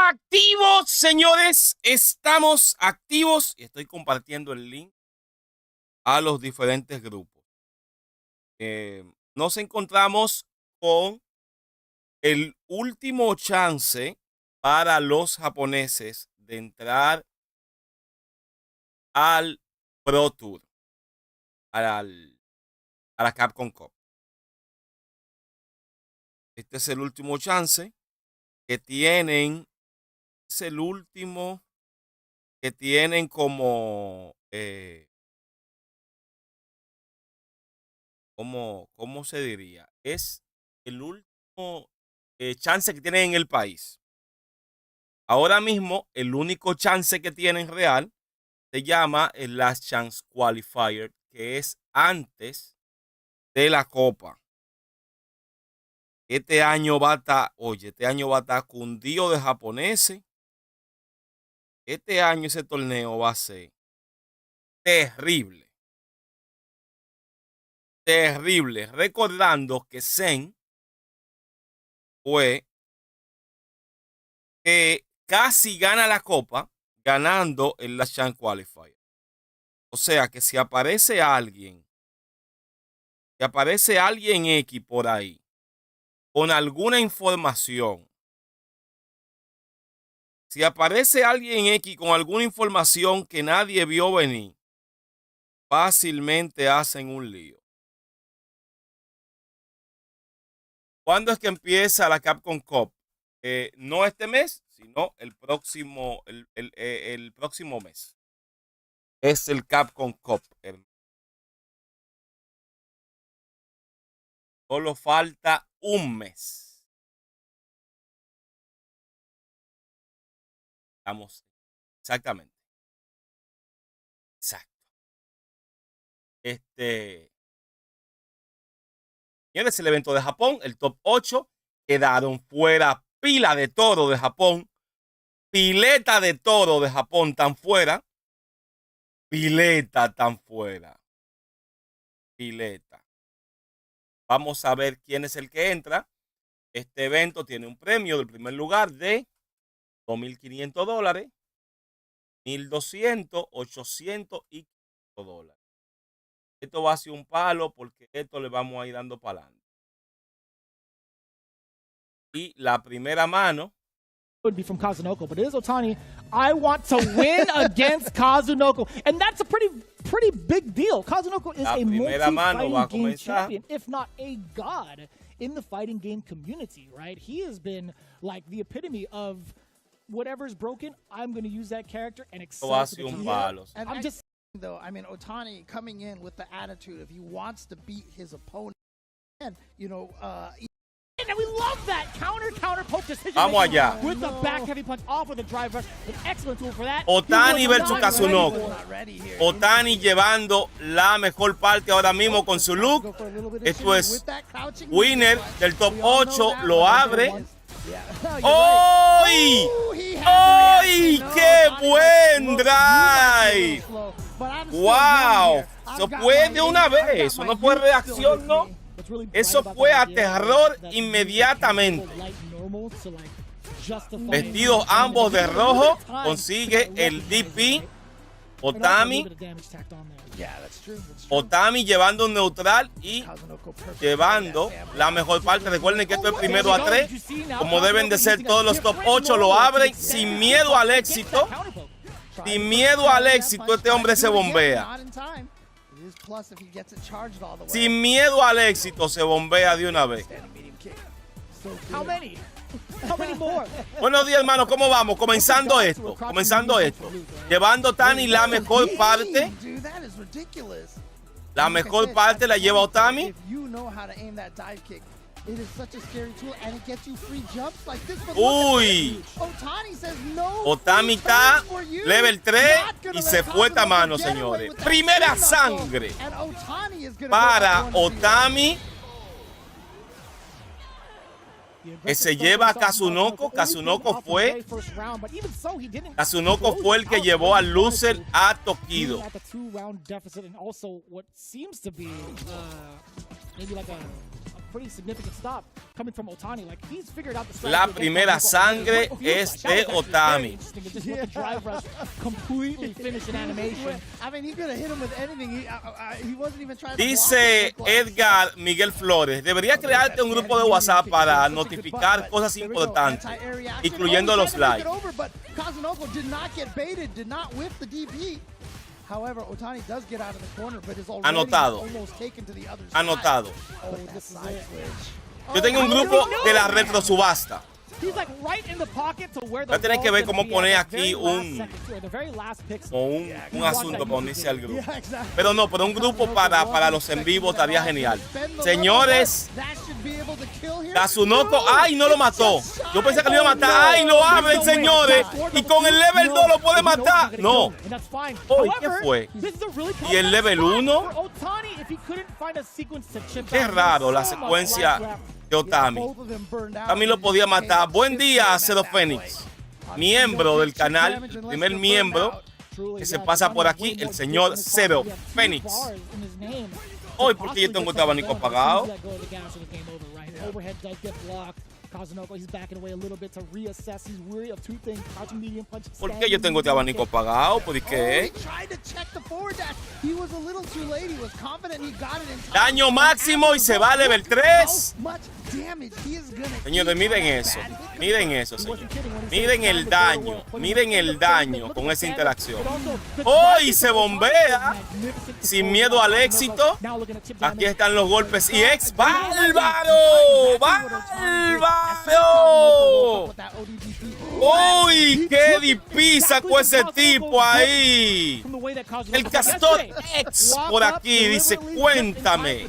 activos, señores. Estamos activos y estoy compartiendo el link a los diferentes grupos. Nos encontramos con el último chance para los japoneses de entrar al Pro Tour, a la Capcom Cup. Este es el último chance que tienen. Es el último que tienen como ¿cómo se diría? Es el último chance que tienen en el país. Ahora mismo, el único chance que tienen real se llama el Last Chance Qualifier, que es antes de la Copa. Este año va a estar cundido de japoneses. Este año ese torneo va a ser terrible. Terrible. Recordando que Zen fue que casi gana la Copa ganando el Last Chance Qualifier. O sea que si aparece alguien X por ahí con alguna información, si aparece alguien X con alguna información que nadie vio venir, fácilmente hacen un lío. ¿Cuándo es que empieza la Capcom Cup? No este mes, sino el próximo mes. Es el Capcom Cup. Solo falta un mes. Estamos exactamente. Exacto. Es el evento de Japón, el top 8. Quedaron fuera pila de toro de Japón. Pileta de toro de Japón tan fuera. Pileta tan fuera. Pileta. Vamos a ver quién es el que entra. Este evento tiene un premio del primer lugar de $2,500, $1,200, $800 y $500. Esto va a ser un palo porque esto le vamos a ir dando para adelante. Y la primera mano would be from Kazunoko, but it is Otani. I want to win against Kazunoko, and that's a pretty big deal. Kazunoko is a multi-fighting game champion, if not a god in the fighting game community, right? He has been like the epitome of whatever's broken, I'm going to use that character and excel. And I'm just though, I mean, Otani coming in with the attitude if he wants to beat his opponent, and you know, and we love that counter poke decision. Vamos allá. With the back heavy punch off with the drive rush. An excellent tool for that. Otani versus Kazunoko. Otani llevando la mejor parte ahora mismo con su look. Esto es winner del top 8. Lo abre. ¡Ay! ¡Ay! ¡Qué buen drive! ¡Wow! Eso fue de una vez. Eso no fue reacción, ¿no? Eso fue a terror inmediatamente. Vestidos ambos de rojo, consigue el DP. Otami llevando un neutral y llevando la mejor parte. Recuerden que esto es primero a 3, como deben de ser todos los top 8. Lo abren sin miedo al éxito. Sin miedo al éxito, este hombre se bombea. Sin miedo al éxito se bombea de una vez. Buenos días, hermano, ¿cómo vamos? Comenzando esto. Llevando Tani la mejor parte. La mejor parte la lleva Otami. Uy, Otami está level 3 y se fue a mano, señores. Primera sangre para Otami, que se lleva a Kazunoko. Kazunoko fue el que llevó al loser a Tokido. La primera sangre es de Otami. Dice Edgar Miguel Flores, debería crearte un grupo de WhatsApp para notificar cosas importantes, incluyendo los likes. However, Otani does get out of the corner, but is already Anotado. almost taken to the other side. Anotado. Oh, this is it. Yo tengo un grupo de la retro subasta. He's like right in the pocket to where the Voy a tener que ver cómo poner aquí un asunto para unirse al grupo. Pero no, pero un grupo para los en vivo estaría genial. Señores, Kazunoko, ¡ay, no lo mató! Yo pensé que lo iba a matar. ¡Ay, lo abren, señores! Y con el level 2 lo puede matar. No. ¡Uy, qué fue! ¿Y el level 1? Qué raro la secuencia de Otami. También lo podía matar. Buen día, Zero Phoenix, miembro del canal, el primer miembro que se pasa por aquí, el señor Zero Phoenix. Hoy, porque yo tengo este abanico apagado. ¿Por qué yo tengo este abanico apagado? ¿Por qué? Daño máximo y se va a level 3. Señores, miren eso. Miren eso, señores. Miren el daño. Miren el daño con esa interacción. ¡Hoy se bombea! Sin miedo al éxito. Aquí están los golpes. Y ex ¡bárbaro! ¡Bárbaro! ¡Uy! ¡Qué difícil sacó ese tipo ahí! El Castor X por aquí dice, cuéntame.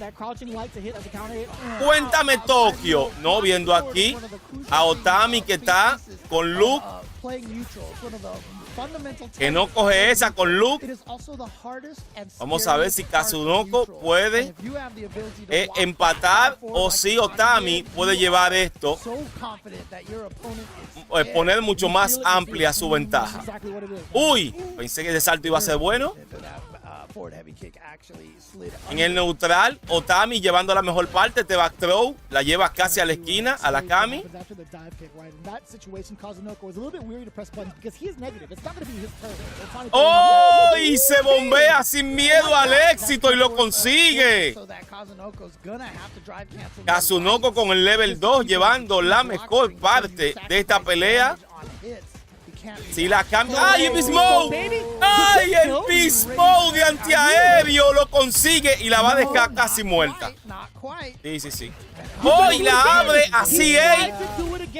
Cuéntame, Tokio. No, viendo aquí a Otami que está con Luke, que no coge esa con Luke. Vamos a ver si Kazunoko puede empatar o si Otami puede llevar esto, poner mucho más amplia su ventaja. Uy, pensé que ese salto iba a ser bueno. En el neutral, Otami llevando la mejor parte, este back throw, la lleva casi a la esquina, a la Kami. ¡Oh! Y se bombea sin miedo al éxito y lo consigue. Kazunoko con el level 2 llevando la mejor parte de esta pelea. Si la cambia. ¡Ay, el Beast Mode! ¡Ay, el Beast Mode de antiaéreo! Lo consigue y la va a dejar casi muerta. Sí, sí, sí. ¡Oh! Y la abre. Así es.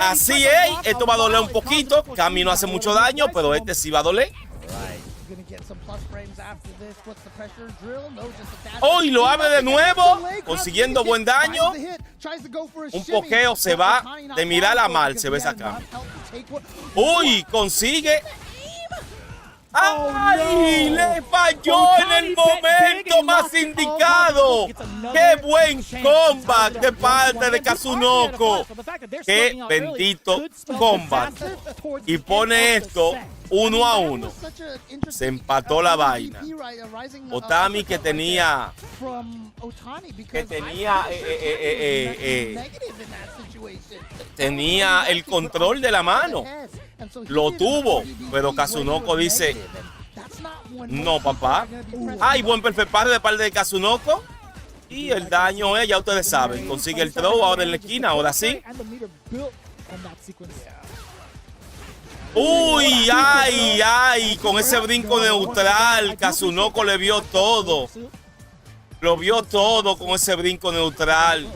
Así es. Esto va a doler un poquito. Kami no hace mucho daño, pero este sí va a doler. ¡Oh! Y lo abre de nuevo, consiguiendo buen daño. Un pokeo se va de mirar a mal, se ve esa Kami. ¡Uy! Consigue. ¡Ay! Le falló en el momento más indicado. ¡Qué buen combat de parte de Kazunoko! ¡Qué bendito combat! Y pone esto 1-1. Se empató la vaina. Otami que tenía el control de la mano. Lo tuvo, pero Kazunoko dice, no, papá. Ay, buen perfect par de parte de Kazunoko. Y el daño es, ya ustedes saben, consigue el throw ahora en la esquina, ahora sí. Uy, ay, ay, con ese brinco neutral, Kazunoko le vio todo. Lo vio todo con ese brinco neutral.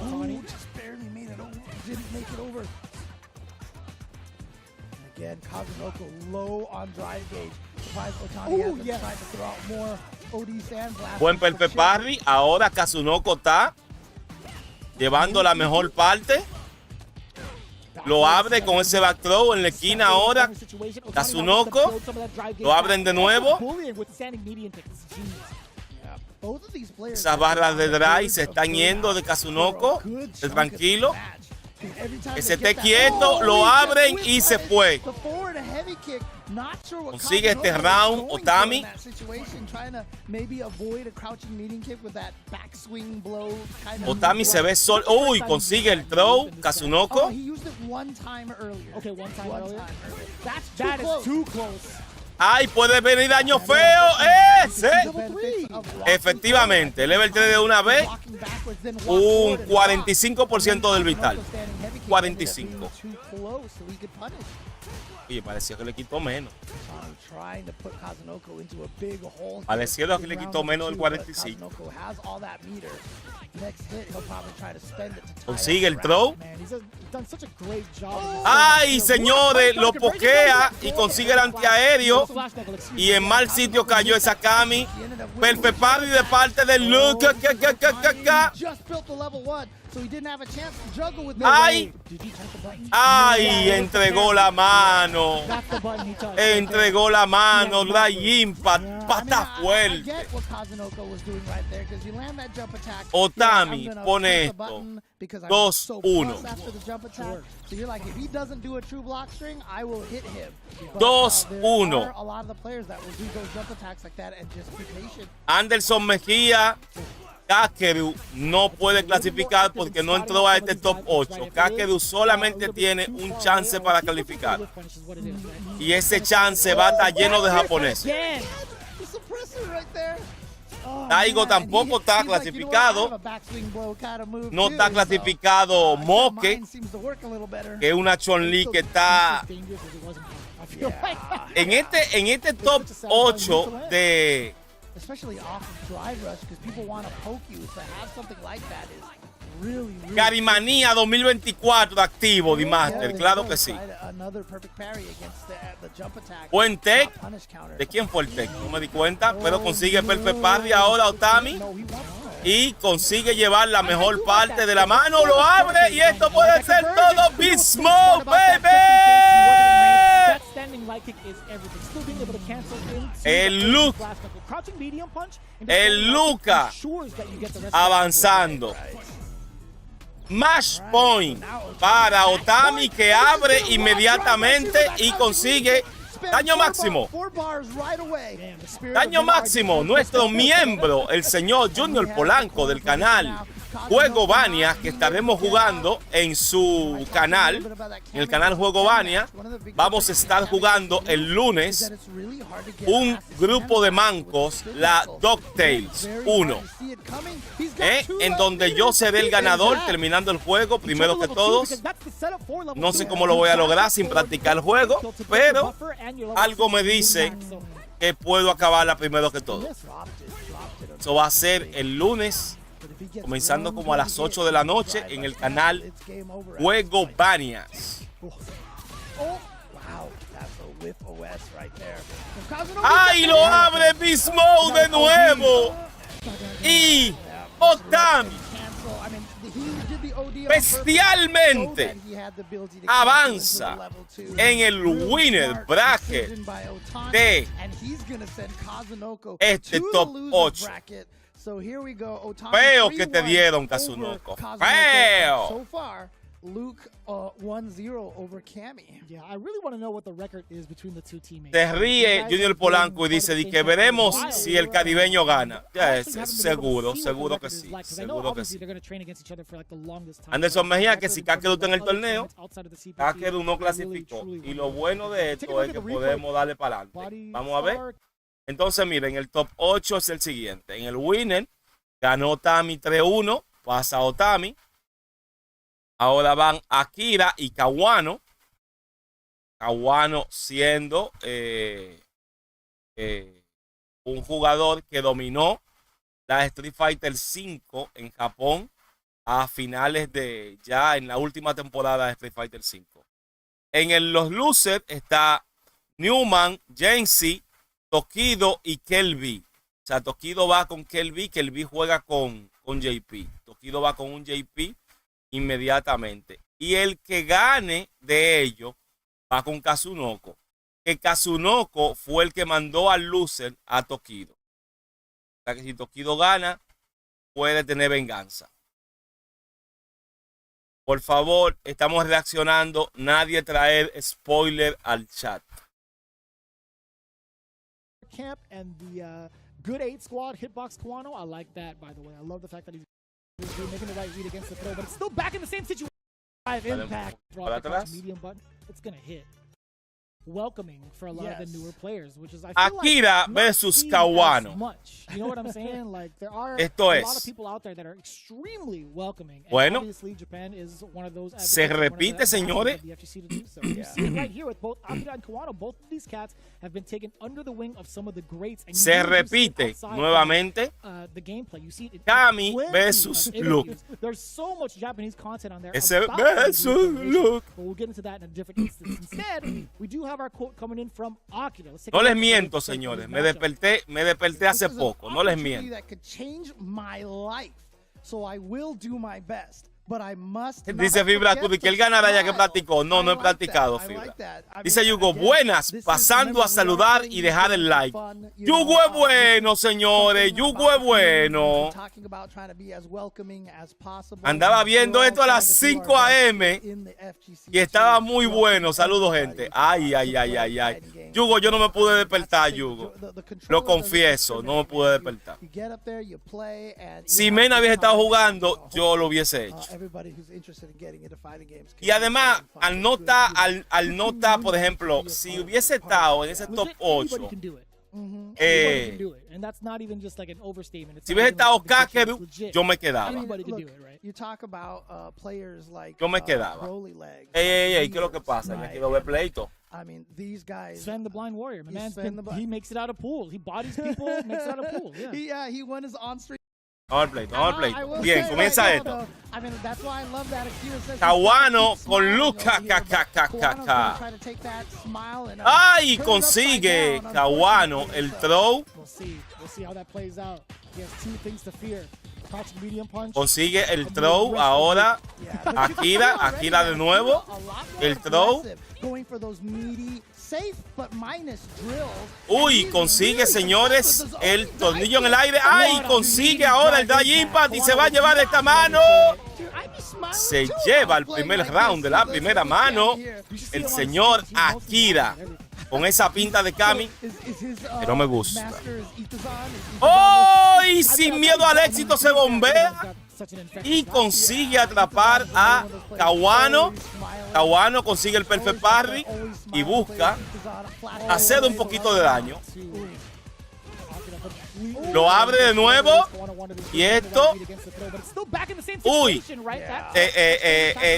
Buen perfect parry. Ahora Kazunoko está llevando la mejor parte. Lo abre con ese back throw en la esquina ahora. Kazunoko. Lo abren de nuevo. Esas barras de drive se están yendo de Kazunoko. Tranquilo. Que se esté quieto, lo abren y se fue. Consigue este round Otami. Otami se ve solo. Uy, consigue el throw. Kazunoko. Ay, puede venir daño feo. ¡Ese! Efectivamente, level 3 de una vez. Un 45% del vital. 45. Oye, pareció que le quitó menos. Pareció que le quitó menos del 45. Consigue el throw. Ay, señores, lo pokea y consigue el antiaéreo. Y en mal sitio cayó esa Kami. Perfect parry de parte de Luke. Ay, ay, entregó la mano. Entregó la mano. Right impact. Pata fuerte. Otami pone esto. 2-1. 2-1. Anderson Mejía. Kakeru no puede clasificar porque no entró a este top 8. Kakeru solamente tiene un chance para calificar. Y ese chance va a estar lleno de japoneses. Taigo tampoco está clasificado. No está clasificado Moke, que es una Chun-Li que está en este top 8 de Garimanía 2024 de activo, D-Master, claro que sí. Buen tech. ¿De quién fue el tech? No me di cuenta, pero consigue Perfect Parry ahora Otami. Y consigue llevar la mejor parte de la mano, lo abre y esto puede ser todo Beast Mode, baby. El Luca avanzando. Match point para Otami, que abre inmediatamente y consigue daño máximo. Daño máximo. Nuestro miembro, el señor Junior Polanco del canal Juego Bania, que estaremos jugando en su canal, en el canal Juego Bania. Vamos a estar jugando el lunes un grupo de mancos, la DuckTales 1, en donde yo seré el ganador terminando el juego primero que todos. No sé cómo lo voy a lograr sin practicar el juego, pero algo me dice que puedo acabarla primero que todos. Eso va a ser el lunes, comenzando como a las 8 de la noche en el canal Juego Banias. ¡Ay, lo abre Beast Mode de nuevo! Y Otami bestialmente avanza en el winner bracket de este top 8. Feo que te dieron, Kazunoko. Feo. Luke 1-0 over Cammy. Yeah, I really want to know what the record is between the two teammates. Se ríe Junior Polanco y dice que veremos si el caribeño gana. Ya es seguro que sí. Seguro que sí. Anderson Mejía, que si Kakeru está en el torneo, Kakeru no clasificó. Y lo bueno de esto es que podemos darle para adelante. Vamos a ver. Entonces, miren, el top 8 es el siguiente. En el winner ganó Otami 3-1, pasa Otami. Ahora van Akira y Kawano. Kawano siendo un jugador que dominó la Street Fighter 5 en Japón a finales de ya en la última temporada de Street Fighter 5. Los losers está Newman, Jensi, Tokido y Kelby. O sea, Tokido va con Kelby juega con JP. Tokido va con un JP inmediatamente. Y el que gane de ellos va con Kazunoko. Que Kazunoko fue el que mandó al loser a Tokido. O sea que si Tokido gana, puede tener venganza. Por favor, estamos reaccionando. Nadie traer spoiler al chat. Camp and the good 8 squad hitbox Kawano. I like that, by the way. I love the fact that he's making the right read against the throw, but it's still back in the same situation. Impact. Medium button. It's going to hit. Welcoming for a lot of the newer players, which is I feel Akira like versus Kawano. You know what I'm saying? Like there are Esto a es. lot of people out there that are extremely welcoming. And bueno, obviously Japan is one of those. Se repite, señores. You see it right here with both Akira and Kawano. Both of these cats have been taken under the wing of some of the greats. And Se repite nuevamente. The gameplay. You see it. Kami versus Luke. There's so much Japanese content on there. Ese versus Luke. But we'll get into that in a different instance. Instead, we do have our quote coming in from Akira. No les miento, señores. Me desperté hace poco. No les miento. That could change my life. So I will do my best. But I must. Dice Fibra Cudi que él ganará ya que practicó. No, no he practicado, Fibra. Dice Yugo, buenas, pasando a saludar y dejar el like. Yugo es bueno, señores. Yugo es bueno. Andaba viendo esto a las 5 a.m. y estaba muy bueno. Saludos, gente. Ay. Yugo, yo no me pude despertar, Yugo. Lo confieso, no me pude despertar. Si Mena hubiese estado jugando, yo lo hubiese hecho. Y además, al nota, por ejemplo, si hubiese estado en ese top 8, si hubiese estado Kakeru, yo me quedaba. Yo me quedaba. ¿Qué es lo que pasa? Me quiero ver pleito. I mean, these guys. Sven the Blind Warrior, my man. He makes it out of pool. He bodies people, makes it out of pool. Yeah. He won his on-stream. Vamos al pleito. Bien, comienza esto. I mean, that's why I love that Kawano con Luca. ¡Ay! Consigue Kawano el throw. We'll see how that plays out. He has 2 things to fear. Consigue el throw ahora. Akira de nuevo. El throw. Uy, consigue, señores, el tornillo en el aire. ¡Ay! Consigue ahora el dash impact y se va a llevar esta mano. Se lleva el primer round de la primera mano el señor Akira. Con esa pinta de Kami, que no me gusta. ¡Oh! Y sin miedo al éxito se bombea y consigue atrapar a Kawano. Kawano consigue el perfect parry y busca hacer un poquito de daño. Lo abre de nuevo y esto. Uy,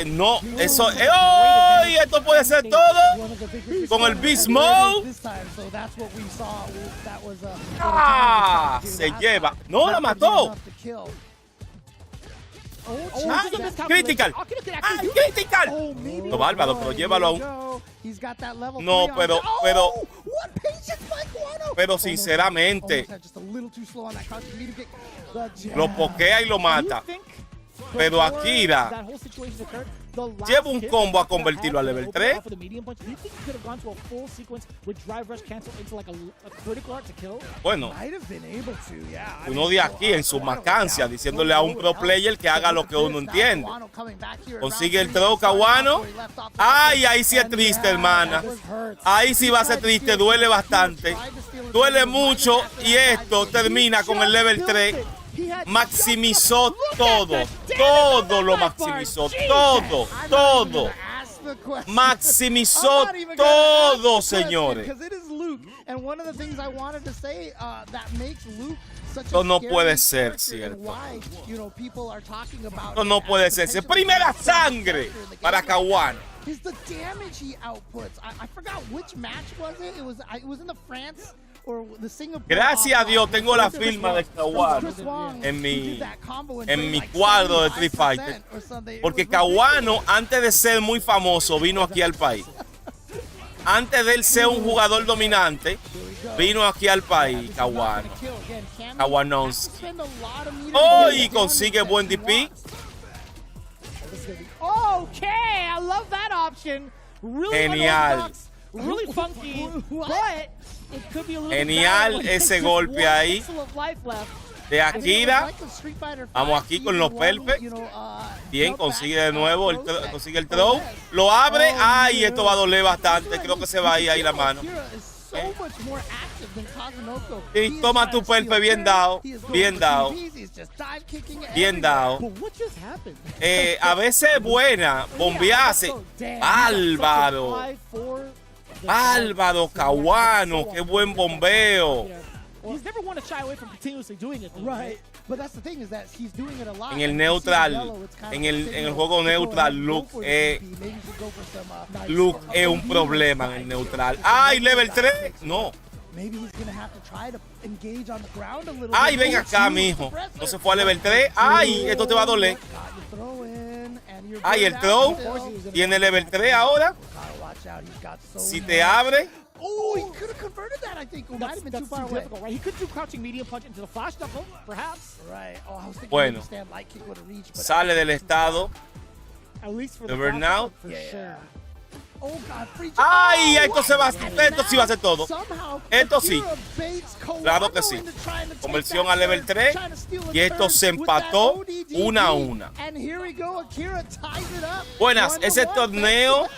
no, eso. ¡Oh! Esto puede ser todo con el Beast Mode. ¡Ah! Se lleva. No, la mató. Critical. Critical. No, bárbaro, pero llévalo aún. No, pero sinceramente lo pokea y lo mata. Pero Akira lleva un combo a convertirlo a level 3. Bueno, uno de aquí en su macancia diciéndole a un pro player que haga lo que uno entiende. Consigue el throw Kawano. Ay, ahí sí es triste, hermana. Ahí sí va a ser triste, duele bastante. Duele mucho y esto termina con el level 3. Maximizó todo lo maximizó, todo. Maximizó todo, señores. Esto no puede ser cierto. Esto no puede ser. Primera sangre para Kawano. Gracias a Dios tengo la firma de Kawano en mi cuadro de Street Fighter, porque Kawano, antes de ser muy famoso, vino aquí al país. Antes de él ser un jugador dominante, vino aquí al país Kawano. Kawanowski. Oh, y consigue buen DP. Okay, I love that option. Genial. Really funky, but it could be a little genial ese golpe ahí. de Akira. Vamos aquí con los perfect. Bien, consigue de nuevo, consigue el throw. Lo abre. Ay, esto va a doler bastante. Creo que se va a ir ahí la mano. Y toma tu perfect, bien dado. Bien dado. Bien dado. A veces es buena bombearse. Bárbaro. Bárbaro, Kawano. Qué buen bombeo. En el neutral, en el juego neutral, Luke es un problema en el neutral. ¡Ay, level 3! No. ¡Ay, ven acá, mijo! No se fue a level 3. ¡Ay, esto te va a doler! ¡Ay, el throw! Tiene level 3 ahora. Si te abre... Oh, he could have converted that, I think. Might have been too far away. Right? He could do crouching medium punch into the flash knuckle, perhaps. Right. Oh, I was thinking bueno, stand light kick would have reached, but sale del estado. At least for the burnout. For sure. Oh God, free jump. Ay, esto sí va a hacer todo. Esto sí. Claro que sí. Conversión a level 3. Y esto se empató 1-1. Buenas, ese torneo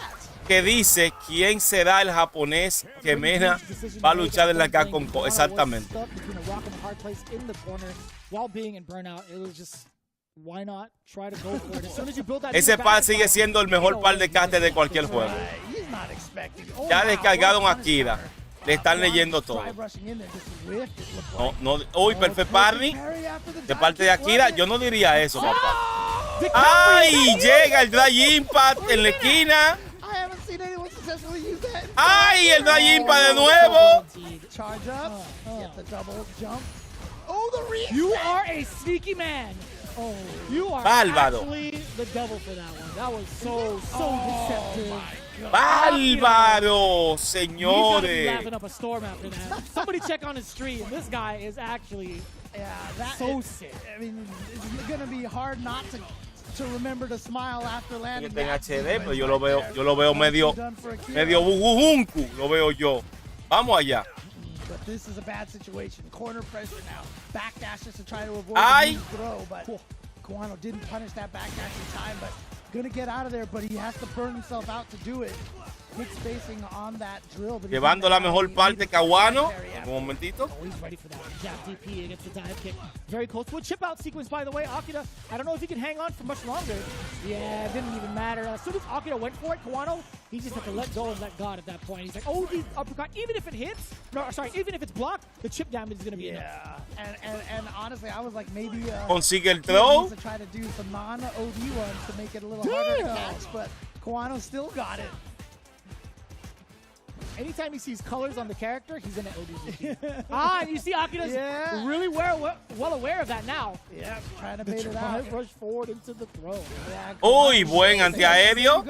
que dice quién será el japonés que Mena va a luchar en la Capcom. Exactamente. Ese par sigue siendo el mejor par de castes de cualquier juego. Ya descargaron a Akira. Le están leyendo todo. Uy, perfect parry de parte de Akira. Yo no diría eso, papá. ¡Ay! Llega el Dry Impact en la esquina. ¡Ay! El Dry Impact de nuevo. You are a sneaky man. Oh, you are actually the devil for that one. That was so deceptive. Bárbaro, señores. Laughing up a storm after that. Somebody check on his stream. This guy is actually so sick. I mean, it's going to be hard not to remember to smile after landing. En HD, pero yo lo veo medio bujujunku, lo veo yo. Vamos allá. But this is a bad situation. Corner pressure now. Backdashes to try to avoid the throw, but Kawano didn't punish that backdash in time, but gonna get out of there, but he has to burn himself out to do it. Good spacing on that drill. Llevando la mejor parte Kawano. Un momentito. Oh, he's ready for that. Jab DP against the dive kick. Very close to a chip out sequence, by the way. Akira, I don't know if he can hang on for much longer. Yeah, it didn't even matter. As soon as Akira went for it, Kawano, he just had to let go and let God at that point. He's like, oh, the uppercut, even if it hits, no, sorry, even if it's blocked, the chip damage is going to be enough. And honestly, I was like, maybe consigue el throw. He needs to try to do some non-OD ones to make it a little harder to catch, but Kawano still got it. Anytime he sees colors on the character, he's in an ODZ. And you see Akira's really well aware of that now. Yeah, trying to bait it out. Rush forward into the throw. Uy, buen antiaéreo.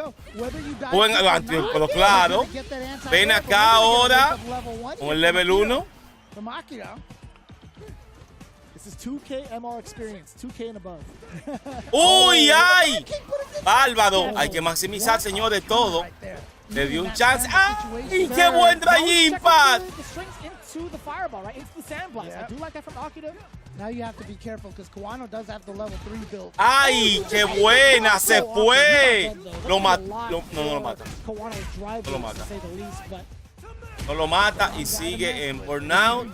Buen antiaéreo, pero claro. Ven acá ahora con el level 1. From Akira. This is 2K MR experience, 2K and above. Uy, ay. Bárbaro. Hay que maximizar, señores, todo. Le dio un chance. ¡Ay! ¡Qué buen Dry Impact! ¡Ay! ¡Qué buena! ¡Se fue! No lo mata. No lo mata y sigue en burnout.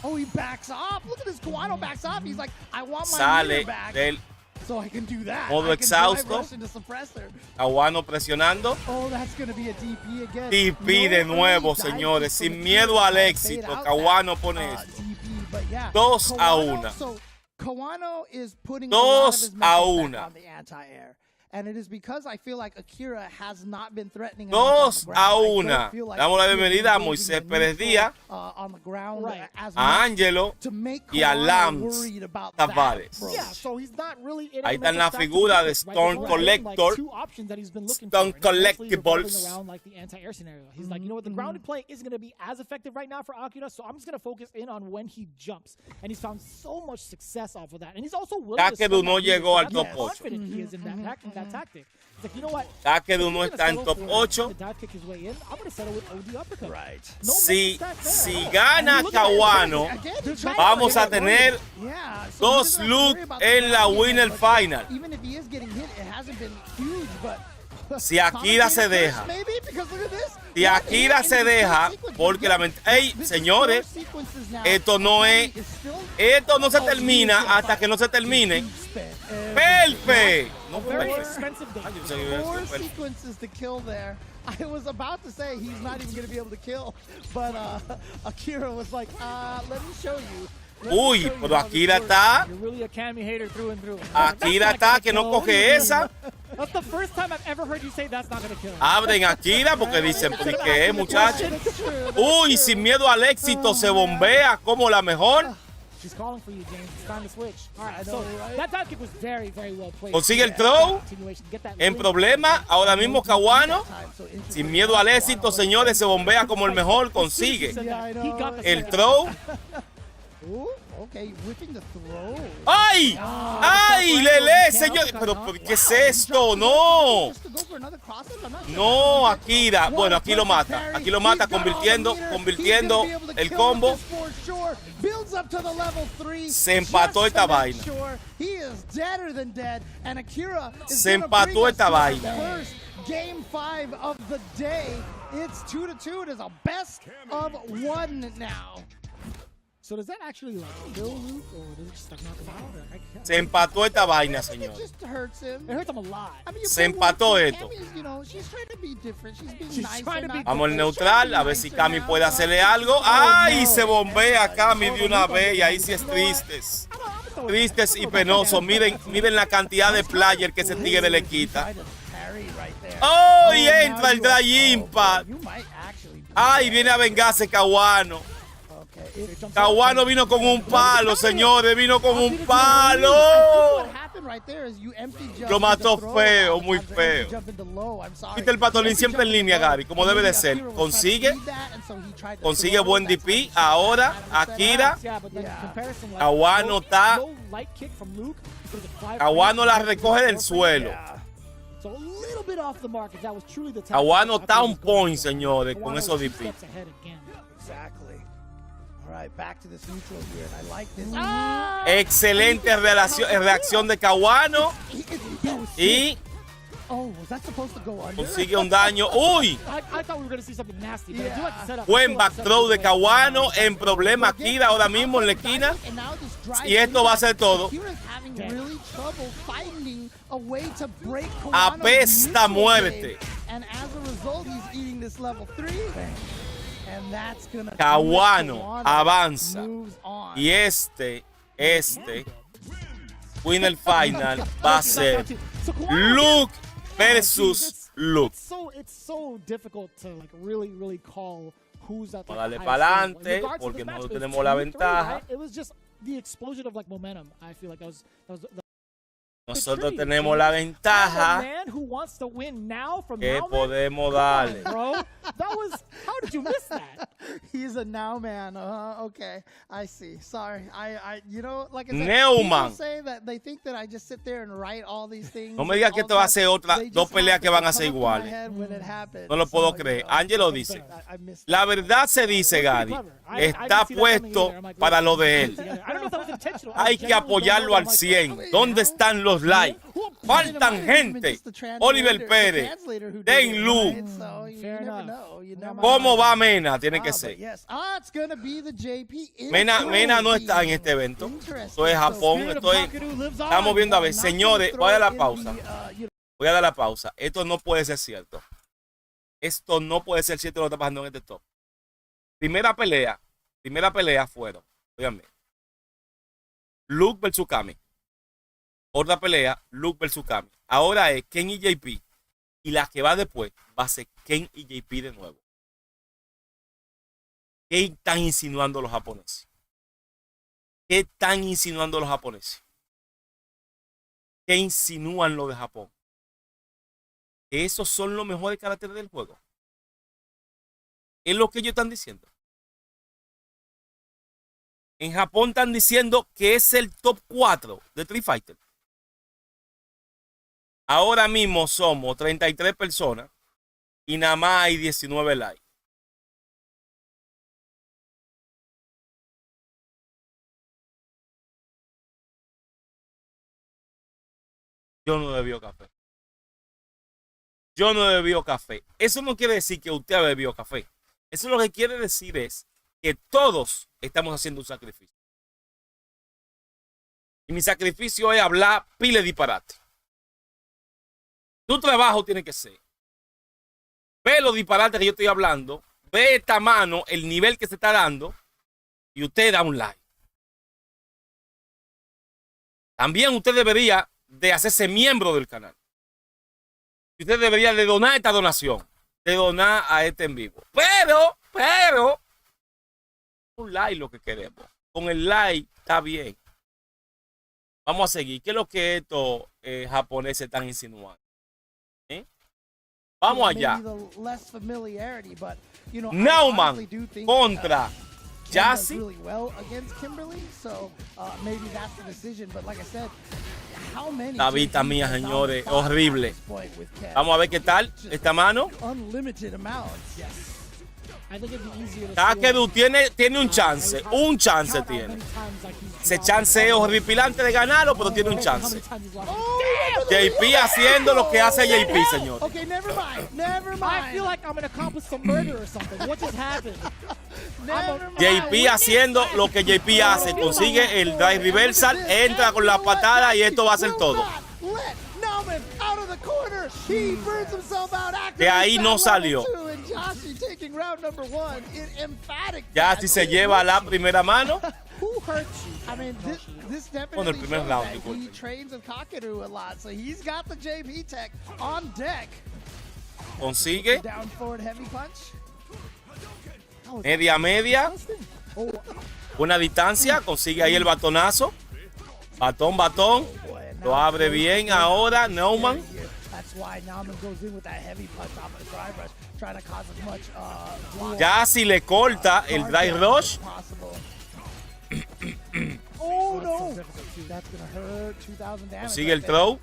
Oh, he backs off. Look at this. Kawano backs off. He's like, I want my meter back. So I can do that. Modo exhausto. Kawano presionando. Oh, that's going to be a DP again. DP de nuevo, señores. Sin miedo al éxito. Kawano pone esto. 2-1. Kawano is putting a lot of his mental back on the anti-air. And it is because I feel like Akira has not been threatening. 2-1. Damos la bienvenida a Moisés Pérez Díaz, a Ángelo y a Lance Tavares. Ahí están la figura de Stone Collector, Stone Collectibles. He's like, you know what, the grounded play isn't going to be as effective right now for Akira, so I'm just going to focus in on when he jumps. And he's found so much success off of that. And he's also willing to no llegó al top 8. He is in that that tactic. It's like, you know what? Taque de uno está en top 8. Si gana Kawano, vamos a tener 2 Luke en la Winner Final. Si Akira se deja. Si Akira se deja, porque ¡ey, señores! Esto no se termina hasta que no se termine. ¡Perfecto! No, I was about to say he's not even going to be able to kill, but Akira was like, let me show you. Uy, pero Akira está. Akira está que no coge esa. That's the first time I've ever heard you say that's not going to kill him. Abren Akira porque dicen, ¿por qué, muchachos? Uy, sin miedo al éxito se bombea como la mejor. She's calling for you, James. It's time to switch. All right, so that dive kick was very, very well played. Consigue el throw. En problema, ahora mismo Kawano, sin miedo al éxito, señores, se bombea como el mejor. Consigue el throw. ¡Ay! ¡Ay, Lele, señor! ¿Pero qué es esto? ¡No! No, Akira. Bueno, aquí lo mata. Aquí lo mata convirtiendo el combo. Se empató esta vaina. Se empató esta vaina. Game 5 of the day. It's 2-2. It is a best of 1 now. So does that actually like kill Luke, or does it just like knock him out? Se empató esta vaina, señor. It just hurts him. It hurts him a lot. I mean, se empató esto. You know, she's trying to be different. She's being nice. Vamos al neutral, a ver si Cami puede hacerle algo. ¡Ay! Se bombea Cami de una vez y ahí sí es tristes. Tristes y penosos. Miren la cantidad de players que ese tigre le quita. ¡Oh! Y entra el Dry Impact. ¡Ay! Viene a vengarse Kawano. Kawano vino con un palo, señores. Vino con un palo. Lo mató feo, muy feo. Viste el patolín siempre en línea, Gary, como debe de ser. Consigue buen DP. Ahora, Akira. Kawano está. Kawano la recoge del suelo. Kawano está un point, señores, con esos DP. Excelente reacción de Kawano. Y consigue un daño. ¡Uy! Buen back throw de Kawano. En problema Akira ahora mismo en la esquina. Y esto va a ser todo. Apesta muerte. Kawano avanza. Y este Winner Final va a ser Luke versus Luke. Vamos a darle para adelante porque nosotros tenemos la ventaja. Nosotros tenemos la ventaja que podemos darle. How did you miss that? He's a now man. Okay, I see. Sorry, you know, like I said, Neumann. people say that they think that I just sit there and write all these things. No me digas que esto va a ser dos peleas que van a ser iguales. No lo puedo creer. Angelo dice, la verdad se dice, Gary, está puesto para lo de él. Hay que apoyarlo al 100. ¿Dónde están los likes? Faltan gente. Oliver Pérez, Den Lu. ¿Cómo va Mena? Tiene que ser. Mena no está en este evento. Esto es Japón. Estamos viendo a ver. Señores, voy a dar la pausa. Voy a dar la pausa. Esto no puede ser cierto. Esto no puede ser cierto lo que está pasando en este top. Primera pelea fueron, díganme, Luke versus Kami. Otra pelea, Luke versus Kami. Ahora es Ken y JP. Y la que va después va a ser Ken y JP de nuevo. ¿Qué están insinuando los japoneses? ¿Qué están insinuando los japoneses? ¿Qué insinúan lo de Japón? ¿Que esos son los mejores caracteres del juego? Es lo que ellos están diciendo. En Japón están diciendo que es el top 4 de Street Fighter. Ahora mismo somos 33 personas y nada más hay 19 likes. Yo no bebió café. Yo no he bebido café. Eso no quiere decir que usted ha bebido café. Eso lo que quiere decir es que todos estamos haciendo un sacrificio. Y mi sacrificio es hablar pile disparate. Tu trabajo tiene que ser ve los disparates que yo estoy hablando, ve esta mano, el nivel que se está dando, y usted da un like. También usted debería de hacerse miembro del canal. Usted debería de donar esta donación, de donar a este en vivo. Pero, un like lo que queremos. Con el like está bien. Vamos a seguir. ¿Qué es lo que estos japoneses están insinuando? Vamos allá. Nauman contra Jassy. La vista mía, señores, horrible. Vamos a ver qué tal esta mano. Takeru tiene un chance tiene. Ese chance es horripilante de ganarlo, pero tiene un chance. JP haciendo lo que hace JP, señor. Okay, never mind. I feel like I'm gonna accomplish some murder or something. What just happened? JP haciendo lo que JP hace. Consigue el drive reversal, entra con la patada y esto va a ser todo. De ahí no salió. Jassy se lleva la primera mano. Bueno, el primer round. Consigue media. Buena distancia. Consigue ahí el batonazo. Batón. Lo abre bien ahora Nauman. Jassy le corta el drive rush. Consigue el throw.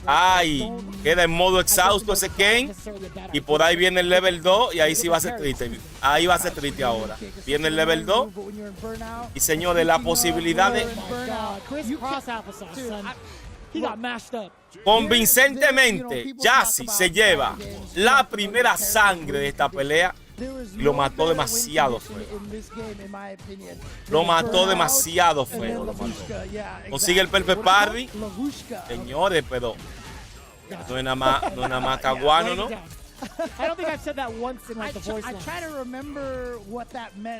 Ay, queda en modo exhausto ese Ken. Y por ahí viene el level 2. Y ahí sí va a ser triste. Ahí va a ser triste ahora. Viene el level 2. Y señores, la posibilidad de... Convincentemente, Jassy se lleva la primera sangre de esta pelea. Y lo mató demasiado feo. Lo mató demasiado feo. Consigue el perfect parry. Señores, pero no es nada más caguano, ¿no?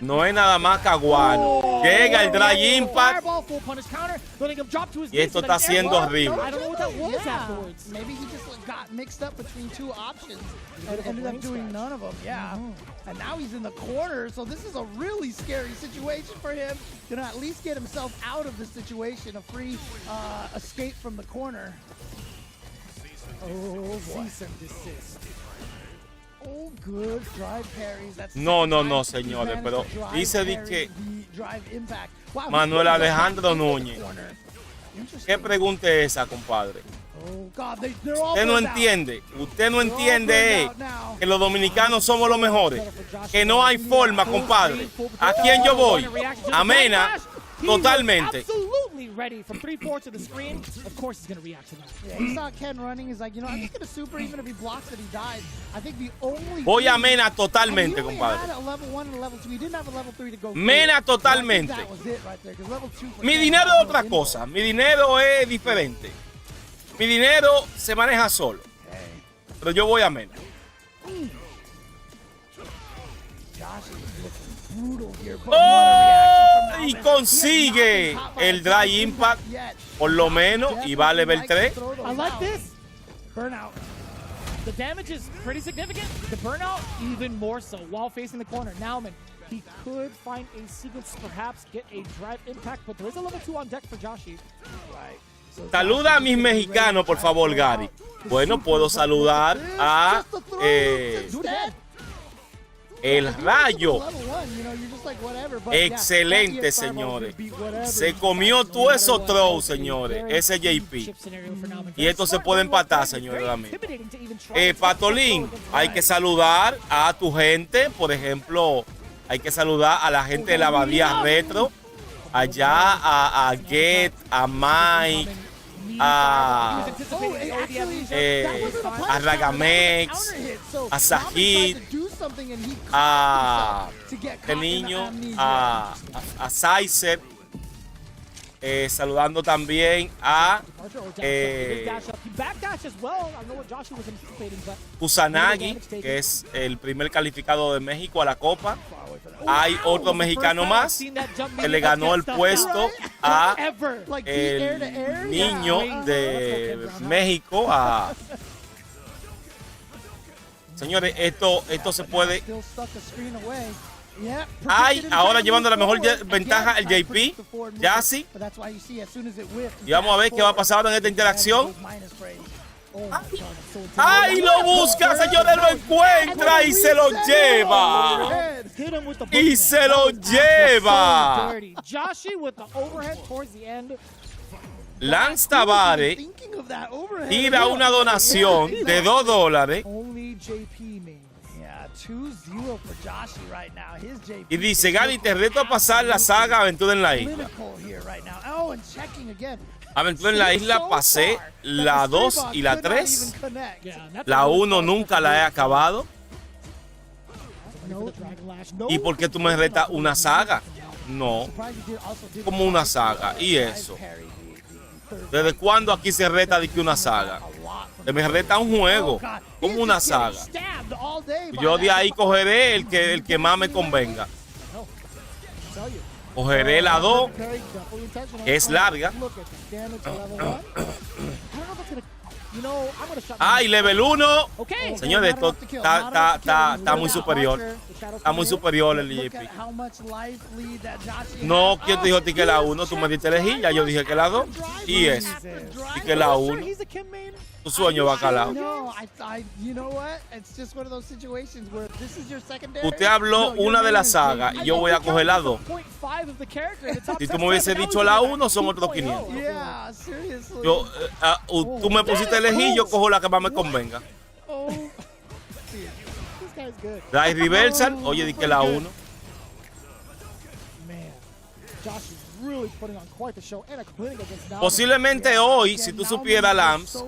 No es nada más caguano. Llega el Dry Impact. Y esto está siendo horrible. And now he's in the corner, so this is a really scary situation for him. Gonna at least get himself out of the situation, a free escape from the corner. Oh, cease and desist. Oh, good drive parries. That's no, señores, pero dice que Manuel Alejandro Núñez. ¿Qué pregunta es esa, compadre? Usted no entiende que los dominicanos somos los mejores, que no hay forma, compadre. ¿A quién yo voy? A Mena, totalmente. Voy a Mena totalmente, compadre. Mena totalmente. Mi dinero es otra cosa, mi dinero es diferente. Mi dinero se maneja solo. Pero yo voy a Mena. ¡Oh! Y consigue el Dry Impact, por lo menos, y va a level 3. I like this. Burnout. The damage is pretty significant. The burnout, even more so, while facing the corner. Nauman, he could find a sequence, perhaps get a drive impact, but there is a level 2 on deck for Jassy. Right. Saluda a mis mexicanos, por favor, Gary. Bueno, puedo saludar a El rayo. Excelente, señores. Se comió todo eso throw, señores. Ese JP. Y esto se puede empatar, señores. Patolín, hay que saludar a tu gente. Por ejemplo, hay que saludar a la gente de la Abadía Retro. Allá a Get, a Mike, a Ragamex, a Sajid, a este niño, a Sizer, saludando también a Kusanagi, que es el primer calificado de México a la Copa. Hay otro mexicano más que le ganó el puesto a el niño de México. Señores, esto se puede. Hay ahora llevando la mejor ventaja el JP, Jassy. Y vamos a ver qué va a pasar ahora en esta interacción. ¡Ay, lo busca, señores! Lo encuentra y se lo lleva. Y se lo lleva. Lance Tavares tira una donación de $2 y dice: Gary, te reto a pasar la saga Aventura en la Isla. Aventura en la Isla pasé la 2 y la 3. La 1 nunca la he acabado. ¿Y por qué tú me retas una saga? No, como una saga. ¿Y eso? ¿Desde cuándo aquí se reta de que una saga? Me reta un juego, como una saga. Yo de ahí cogeré el que más me convenga. Cogeré la 2, que es larga. ¡Ay, level 1! Señores, esto está muy superior. Está muy superior el JP. No, ¿quién te dijo a ti que la 1? Tú me diste elegir, ya yo dije que la 2. Y eso. Y que la 1. Tu sueño va calado. Usted habló una de las sagas y yo voy a coger la 2. Si tú me hubiese dicho la 1, son otros 500. Tú me pusiste a elegir, yo cojo la que más me convenga. Drive Reversal, oye, di que la 1. Posiblemente hoy, si tú supieras, Lams,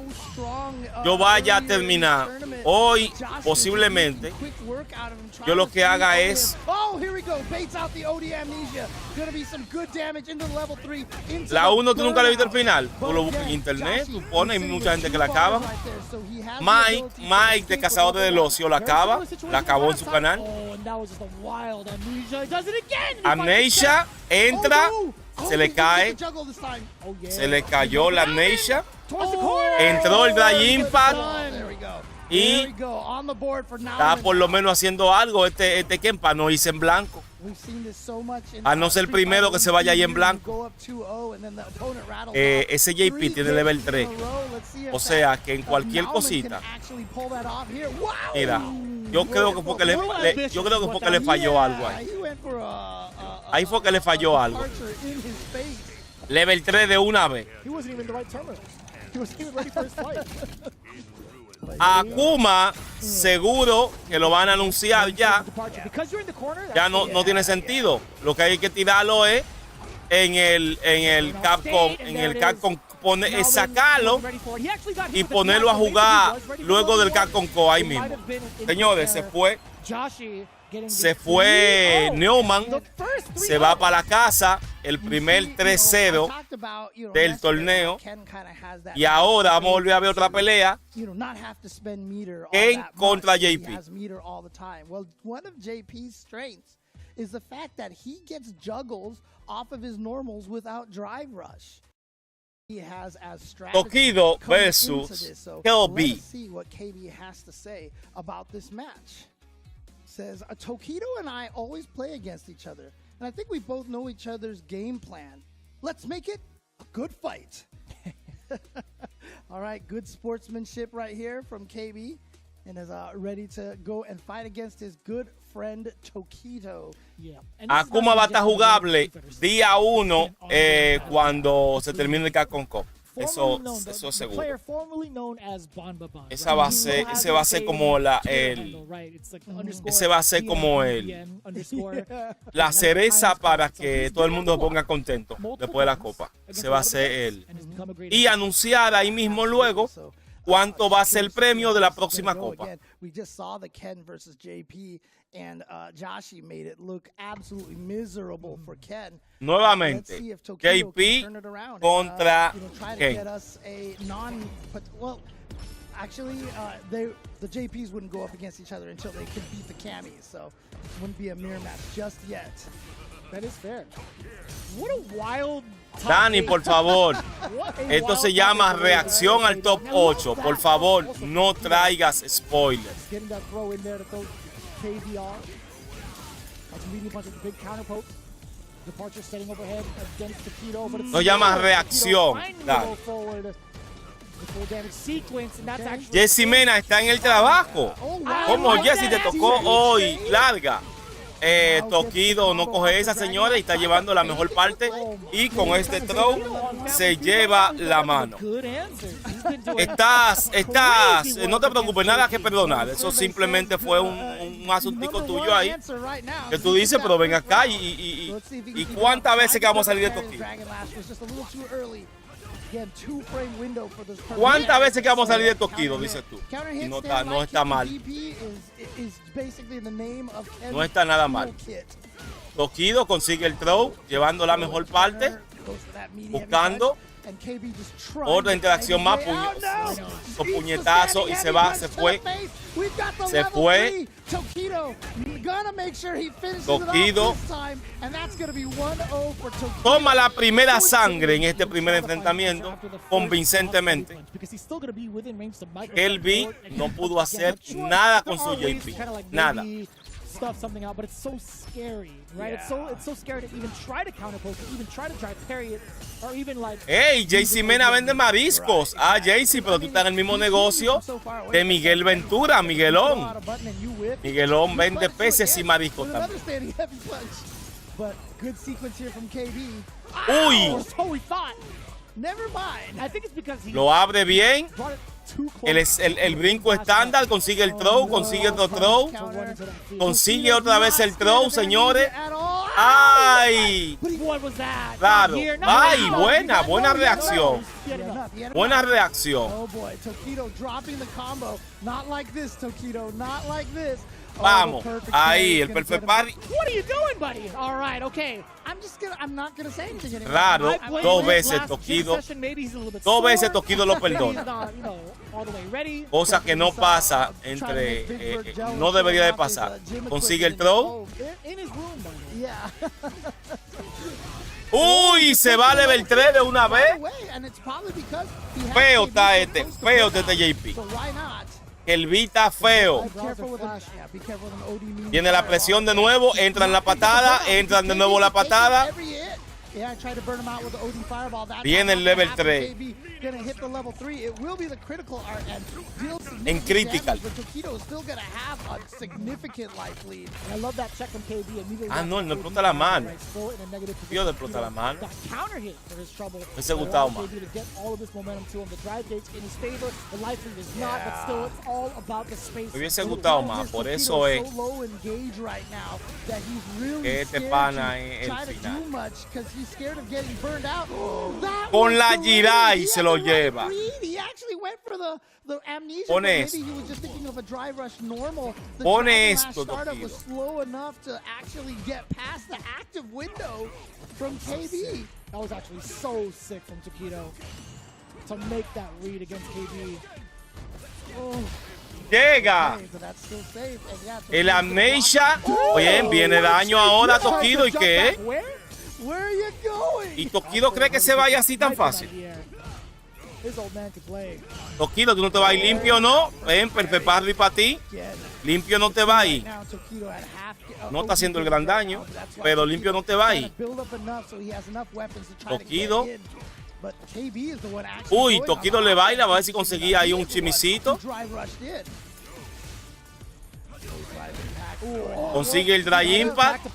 yo vaya a terminar. Hoy, posiblemente, yo lo que haga es... La 1 tú nunca le viste el final. Tú lo buscas en internet, tú pones, hay mucha gente que la acaba. Mike de Cazadores del Ocio la acaba. La acabó en su canal. Amnesia entra. Se le cae. Se le cayó la Amnesia. Entró el Dry Impact. Y está por lo menos haciendo algo este Kempa. No hice en blanco. A no ser el primero que se vaya ahí en blanco. Ese JP tiene level 3. O sea que en cualquier cosita. Mira, yo creo que fue que le falló algo ahí. Ahí fue que le falló algo. Level 3 de una vez. A Akuma seguro que lo van a anunciar ya. Ya no tiene sentido. Lo que hay que tirarlo es en el Capcom, sacarlo y ponerlo a jugar luego del Capcom Co ahí mismo. Señores, se fue Neumann, se va para la casa, el primer 3-0 del torneo. Y ahora vamos a volver a ver otra pelea en contra JP. Is the fact that he gets juggles off of his normals without drive rush. He has as Tokido versus KLB. Let's see what KB has to say about this match. Says Tokido and I always play against each other, and I think we both know each other's game plan. Let's make it a good fight. All right, good sportsmanship right here from KB. and is ready to go and fight against his good friend Tokido. Akuma va a estar jugable día 1 cuando se termine el Capcom Cup. Eso es seguro. Ese va a ser como la cereza para que todo el mundo se ponga contento después de la copa. Ese va a ser él. Y anunciar ahí mismo luego cuánto va a ser el premio de la próxima copa. Nuevamente, JP contra Ken. Actually, the JPs wouldn't go up against each other until they could beat the Camis, so it wouldn't be a mirror match just yet. That is fair. What a wild Dani, por favor. Esto se llama reacción al top 8. Por favor, no traigas spoilers. Esto se llama reacción. Dani. Jesse Mena está en el trabajo. Como Jesse te tocó hoy, larga. Tokido no coge esa, señora, y está llevando la mejor parte. Y con este throw se lleva la mano. No te preocupes, nada que perdonar. Eso simplemente fue un asuntico tuyo ahí. Que tú dices, pero ven acá y ¿cuántas veces que vamos a salir de Tokido? ¿Cuántas veces que vamos a salir de Tokido, dices tú? Y no está mal. No está nada mal. Tokido consigue el throw, llevando la mejor parte, buscando otra interacción más, puñetazo, y se fue. Tokido toma la primera sangre en este primer enfrentamiento convincentemente. LB no pudo hacer nada con su JP, nada. Something out, but it's so scary, right? It's so scary to even try to counterpoke it, even try to drive parry it, or even like. Hey, JC Mena vende mariscos. Ah, JC, pero tú estás en el mismo negocio de Miguel Ventura, Miguelón. Miguelón vende peces y mariscos también. Uy. Lo abre bien. El brinco estándar, consigue el throw, consigue otro throw, consigue otra vez el throw, señores. ¡Ay! Claro. ¡Ay! Buena reacción. Buena reacción. Vamos, ahí, el perfect parry. Raro, dos veces Tokido lo perdona. Cosa que no pasa no debería de pasar. Consigue el throw. Uy, se va a level 3 de una vez. Feo está este JP. El Vita feo. Viene la presión de nuevo, entra en la patada, entran de nuevo la patada. Viene el level 3. En critical. Ah, no, él no explota la mano. Tío, de explotar la mano. Me hubiese gustado más. Me hubiese gustado más, por eso es que este pana es el final. Con la Jirai se lo lleva. Pone esto. Pone esto, Tokido. That was actually so sick from Tokido to make that read against KB. Llega el Amnesia. Oye, viene daño ahora Tokido. ¿Y qué? ¿Y Tokido cree que se vaya así tan fácil? Tokido, tú no te vas a ir limpio, ¿no? Ven, perfect parry para ti. Limpio no te va a ir. No está haciendo el gran daño, pero limpio no te va a ir. Tokido. Uy, Tokido le baila, va a ver si conseguía ahí un chimisito. Consigue el Dry Impact.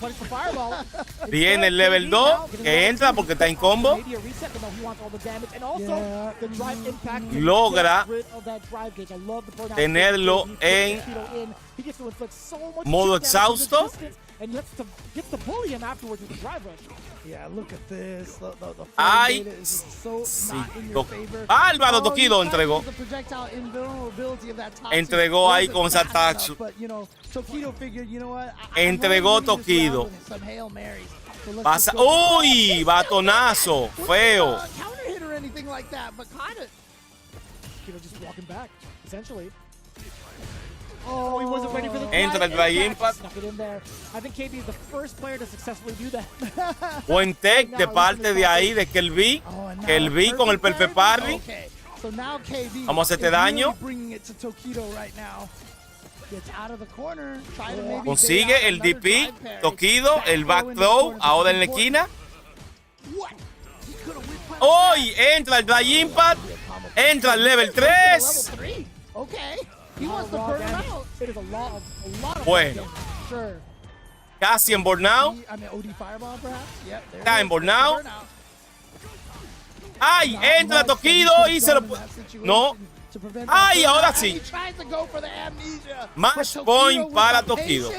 Viene el level 2 que entra porque está en combo. Logra tenerlo en modo exhausto. Ay, sí. Álvaro Tokido entregó. Entregó ahí con esa tax. Entregó Tokido. Pasa. ¡Uy! Batonazo. Feo. Oh, he wasn't ready for the entra el Dry Impact. I think KB is the first player to successfully do that. Buen tech de parte de ahí de Kelby. Kelby con el perfect parry. Vamos a hacerte daño. Consigue el DP. Tokido, el back throw. Ahora en la esquina. ¡Uy! Entra el Dry Impact. Entra el level 3. Bueno, casi en burnout. Está en burnout. ¡Ay! Entra Tokido y se lo... No. ¡Ay! Ahora sí. Match point para Tokido.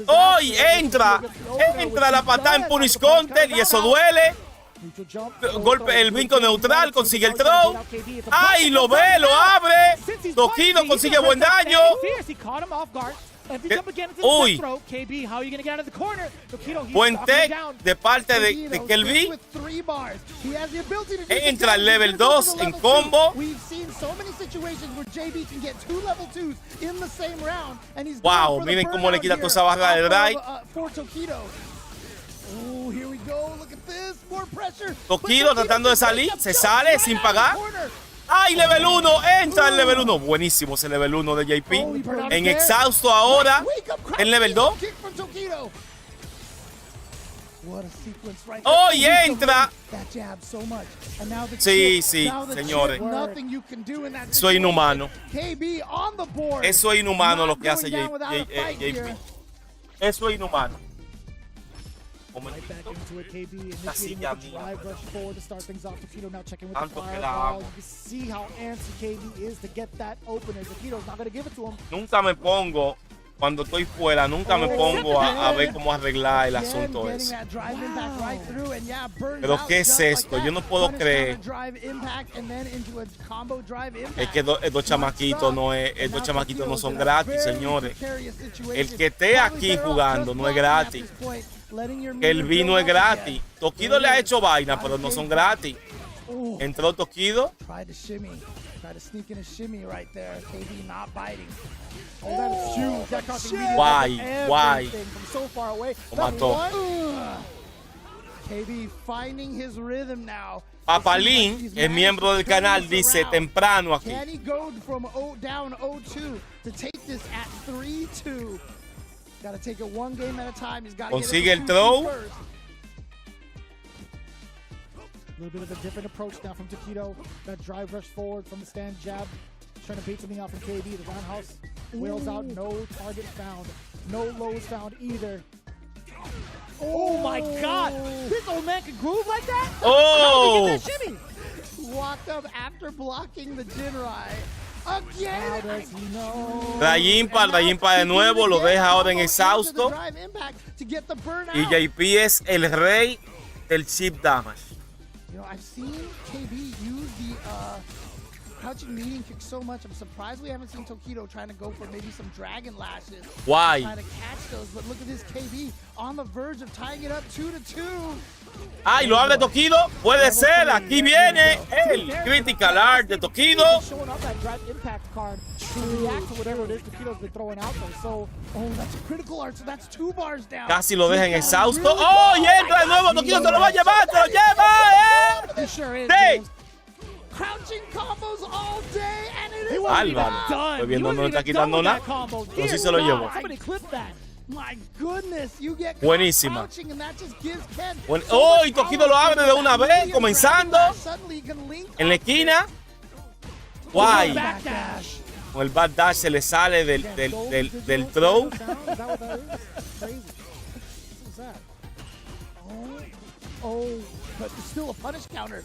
¡Uy! Entra la patada en Punish Counter y eso duele. Golpe el brinco neutral, consigue el throw. ¡Ay! Lo ve, lo abre. Tokido consigue buen daño. Uy. Buen tech de parte de Kelby. Entra el level 2 en combo. Wow, miren cómo le quita toda esa barra de drive. Tokido tratando de salir, se sale sin pagar. ¡Ay, level 1! Entra el level 1. Buenísimo ese level 1 de JP. En exhausto ahora. En level 2. ¡Oh, y entra! Sí, sí, señores. Eso es inhumano. Eso es inhumano lo que hace JP. Eso es inhumano. Right back into it, KB initiating the drive rush forward to start things off. Tokido now checking with the Tanto fireball. You can see how antsy KB is to get that opener. Tokido's not going to give it to him. Nunca me pongo, cuando estoy fuera, nunca me pongo a ver cómo arreglar el asunto ese. Pero ¿qué es esto? Yo no puedo creer. Es que estos chamaquitos no son gratis, señores. El que esté aquí jugando no es gratis. El vino es gratis. Tokido le ha hecho vaina, pero no son gratis. Entró Tokido. Guay. Lo mató. Papalín, el miembro del canal, dice temprano aquí. Consigue el throw. A little bit of a different approach now from Tokido. That drive rush forward from the stand jab. Trying to bait something out from KB. The roundhouse wails out. No target found. No lows found either. Oh my God! This old man can groove like that? Oh! How did he get that shimmy? Walked up after blocking the Jinrai. Again. Dry Impact de nuevo, lo deja ahora en exhausto. Y JP es el rey del chip damage. You know, I've seen KB use the crouching medium kick so much. I'm surprised we haven't seen Tokido trying to go for maybe some dragon lashes. Why? Trying to catch those, but look at this KB on the verge of tying it up 2-2. ¡Ay, lo abre Tokido! Puede ser, aquí viene el Critical Art de Tokido. Casi lo deja en exhausto. ¡Oh, y entra de nuevo! Tokido se lo va a llevar, se lo lleva. ¡Sí! Álvaro, estoy viendo no está quitando nada. No sé si se lo llevó. Buenísima. ¡Oh! Y Tokido lo abre de una vez, comenzando. En la esquina. Guay. Con el back dash se le sale del throw.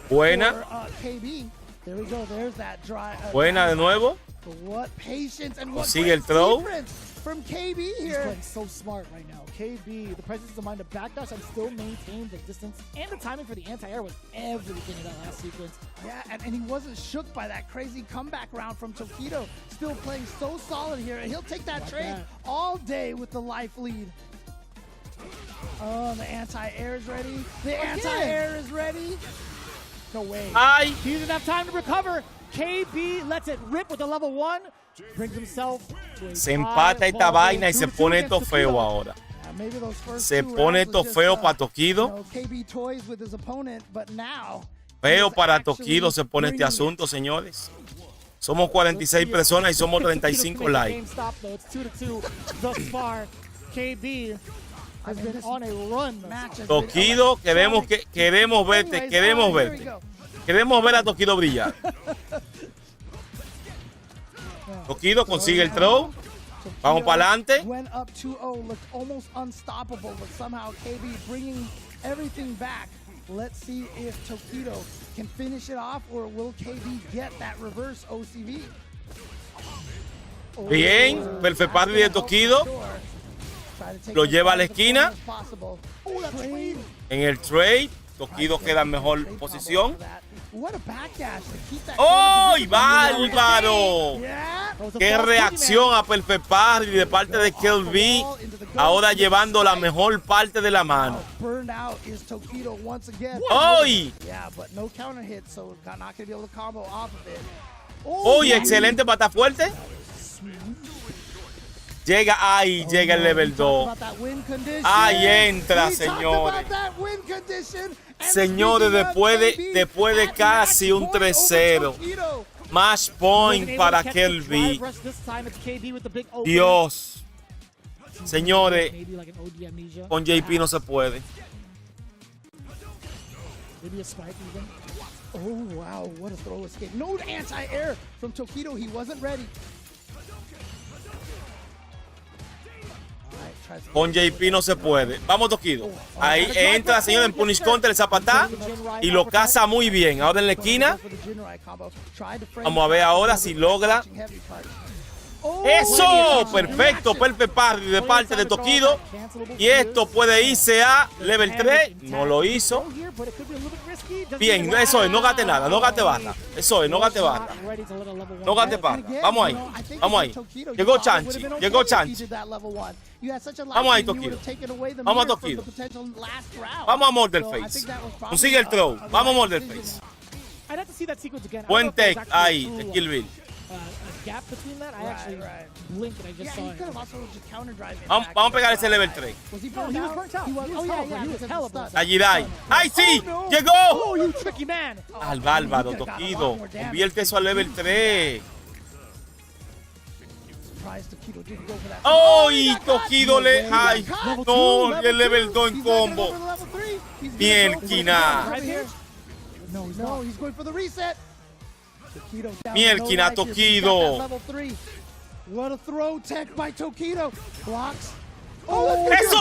Buena. Buena de nuevo. Consigue el throw. From KB here. He's playing so smart right now. KB, the presence of mind to backdash and still maintain the distance, and the timing for the anti-air was everything in that last sequence. Yeah, and he wasn't shook by that crazy comeback round from Tokido. Still playing so solid here, and he'll take that trade all day with the life lead. Oh, the anti-air is ready. The anti-air is ready. No way. Ay. He doesn't have time to recover. KB lets it rip with the level 1. Brings himself to se empata esta vaina y se pone esto feo ahora. Se pone esto feo para Tokido. Feo para Tokido se pone este asunto, señores. Somos 46 personas y somos 35 likes. Tokido, queremos verte. Queremos ver a Tokido brillar. Tokido consigue el throw. Vamos para adelante. Let's see if Tokido can finish it off or will KB get that reverse OCV. Bien, perfect parry de Tokido. Lo lleva a la esquina. En el trade, Tokido queda en mejor posición. ¡Oh, bárbaro! ¡Qué reacción a perfect parry de parte de KLB! Ahora llevando la mejor parte de la mano. ¡Ay! ¡Uy, excelente pata fuerte! Llega el level 2. Ahí entra, señores. Señores, después de casi un 3-0. Match point para KLB. Dios. Señores, con JP no se puede. Oh, wow, what a throw escape. No anti-air from Tokido. He wasn't ready. Con JP no se puede. Vamos, Tokido. Ahí entra, señor, en punish counter el zapatá y lo caza muy bien. Ahora en la esquina. Vamos a ver ahora si logra. ¡Eso! Perfecto, perfect parry de parte de Tokido. Y esto puede irse a level 3. No lo hizo. Bien, eso es, no gate nada, no gate barra. Eso es, no gate barra. No gate barra. Vamos ahí, vamos ahí. Llegó Chanchi. Vamos ahí, Tokido. Vamos a Tokido. Vamos a Murderface. Consigue el throw. Vamos a Murderface. Buen tech ahí, de Kill Bill. Vamos a pegar ese level 3. Ayirai. ¡Ay, sí! ¡Llegó! Al bárbaro, Tokido. Convierte eso al level 3. ¡Ay, Tokido le! ¡Ay, no! El level 2 en combo. Mielquina. Mielquina, Tokido. What a throw tech by Tokido. Blocks. ¡Eso!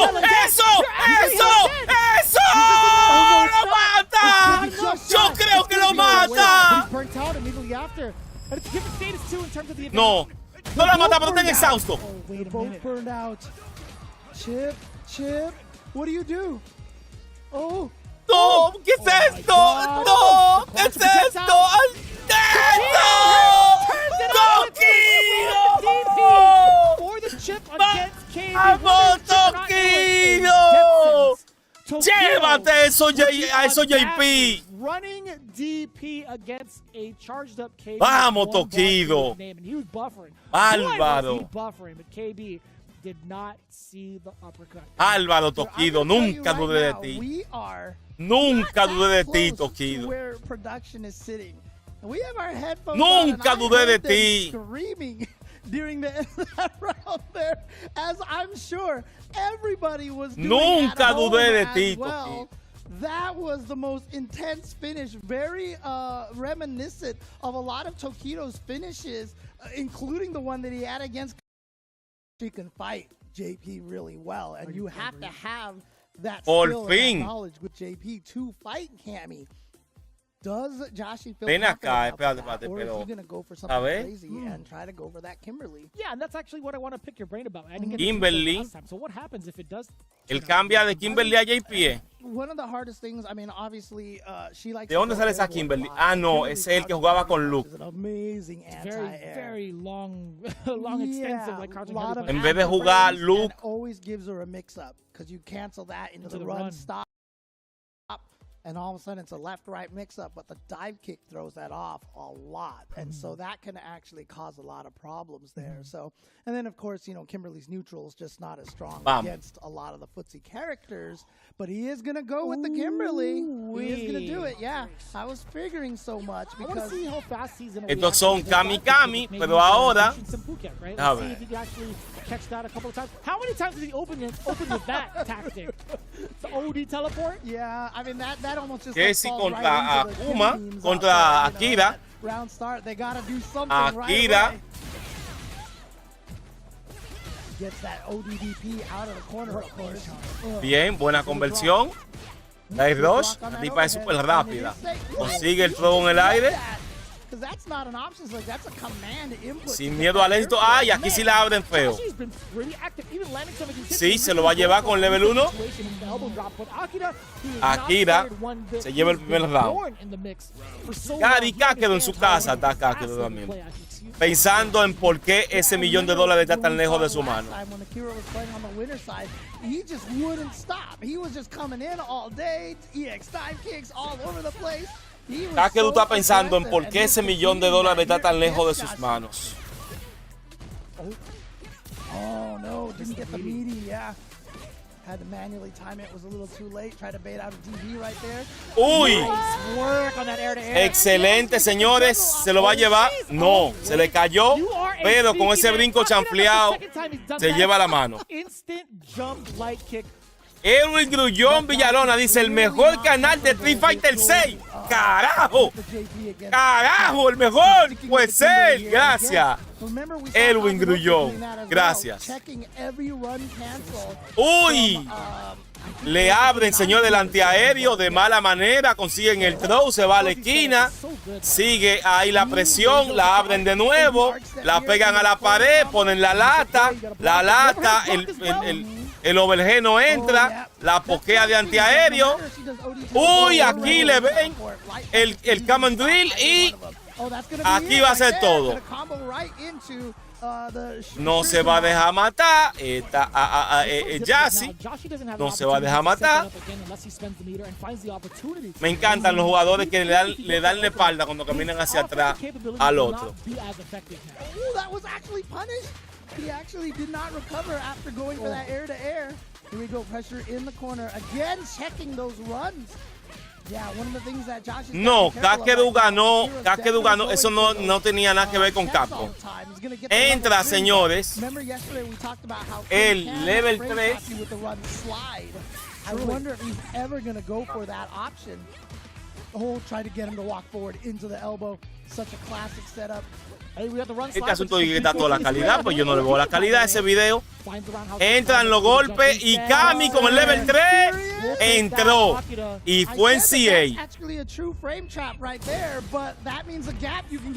¡Lo mata! ¡Yo creo que lo mata! No. No la mata, pero está en exhausto. Both burned out. Chip. What do you do? Oh. No, ¿qué es esto? No, ¿qué es esto? ¡Vamos, Tokido! ¡Llévate eso, a eso, JP! ¡Vamos, Tokido! ¡Álvaro! Álvaro, Tokido, nunca dudé de ti. Nunca dudé de ti, Tokido. Nunca dudé de ti. During the end of that round there, as I'm sure everybody was doing Nunca at home dudé de as ti, well. That was the most intense finish, very reminiscent of a lot of Tokido's finishes, including the one that he had against. She can fight JP really well, and you have to have that skill and that knowledge with JP to fight Cammy. Does Joshi feel Ven acá, espérate, or is he going to go for something crazy and try to go for that Kimberly? Yeah, and that's actually what I want to pick your brain about. I didn't get Kimberly. last time. So what happens if it does? El cambia de Kimberly a JP. One of the hardest things, I mean, obviously, she likes. ¿De dónde sale esa Kimberly? Ah, no, ese es el que jugaba con Luke. An amazing anti-air. Very long, extensive, like cartoon. En vez de jugar Luke, always gives her a mix-up because you cancel that into the run stop. And all of a sudden it's a left-right mix-up, but the dive kick throws that off a lot. And so that can actually cause a lot of problems there. So, and then of course, you know, Kimberly's neutral is just not as strong against a lot of the footsie characters, but he is going to go with the Kimberly. He is going to do it, yeah. I was figuring so much because... I want to see how fast he's going to estos son Kami, pero ahora... Let's see if he can actually catch that a couple of times. How many times did he open with that tactic? The OD teleport? Yeah, I mean, that almost just que si contra Akuma, contra Akira. Round start, they gotta do something Akira. Right gets that ODDP out of the corner, of course. Bien, buena conversión. Dive rush, la tipa es súper rápida. Consigue el throw en el aire. Sin miedo al éxito. Ay, aquí sí la abren feo. Sí, se lo va a llevar con level 1. Akira se lleva el primer round. Karika quedó en su casa. Está acá, quedó también. Pensando en por qué ese $1,000,000 está tan lejos de su mano. Kakeru está pensando en por qué ese $1,000,000 está tan lejos de sus manos. Oh no, didn't get the meaty, yeah. Had to manually time it, was a little too late. Tried to bait out a DB right there. Uy, excelente, señores. ¿Se lo va a llevar? No, se le cayó, pero con ese brinco chanfleado se lleva la mano. Edwin Grullón Villalona dice: el mejor canal de Street Fighter 6. ¡Carajo! ¡Carajo! ¡El mejor! Pues ser. Gracias, Edwin Grullón. Gracias. ¡Uy! Le abren, señor, el antiaéreo de mala manera. Consiguen el throw, se va a la esquina. Sigue ahí la presión. La abren de nuevo. La pegan a la pared. Ponen la lata. La lata. El overhead no entra, la pokea de antiaéreo. Uy, aquí le ven el command drill y aquí va a ser todo. No se va a dejar matar. Jassy no se va a dejar matar. Me encantan los jugadores que le dan la espalda cuando caminan hacia atrás al otro. He actually did not recover after going for that air-to-air. Here we go, pressure in the corner. Again, checking those runs. Yeah, one of the things that Josh is no, Kakeru ganó. Eso no tenía nada que ver con Capcom. Entra, señores, el level 3. I wonder if he's ever going to go for that option. Oh, try to get him to walk forward into the elbow. Such a classic setup. Este asunto de que está toda la calidad, pues yo no le veo la calidad a ese video. Entran los golpes y Kami con el level 3 entró y fue en CA.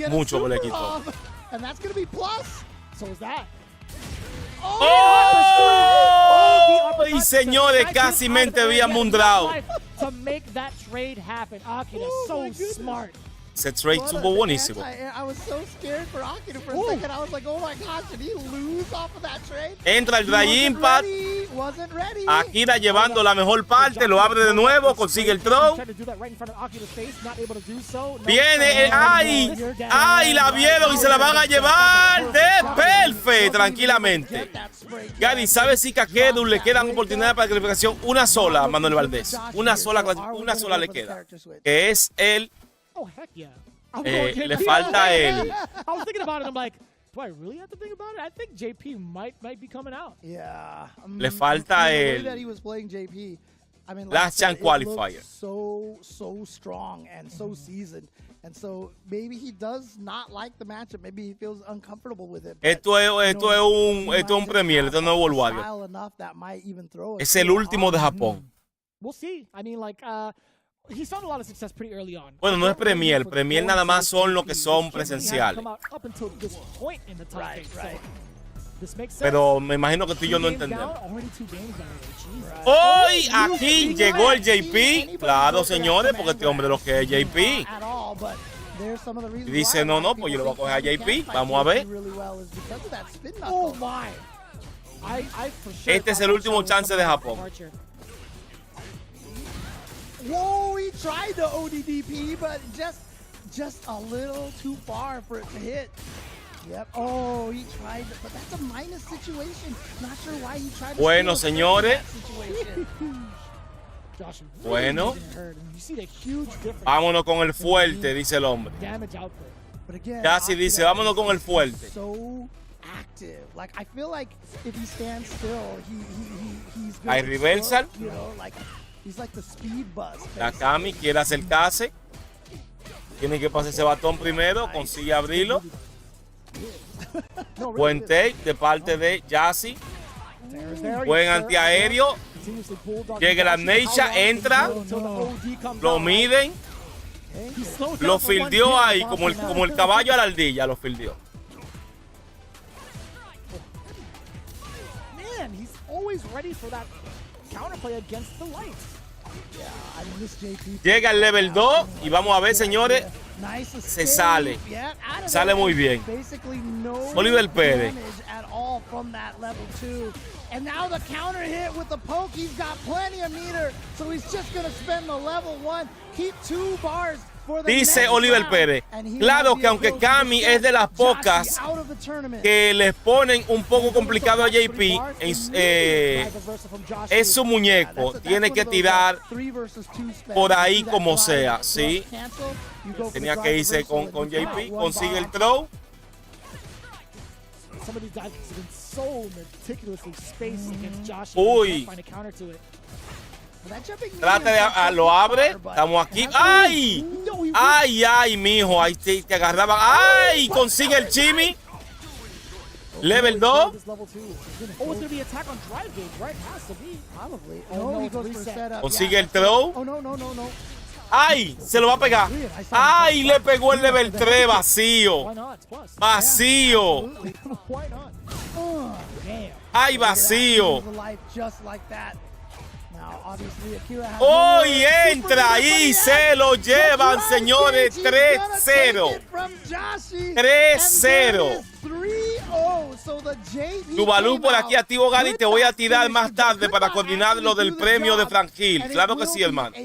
Mucho le quitó. ¡Oh! Y señores, casi mente había mundrado. Ese trade estuvo buenísimo. Entra el Dry Impact. Akira llevando la mejor parte. Lo abre de nuevo. Consigue el throw. Viene. ¡Ay! ¡Ay! La vieron y se la van a llevar de perfecto. Tranquilamente. Gary, ¿sabes si Kakeru le quedan oportunidades para clasificación? Una sola, Manuel Valdés. Una sola le queda. Que es el... Oh, heck yeah. Le falta el... I was thinking about it. I'm like, do I really have to think about it? I think JP might be coming out. Yeah. Le falta the way el... that he was playing JP, I mean, Last chance qualifier. So strong and so seasoned. And so maybe he does not like the matchup. Maybe he feels uncomfortable with it. Esto es un Premier, esto no es World Warrior. Es el último de Japón. We'll see. I mean, like, he's found a lot of success pretty early on. Bueno, no es Premier. Premier nada más son los que son presenciales. Pero me imagino que tú y yo no entendemos. Hoy aquí llegó el JP. Claro, señores, porque este hombre lo que es JP. Y dice, no, pues yo lo voy a coger a JP. Vamos a ver. Este es el último chance de Japón. Whoa, he tried the ODDP, but just a little too far for it to hit. Yep. Oh, he tried, but that's a minus situation. Not sure why he tried. Bueno, señores. Bueno. Vámonos con el fuerte, dice el hombre. Casi dice, vámonos con el fuerte. Hay reversal. La Kami quiere acercarse. Tiene que pasar ese batón primero. Consigue abrirlo. Buen take de parte de Jassy. Buen antiaéreo. Llega la Neisha, entra. Lo miden. Lo fildeó ahí como el caballo a la ardilla. Lo fildeó. Llega el level 2 y vamos a ver, señores. Se sale. Sale muy bien. Oliver Pérez. And now the counter hit with the poke. He's got plenty of meter, so he's just going to spend the level 1. Keep 2 bars. Dice Oliver Pérez, claro que aunque Kami es de las pocas que les ponen un poco complicado a JP, es su muñeco, tiene que tirar por ahí como sea, ¿sí? Tenía que irse con JP, consigue el throw. Uy. Trate de lo abre. Estamos aquí. ¡Ay! ¡Ay, mijo! Ahí te agarraban. ¡Ay! Consigue el chimi. Level 2. Consigue el throw. ¡Ay! Se lo va a pegar. ¡Ay! Le pegó el level 3 vacío. Vacío. ¡Ay, vacío! Hoy entra y se lo llevan, señores. 3-0. 3-0. Tuvalu por aquí activo, Gary. Te voy a tirar más tarde para coordinar lo del premio de Frank Hill. Claro que sí, hermano.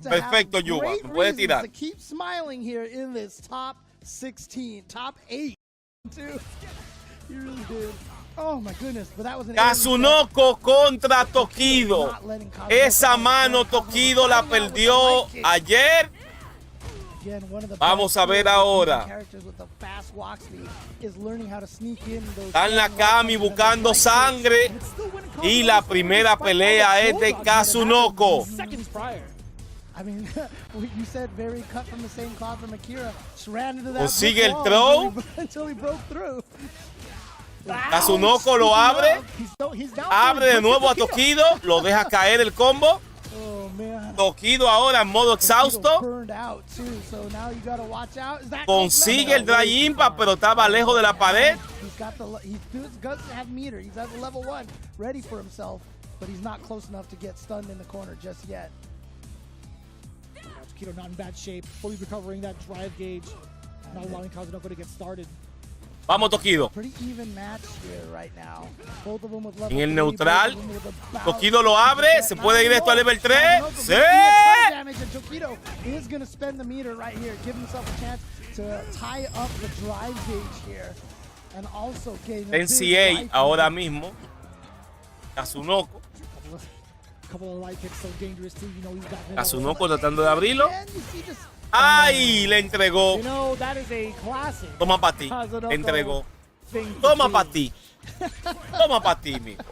Perfecto, Yuba. Me puede tirar. Oh my goodness, but that was an Kazunoko contra Tokido. Esa mano Tokido la perdió ayer. Vamos a ver ahora. Están la Kami buscando sangre. Y la primera pelea es de Kazunoko. Consigue el throw. Kazunoko lo abre. Abre de nuevo a Tokido. Lo deja caer el combo. Tokido ahora en modo exhausto. Consigue el dry impact, pero estaba lejos de la pared. Tokido not in bad shape, fully recovering that drive gauge, not allowing Kazunoko to get started. Vamos, Tokido. En el neutral. Tokido lo abre. Se puede ir esto a level 3. ¡Sí! NCA ahora mismo. Kazunoko. Kazunoko tratando de abrirlo. ¡Ay! Le entregó. Toma para ti. Entregó. Toma para ti. Toma para ti, mijo.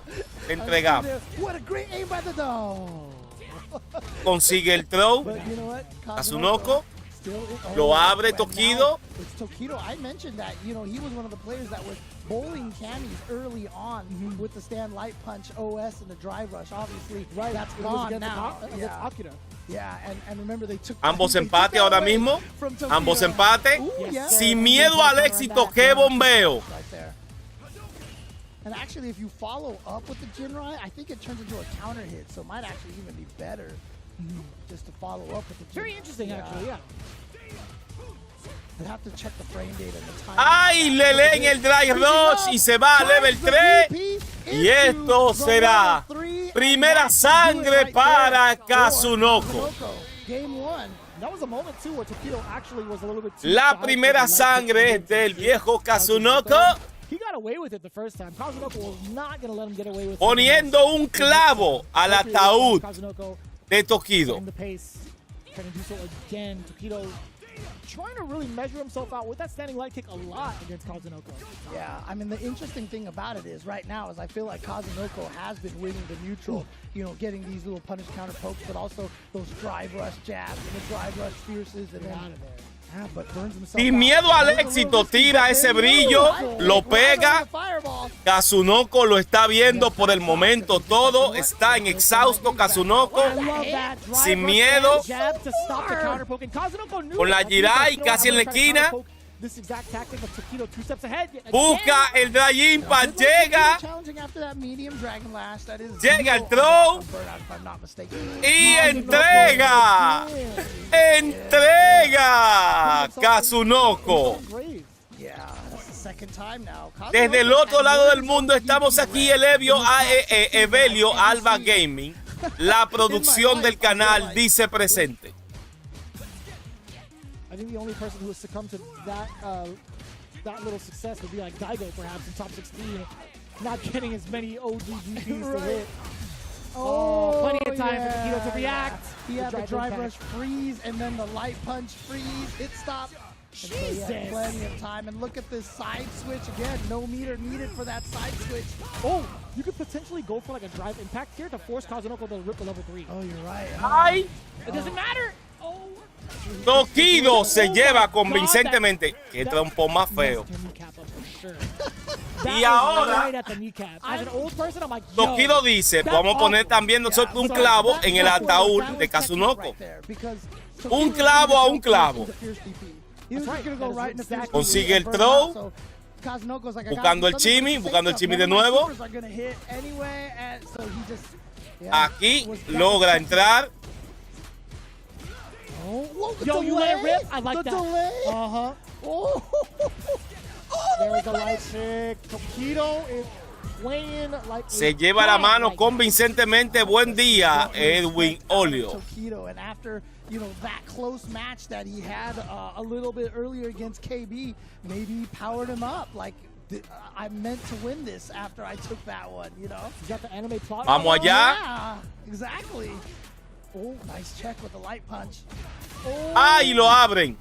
Te entregamos. What a great aim by the dog. Consigue el throw. Kazunoko. Lo abre Tokido. It's Tokido. I mentioned that, you know, he was one of the players that was bowling camis early on with the stand light punch OS and the drive rush. Obviously, that's gone now. Yeah, and remember they took ambos empate ahora mismo. Ambos empate. Sin miedo al éxito, qué bombeo. And actually, if you follow up with the Jinrai, I think it turns into a counter hit, so it might actually even be better just to follow up with the Jinrai. Very interesting, actually, yeah. I'd have to check the frame data and the time. ¡Ay! Le leen el drive rush y se va a level 3. Y esto será primera sangre para Kazunoko. La primera sangre es del viejo Kazunoko. Poniendo un clavo al ataúd de Tokido. Trying to really measure himself out with that standing light kick a lot against Kazunoko. Yeah, I mean, the interesting thing about it is right now is I feel like Kazunoko has been winning the neutral, you know, getting these little punish counter pokes, but also those drive rush jabs and the drive rush fierces and then out of there. Yeah, but burns himself Sin miedo al éxito, tira ese brillo, lo pega. Kazunoko lo está viendo por el momento todo. Está en exhausto Kazunoko. Sin miedo. Con la Jirai casi en la esquina. Busca el Dragon Impact, llega. Llega el throw. Y entrega. Entrega Kazunoko. Desde el otro lado del mundo estamos aquí, Evelio Alba Gaming. La producción del canal dice presente. I think the only person who has succumbed to that little success would be like Daigo, perhaps, in top 16, not getting as many OG GPs to hit. Oh, plenty of time for Tokido to react. He had the drive rush freeze and then the light punch freeze, hit stop. Jesus. So plenty of time. And look at this side switch again. No meter needed for that side switch. Oh, you could potentially go for like a drive impact here to force Kazunoko to rip the level 3. Oh, you're right. Ay. It doesn't matter. Oh. Tokido se lleva convincentemente. Qué trompón más feo. Y ahora Tokido dice, vamos a poner también nosotros un clavo en el ataúd de Kazunoko. Un clavo a un clavo. Consigue el throw. Buscando el chimi de nuevo. Aquí logra entrar. Yo, you let it rip? I like that. Uh-huh. There's a light trick. Tokido is playing like se lleva la mano convincentemente. Buen día, Edwin Olio. Tokido, and after, you know, that close match that he had a little bit earlier against KB, maybe he powered him up. Like, I meant to win this after I took that one, you know? You got the anime plot. Vamos allá. Yeah, exactly. Oh, nice check with the light punch. Oh. Ah, y lo abren.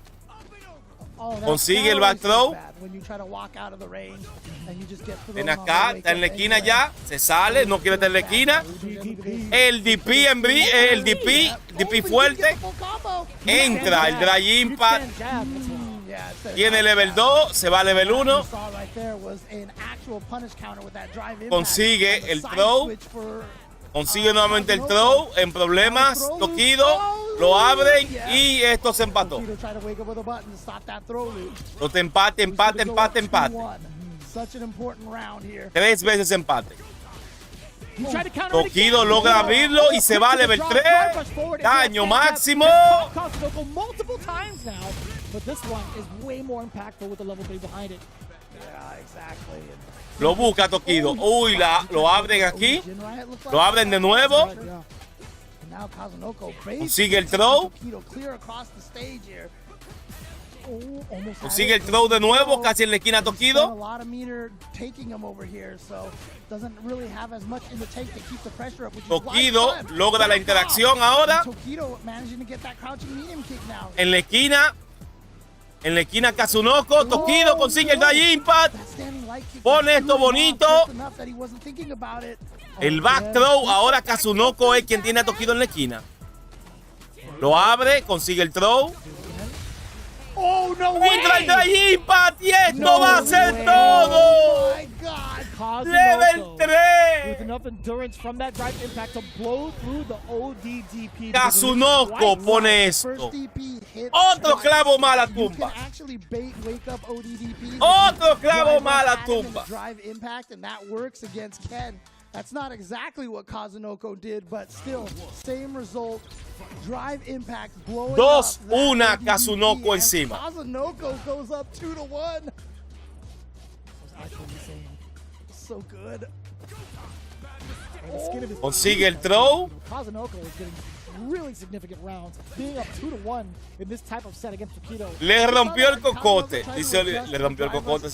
Consigue el back throw. Ven acá, está en la esquina ya. Se sale, no quiere estar en la esquina. El DP fuerte. Entra el Dragon Impact. Tiene level 2, se va a level 1. Consigue el throw. Consigue nuevamente el throw, en problemas, Tokido, lo abren y esto se empató. Los empate. 3 veces empate. Tokido logra abrirlo y se va a level 3. Daño máximo. Lo busca Tokido. Uy, lo abren aquí. Lo abren de nuevo. Consigue el throw. Consigue el throw de nuevo. Casi en la esquina Tokido. Tokido logra la interacción ahora. En la esquina. En la esquina Kazunoko, Tokido consigue el Dry Impact. Pone esto bonito. El back throw, ahora Kazunoko es quien tiene a Tokido en la esquina. Lo abre, consigue el throw. Oh, no Entra el Dry Impact y esto va a ser todo. Level 3. Kazunoko pone esto. Otro clavo más a la tumba. Otro clavo más a la tumba. That's not exactly what Kazunoko did, but still, same result. Drive impact, blowing up. 2-1 Kazunoko encima. Kazunoko goes up 2-1. So good. Consigue el throw. Kazunoko is getting really significant rounds, being up 2-1 in this type of set against Tokido. Le rompió el cocote. Dice, le rompió el cocote.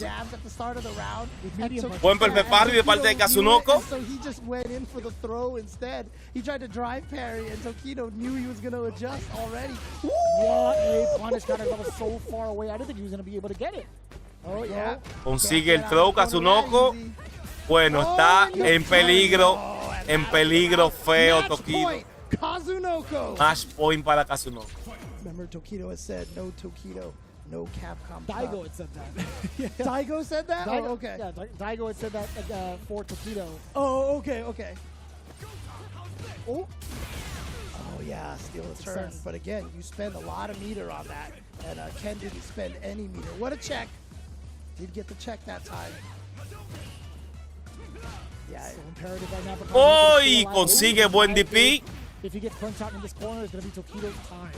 Buen perfect parry de parte de Kazunoko. So he just went in for the throw instead. He tried to drive parry, and Tokido knew he was going to adjust already. What a punish counter that was so far away. I didn't think he was going to be able to get it. Oh, yeah. Consigue el throw Kazunoko. Bueno, está en peligro feo Tokido. Kazunoko. Match point para Kazunoko. Remember, Tokido has said no Tokido, no Capcom. Daigo had said that. Yeah. Daigo said that? Daigo, oh, okay. Yeah, Daigo had said that for Tokido. Oh, okay, okay. Oh. Oh, yeah, steal a turn. But again, you spend a lot of meter on that. And Ken didn't spend any meter. What a check. Did get the check that time. Yeah. So imperative right now. Hoy consigue buen DP. If he gets punched out in this corner, it's going to be Tokido's time.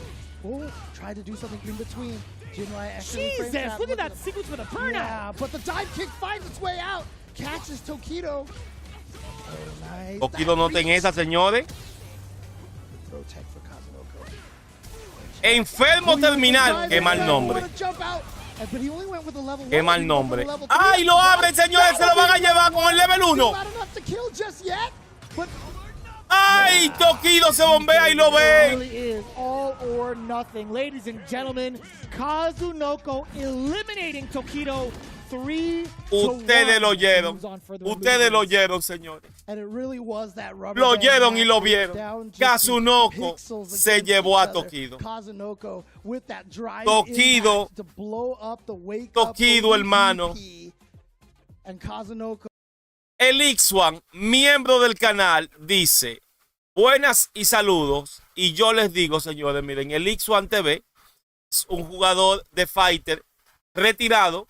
Oh, tried to do something in between. Jinrai actually Jesus, look at that sequence with a burnout. Yeah, but the dive kick finds its way out. Catches Tokido. Oh, nice. Tokido no ten esa, señores. Throw tech for Kazunoko. Enfermo terminal. Qué mal nombre. Qué mal nombre. ¡Ay, lo abren, señores! Se lo van a llevar con el level 1. ¡Ay! Tokido se bombea y lo ve. All or nothing. Ladies and gentlemen, Kazunoko eliminating Tokido 3-1. Ustedes lo oyeron. Ustedes lo oyeron, señores. Lo oyeron y lo vieron. Kazunoko se llevó a Tokido. Tokido, hermano. El X1, miembro del canal, dice: buenas y saludos. Y yo les digo, señores, miren, el X1 TV es un jugador de fighter retirado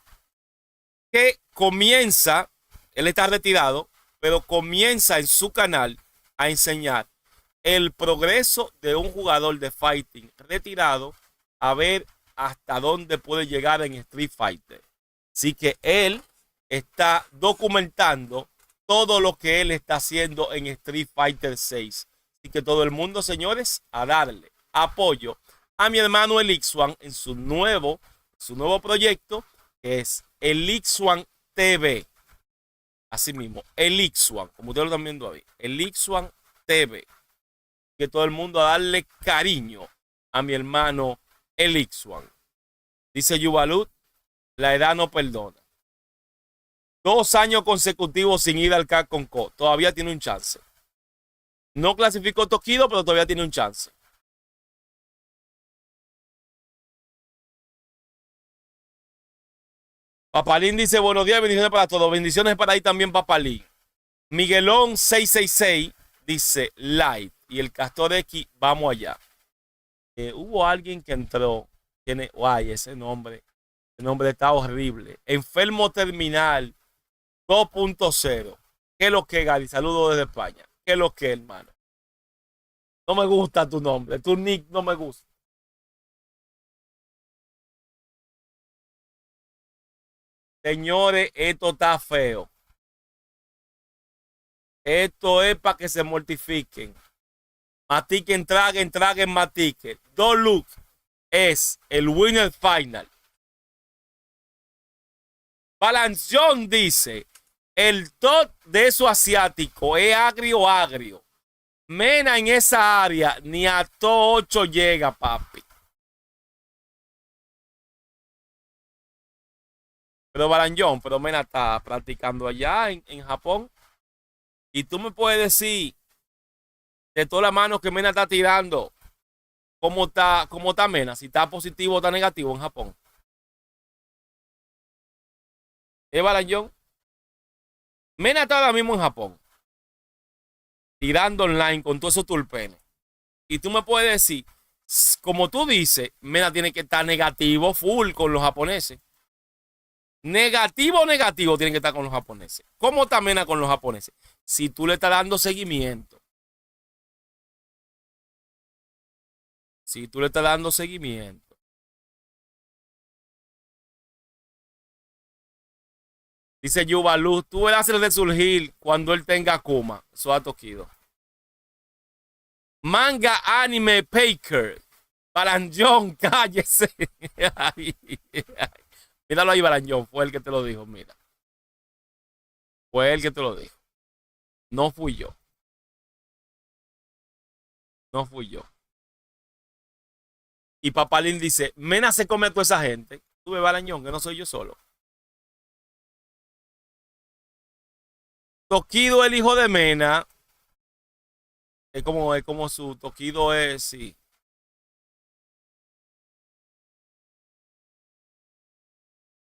que comienza, él está retirado, pero comienza en su canal a enseñar el progreso de un jugador de fighting retirado, a ver hasta dónde puede llegar en Street Fighter. Así que él está documentando todo lo que él está haciendo en Street Fighter 6. Así que todo el mundo, señores, a darle apoyo a mi hermano el X1 en su nuevo proyecto, que es el X1 TV. Así mismo, el X1, como ustedes lo están viendo ahí, el X1 TV. Que todo el mundo a darle cariño a mi hermano el X1. Dice Yuvalut, la edad no perdona. 2 años consecutivos sin ir al Capcom Co. Todavía tiene un chance. No clasificó Tokido, pero todavía tiene un chance. Papalín dice: buenos días, bendiciones para todos. Bendiciones para ahí también, Papalín. Miguelón 666 dice: light. Y el Castor X, vamos allá. Hubo alguien que entró. Tiene, guay, ese nombre está horrible. Enfermo terminal 2.0. ¿Qué es lo que, Gary? Saludos desde España. ¿Qué es lo que, hermano? No me gusta tu nombre. Tu nick no me gusta. Señores, esto está feo. Esto es para que se mortifiquen. Matiquen, traguen, matiquen. Don't look es el winner final. Balanción dice: el top de eso asiático es agrio. Mena en esa área ni a top 8 llega, papi. Pero Balanjón, pero Mena está practicando allá en Japón. Y tú me puedes decir de todas las manos que Mena está tirando, cómo está Mena, si está positivo o está negativo en Japón. Balanjón. Mena está ahora mismo en Japón, tirando online con todos esos tulpenes. Y tú me puedes decir, como tú dices, Mena tiene que estar negativo full con los japoneses. Negativo tiene que estar con los japoneses. ¿Cómo está Mena con los japoneses? Si tú le estás dando seguimiento. Si tú le estás dando seguimiento. Dice Yuba Luz, tú verás el de surgir cuando él tenga Kuma. Eso ha toquido. Manga Anime Paker. Balanjón, cállese. Ay, ay. Míralo ahí, Balanjón. Fue el que te lo dijo, mira. Fue el que te lo dijo. No fui yo. No fui yo. Y Papalín dice, Mena se come a toda esa gente. Tú ves, Balanjón, que no soy yo solo. Toquido, el hijo de Mena. Es como su Toquido es, sí.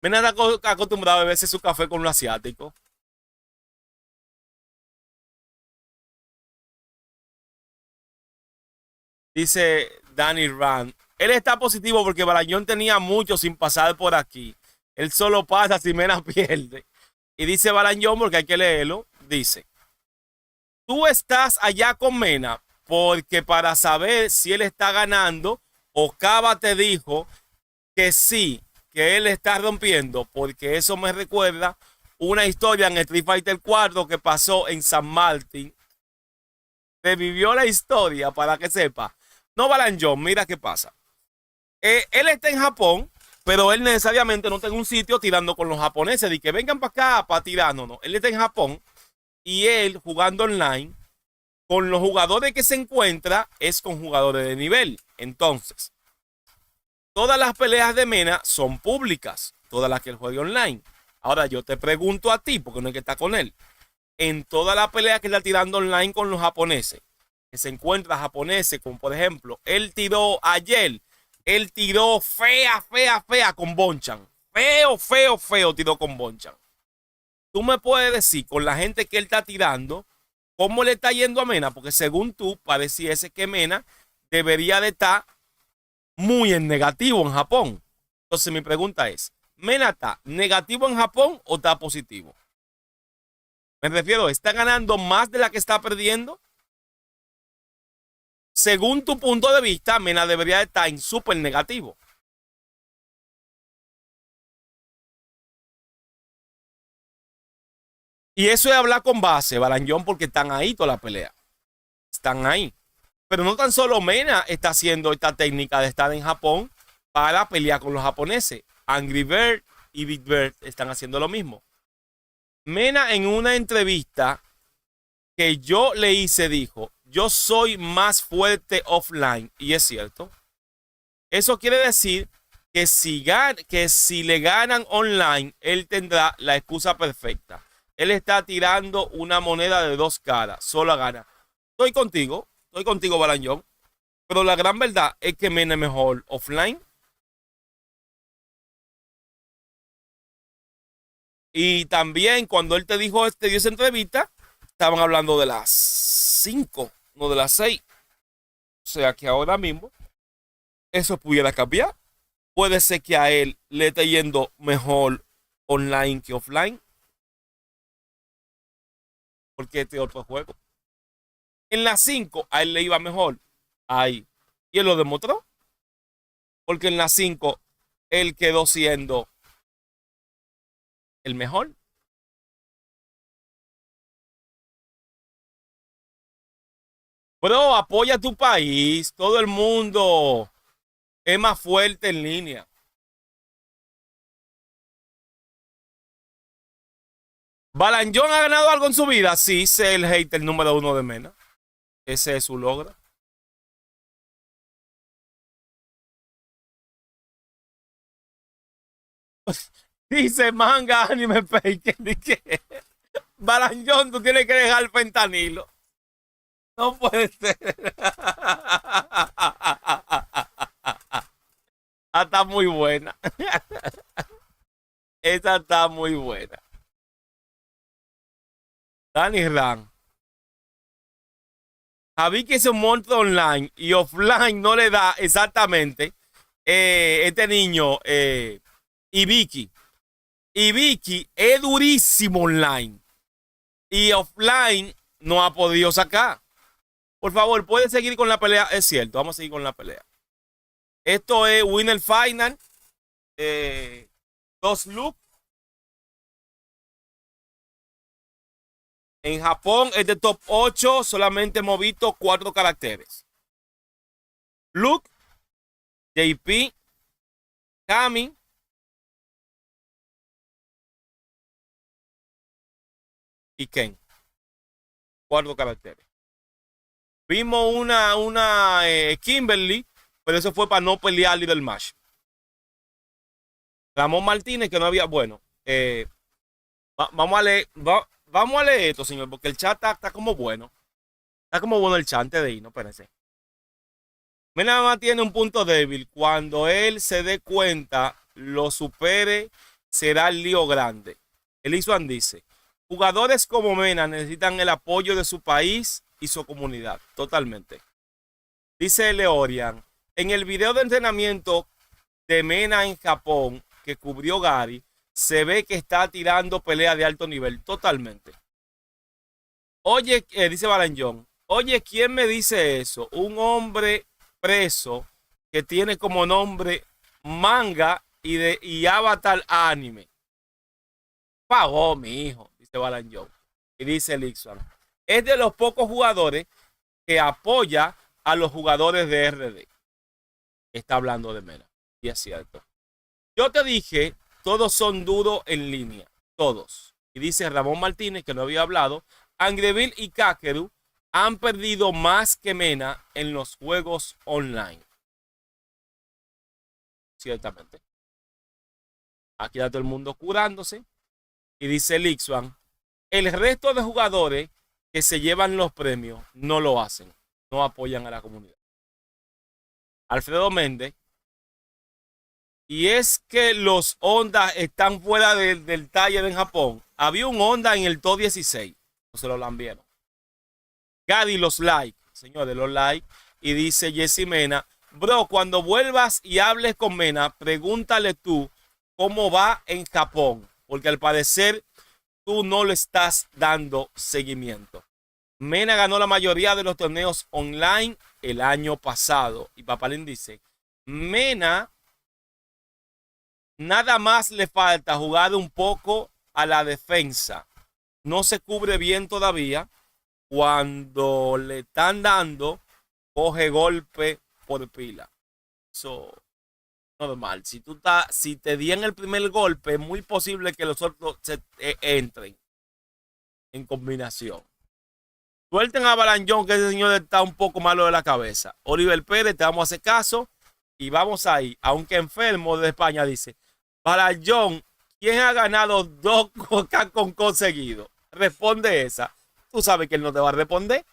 Mena está acostumbrado a beberse su café con lo asiático. Dice Danny Rand. Él está positivo porque Barañón tenía mucho sin pasar por aquí. Él solo pasa si Mena pierde. Y dice Barañón, porque hay que leerlo, dice, tú estás allá con Mena porque para saber si él está ganando, Okaba te dijo que sí, que él está rompiendo, porque eso me recuerda una historia en Street Fighter 4 que pasó en San Martín. Revivió la historia para que sepa. No, Balanjón, mira qué pasa. Él está en Japón, pero él necesariamente no está en un sitio tirando con los japoneses de que vengan para acá para tirar. No, no. Él está en Japón y él jugando online con los jugadores que se encuentra es con jugadores de nivel. Entonces, todas las peleas de Mena son públicas, todas las que él juegue online. Ahora yo te pregunto a ti, porque no es que está con él. En toda la pelea que está tirando online con los japoneses, que se encuentra japoneses, como por ejemplo, él tiró ayer, él tiró fea con Bonchan. Feo tiró con Bonchan. Tú me puedes decir con la gente que él está tirando, cómo le está yendo a Mena, porque según tú, pareciese que Mena debería de estar muy en negativo en Japón. Entonces mi pregunta es, ¿Mena está negativo en Japón o está positivo? Me refiero, ¿está ganando más de la que está perdiendo? Según tu punto de vista, Mena debería estar en súper negativo. Y eso es hablar con base, Balanjón, porque están ahí toda la pelea. Están ahí. Pero no tan solo Mena está haciendo esta técnica de estar en Japón para pelear con los japoneses. Angry Bird y Big Bird están haciendo lo mismo. Mena en una entrevista que yo le hice dijo, yo soy más fuerte offline. Y es cierto. Eso quiere decir que si le ganan online, él tendrá la excusa perfecta. Él está tirando una moneda de dos caras. Solo gana. Estoy contigo, Balanjón. Pero la gran verdad es que Mena es mejor offline. Y también cuando él te dio esa entrevista, estaban hablando de las 5, no de las 6. O sea que ahora mismo eso pudiera cambiar. Puede ser que a él le esté yendo mejor online que offline. Porque este otro juego. En las 5 a él le iba mejor. Ahí. Y él lo demostró. Porque en las 5 él quedó siendo el mejor. Bro, apoya a tu país. Todo el mundo es más fuerte en línea. ¿Balanjón ha ganado algo en su vida? Sí, es el hater número 1 de Mena. Ese es su logro. Dice manga anime fake. Dice, Balanjón, tú tienes que dejar el fentanilo. No puede ser. Está muy buena. Esa está muy buena. Danny Ran. Javi que es un monstruo online y offline no le da exactamente este niño Ibiki. Ibiki es durísimo online y offline no ha podido sacar. Por favor, puede seguir con la pelea. Es cierto, vamos a seguir con la pelea. Esto es Winner Final. 2 looks. En Japón es de top 8, solamente hemos visto 4 caracteres. Luke, JP, Kami, y Ken. 4 caracteres. Vimos una Kimberly, pero eso fue para no pelear del match. Ramón Martínez, que no había. Bueno, vamos a leer. Vamos a leer esto, señor, porque el chat está como bueno. Está como bueno el chat antes de ir, no espérense. Nada más tiene un punto débil. Cuando él se dé cuenta, lo supere, será el lío grande. Elizuan dice: jugadores como Mena necesitan el apoyo de su país y su comunidad. Totalmente. Dice Leorian: en el video de entrenamiento de Mena en Japón que cubrió Gary, se ve que está tirando pelea de alto nivel. Totalmente. Oye, dice Balanjón, oye, ¿quién me dice eso? Un hombre preso que tiene como nombre manga y avatar anime. Pagó, mi hijo, dice Balanjón. Y dice Lixon: es de los pocos jugadores que apoya a los jugadores de RD. Está hablando de Mena. Y es cierto. Yo te dije, todos son duros en línea. Todos. Y dice Ramón Martínez, que no había hablado, Angreville y Kakeru han perdido más que Mena en los juegos online. Ciertamente. Aquí está todo el mundo curándose. Y dice Lixuan: el resto de jugadores que se llevan los premios no lo hacen. No apoyan a la comunidad. Alfredo Méndez: y es que los Honda están fuera del taller en Japón. Había un Honda en el top 16. No se lo lambieron. Gary, los likes. Señores, los likes. Y dice Jesse Mena: bro, cuando vuelvas y hables con Mena, pregúntale tú cómo va en Japón. Porque al parecer tú no le estás dando seguimiento. Mena ganó la mayoría de los torneos online el año pasado. Y Papalín dice: Mena nada más le falta jugar un poco a la defensa. No se cubre bien todavía. Cuando le están dando, coge golpe por pila. Eso normal. Si te dieron el primer golpe, es muy posible que los otros entren en combinación. Suelten a Balanjón, que ese señor está un poco malo de la cabeza. Oliver Pérez, te vamos a hacer caso. Y vamos ahí, aunque enfermo de España, dice: Balanjón, ¿quién ha ganado 2 Coca con conseguido? Responde esa. Tú sabes que él no te va a responder.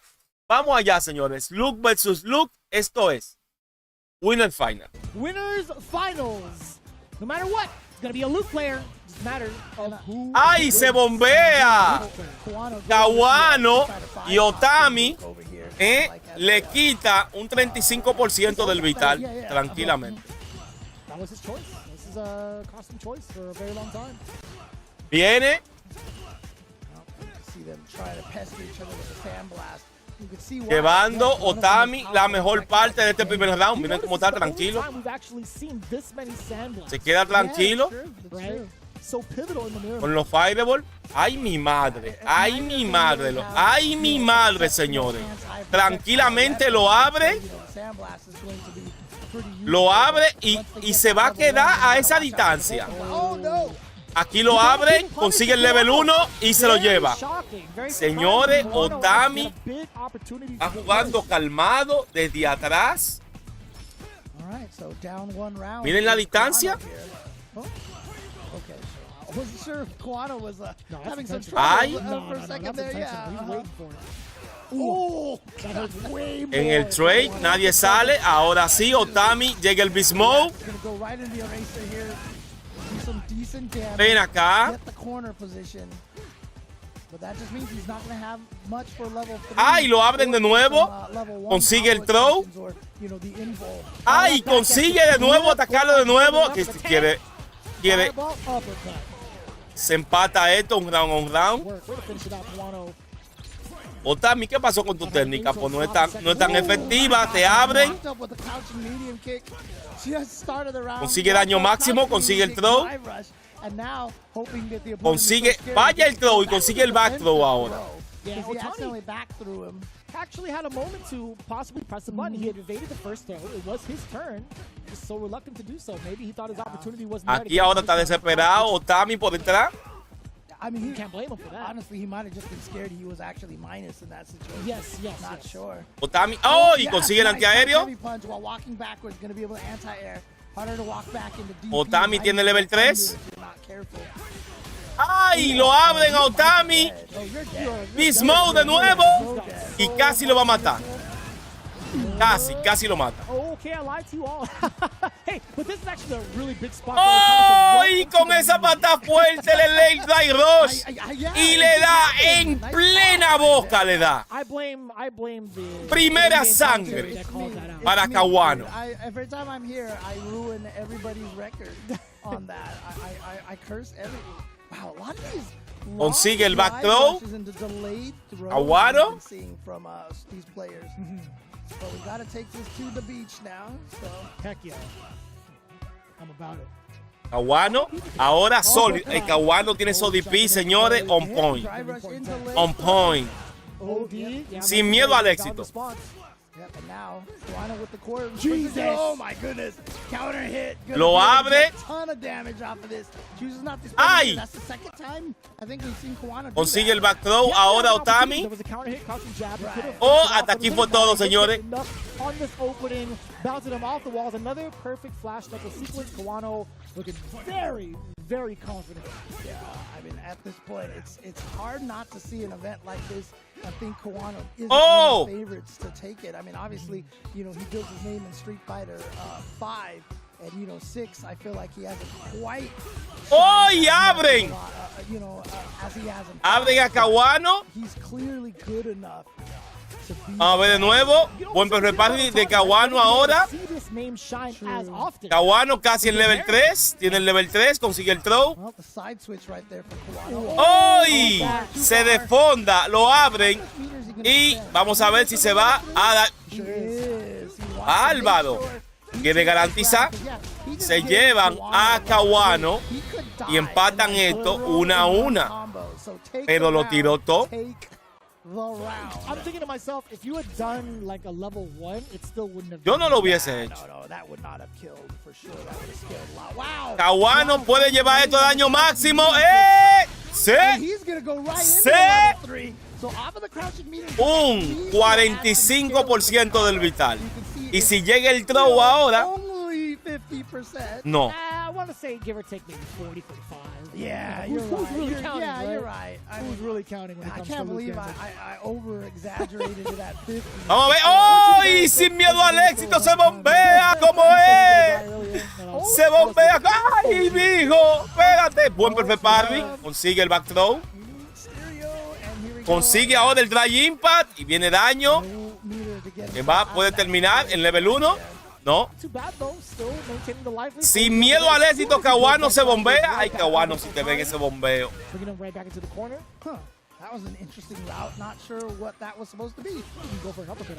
Vamos allá, señores. Luke versus Luke. Esto es Winner Final. Winners Finals. No matter what, it's going to be a Luke player. Doesn't matter who. ¡Ay, se bombea! Kawano y Otami le quita un 35% del vital tranquilamente. That was his choice. This is a custom choice for a very long time. Viene. Llevando Otami la mejor parte de este primer round. Miren cómo está tranquilo. Se queda tranquilo. Con los fireball. ¡Ay, mi madre! ¡Ay, mi madre! ¡Ay, mi madre, señores! Tranquilamente lo abre. Lo abre y se va a quedar a esa distancia. Aquí lo abren, consigue el level 1 y se lo lleva. Señores, Otami está jugando calmado desde atrás. Miren la distancia. wasn't sure if Kawano was having some Ay. trouble for a second there. Yeah. He's waiting for it. That hurts way more. En el trade, nadie sale. Ahora sí, Otami llega el Beast Mode. Gonna go right into the eraser here. Do some decent damage. Ven acá. Get the corner position. But that just means he's not gonna have much for level 3. Ay, lo abren de nuevo. Consigue el throw. Ay, consigue de nuevo atacarlo de nuevo. Que quiere. Se empata esto, un round. Otami, ¿qué pasó con tu técnica? Pues no es tan efectiva, te abren. Consigue daño máximo, consigue el throw. Consigue, vaya el throw y consigue el back throw ahora. Actually had a moment to possibly press the button. He had evaded the first throw. It was his turn. Just so reluctant to do so. Maybe he thought his opportunity wasn't there. Aquí ahora está desesperado Otami por detrás. I mean, you can't blame him for that. Honestly, he might have just been scared he was actually minus in that situation. Yes. Not sure. Otami, oh, y consigue el antiaéreo. Heavy punch while walking backwards, going to be able to anti-air. Harder to walk back into DP. Otami tiene level 3. ¡Ay! Lo abren a Otami. Beast Mode de nuevo. Y casi lo va a matar. Casi lo mata. Okay, I lied to you all. Hey, but this is actually a really big spot. ¡Oh! Y con esa pata fuerte le late drive rush. Y le da en plena boca, le da. I blame the primera sangre para Kawano. Every time I'm here, I ruin everybody's record on that. I curse everything. Wow, a lot of these consigue el back throw. Kawano. From these players. But we gotta take this to the beach now. So heck yeah, I'm about it. Kawano, ahora Solid. El Kawano tiene su DP, señores, on point. On point. Sin miedo al éxito. And now, Kawano with the core. Jesus! Oh my goodness! Counter hit. Lo abre. Ton of damage off of this. Chooses not to spend. Ay! That's the second time I think we've seen Kawano do consigue that. el back throw. Ahora Otami. Oh, hasta aquí fue todo, señores. On this opening, bouncing him off the walls. Another perfect flash knuckle sequence. Kawano looking very, very confident. Yeah, I mean, at this point, it's hard not to see an event like this. I think Kawano is one of the favorites to take it. I mean, obviously, you know, he built his name in Street Fighter 5, and, you know, 6, I feel like he hasn't quite... ¡Oh, y abren! You know, as he has in abren a Kawano. He's clearly good enough. A ver de nuevo. Buen reparty de Kawano ahora. Kawano casi en level 3. Tiene el level 3. Consigue el throw. ¡Hoy! Se defonda. Lo abren. Y vamos a ver si se va a dar. Álvaro quiere garantizar. Se llevan a Kawano y empatan esto 1-1. Pero lo tiró todo. I'm thinking to myself, if you had done like a level 1, it still wouldn't have. Yo no lo hubiese hecho. No, that would not have killed for sure. That would have scared a lot. Wow. Kawano puede llevar esto de daño máximo. ¡Eh! ¡Sí! He's gonna go right into level 3. So off of the crouching meter. Un 45% del vital. Y si llega el throw ahora. Only 50%. No. I want to say give or take maybe 40, 45. Yeah, you're right. Really counting, yeah, right? You're right. Who's really counting when it comes to I can't believe I over-exaggerated it at 50. Vamos a ver. ¡Oh! Y sin miedo al éxito se bombea como es. Se bombea. ¡Ay, mijo! Espérate. Buen perfect parry. Consigue el back throw. Consigue ahora el dry impact. Y viene daño. Que puede terminar en level 1. No. Sin miedo al éxito, Kawano se bombea. Ay, Kawano, si te ven ese bombeo.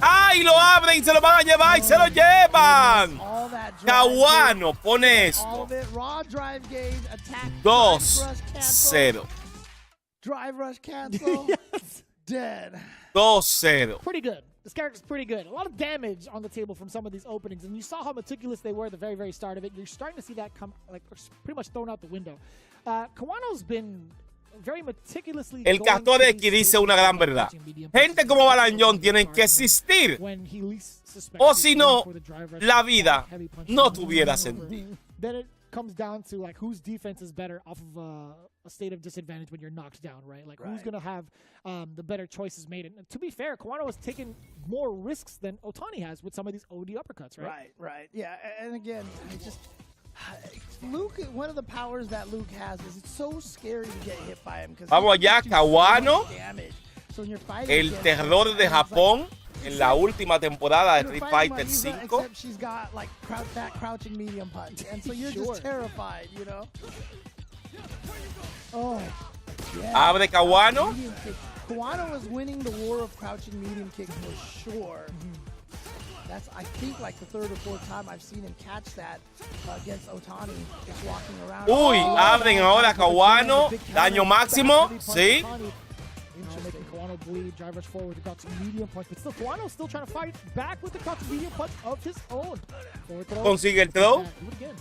¡Ay, lo abren y se lo van a llevar y se lo llevan! Kawano pone esto. 2-0. Drive rush cancel. Dead. 2-0. Pretty good. This character's pretty good. A lot of damage on the table from some of these openings, and you saw how meticulous they were at the very, very start of it. You're starting to see that come, like, pretty much thrown out the window. Kawano's been very meticulously. El Castor X dice una gran verdad. Gente como Balañón tienen que existir. O si no, la vida no tuviera sentido. comes down to like whose defense is better off of a state of disadvantage when you're knocked down, right? Like who's gonna have the better choices made. And to be fair, Kawano has taken more risks than Otani has with some of these OD uppercuts, right? Right. Yeah, and again, Luke, one of the powers that Luke has is it's so scary to get hit by him. Vamos allá, Kawano, el terror de Japón en la última temporada de Street Fighter 5. She's got like that crouching medium punch, and so you're just terrified, you know. Oh, yeah. Abre Kawano. Kawano was winning the war of crouching medium kicks for sure. That's, I think, like the third or fourth time I've seen him catch that against Otani, just walking around. Uy, abren ahora Kawano. Daño máximo. Sí. Making Kawano bleed, drive rush forward, got some medium punch, but still Kawano's still trying to fight back with the crouching medium punch of his own. Consigue el throw. Do it again.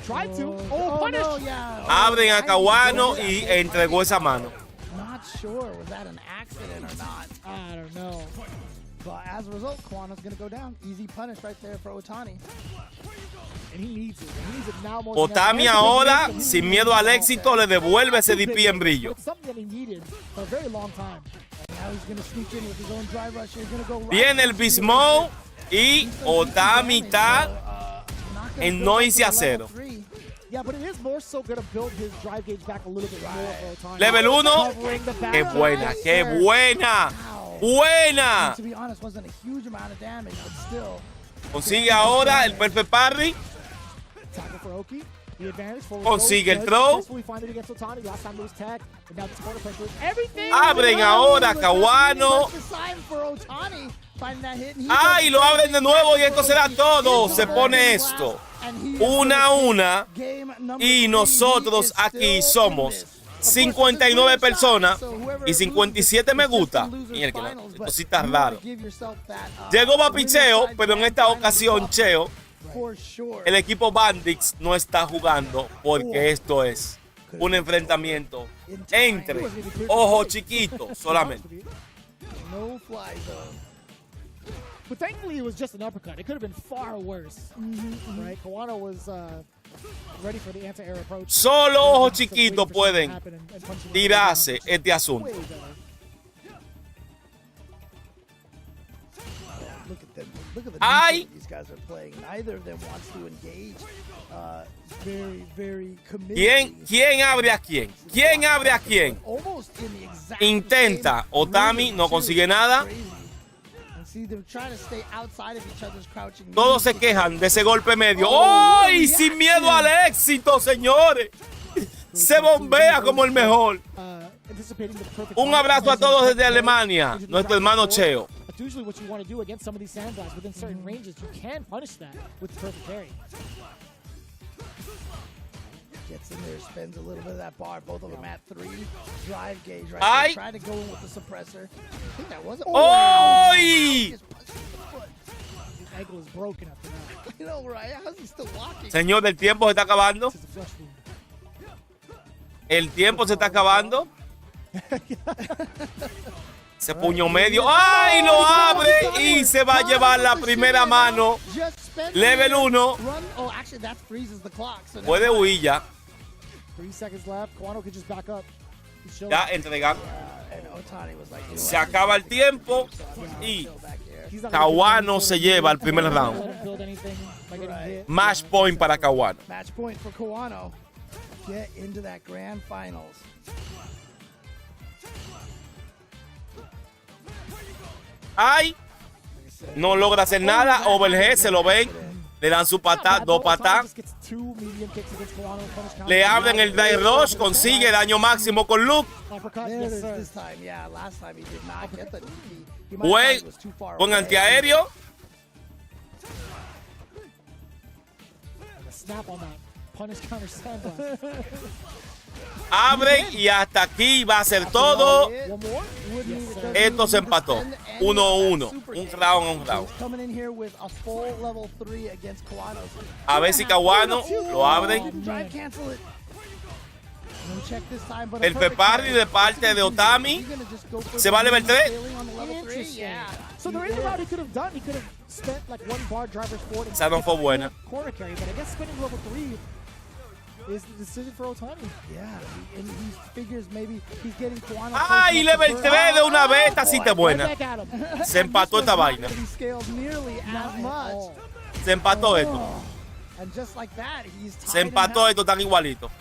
Tried to. Punish. No, yeah. Abren a Kawano y entregó esa mano. Not sure. Was that an accident or not? I don't know. But as a result, Kawano's going to go down. Easy punish right there for Otani. And he needs it. He needs it now more Otami ahora, sin miedo al éxito, le devuelve ese DP en brillo. Something that he needed for a very long time. And now he's going to sneak in with his own drive rush. He's going to go right. Viene el Beast Mode y Otami está en no irse a cero. Yeah, but it is more so going to build his drive gauge back a little bit more for Otani. Level 1. ¡Qué buena! ¡Qué buena! ¡Buena! To be honest, wasn't a huge amount of damage, but still. Consigue ahora el perfect parry. Consigue el throw. Abren ahora Kawano. ¡Ay! Lo abren de nuevo y esto será todo. Se pone esto 1-1 y nosotros aquí somos 59 personas y 57 me gusta. Mierda, esto sí está raro. Llegó Papicheo, pero en esta ocasión, Cheo, el equipo Bandits no está jugando porque esto es un enfrentamiento entre Ojo Chiquito solamente. But thankfully it was just an uppercut. It could have been far worse. Right? Kawano was ready for the anti-air approach. Solo Ojo Chiquito pueden tirarse este asunto. Look at the Ay. these guys are playing. Neither of them wants to engage. Very committed. ¿Quién abre a quién? ¿Quién abre a quién? Almost in the exact Intenta. same Otami no consigue nada. See, they're trying to stay outside of each other's crouching. Todos se quejan de ese golpe medio. ¡Ay! Sin miedo al éxito, señores. Se bombea como el mejor. Un abrazo a todos desde Alemania. Nuestro hermano Cheo. Usually what you want to do against some of these sandblasts within certain ranges, you can punish that with the perfect carry. Gets in there, spends a little bit of that bar. Both of them at 3. Drive gauge right there. Trying to go in with the suppressor. I think that wasn't. ¡Oh! His ankle is broken after that. You know, right? How's he still walking? Señor, el tiempo se está acabando. El tiempo se está acabando. Ese puño medio. ¡Ay! Lo abre y se va a llevar la primera mano. Level 1. Puede huir ya. 3 seconds left. Kawano can just back up. Ya entregando. Se acaba el tiempo y Kawano se lleva el primer round. Match point para Kawano. Match point for Kawano. Get into that grand finals. ¡Ay! No logra hacer nada. Overhead, se lo ven. Le dan su patada, 2 patadas. Le abren el drive rush. Consigue daño máximo con Luke. Fue con antiaéreo. Abre y hasta aquí va a ser todo. Esto se empató 1-1, un round. A ver si Kawano lo abre. El Pepardi de parte de Otami se va a level 3. Esa no fue buena. is the decision for Otani. Yeah, and he figures maybe he's getting Kuano. ¡Ay, level 3 de una vez! Esta sí está buena. Se empató esta vaina. Se empató esto. Se empató esto tan igualito.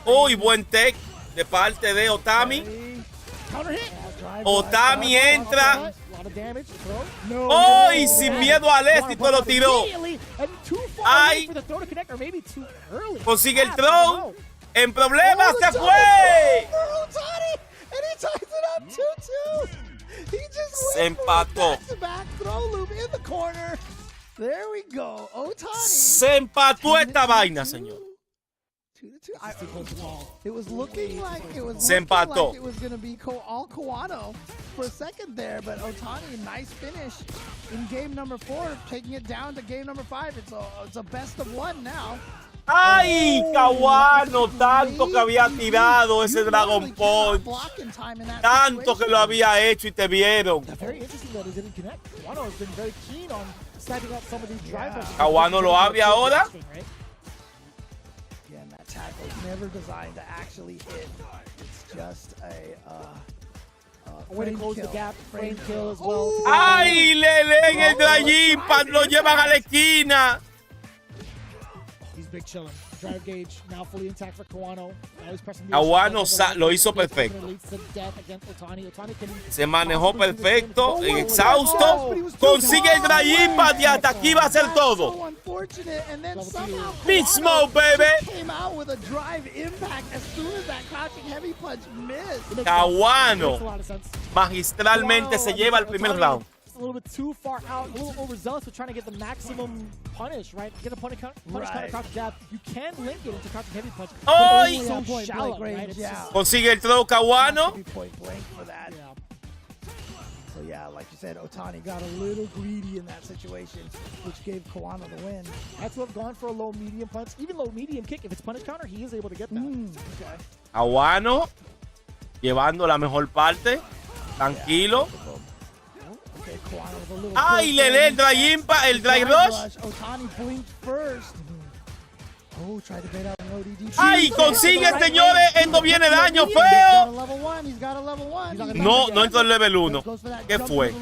Uy, buen tech de parte de Otami. Otami entra. ¡Oh! Y sin miedo al éxito lo tiró. ¡Ay! Consigue el throw. En problemas se fue. Se empató. Se empató esta vaina, señor. Se empató. All Kawano for a second there, but Otani, nice finish in game number 4, taking it down to game number 5. It's a best of 1 now. ¡Ay, Kawano! Tanto que había tirado ese Dragon Punch. Tanto que lo había hecho y te vieron. Kawano lo abre ahora. Never designed to actually hit. It's just a way to close the gap, frame kill as well. ¡Ay, Lele en el Dragon Punch! Lo llevan a la esquina. He's big chilling. Drive gauge now fully intact for Kawano. Kawano lo hizo perfecto. Se manejó perfecto, en exhausto. Consigue el Dragon Punch y hasta aquí va a ser todo. Big Smoke, baby. Kawano magistralmente se lleva el primer round. A little bit too far out, a little overzealous with trying to get the maximum punish, right? Get a punish counter crouch jab. You can link it into crouching heavy punch. ¡Ay! So shallow, right? Consigue el throw Kawano. So yeah, like you said, Otani got a little greedy in that situation, which gave Kawano the win. Had to have gone for a low medium punch, even low medium kick. If it's punish counter, he is able to get that. Okay. Kawano llevando la mejor parte, tranquilo. ¡Ay, le lee el Dry Rush! ¡Ay, consigue, señores! ¡Esto viene daño feo! No entró el level 1. ¿Qué fue?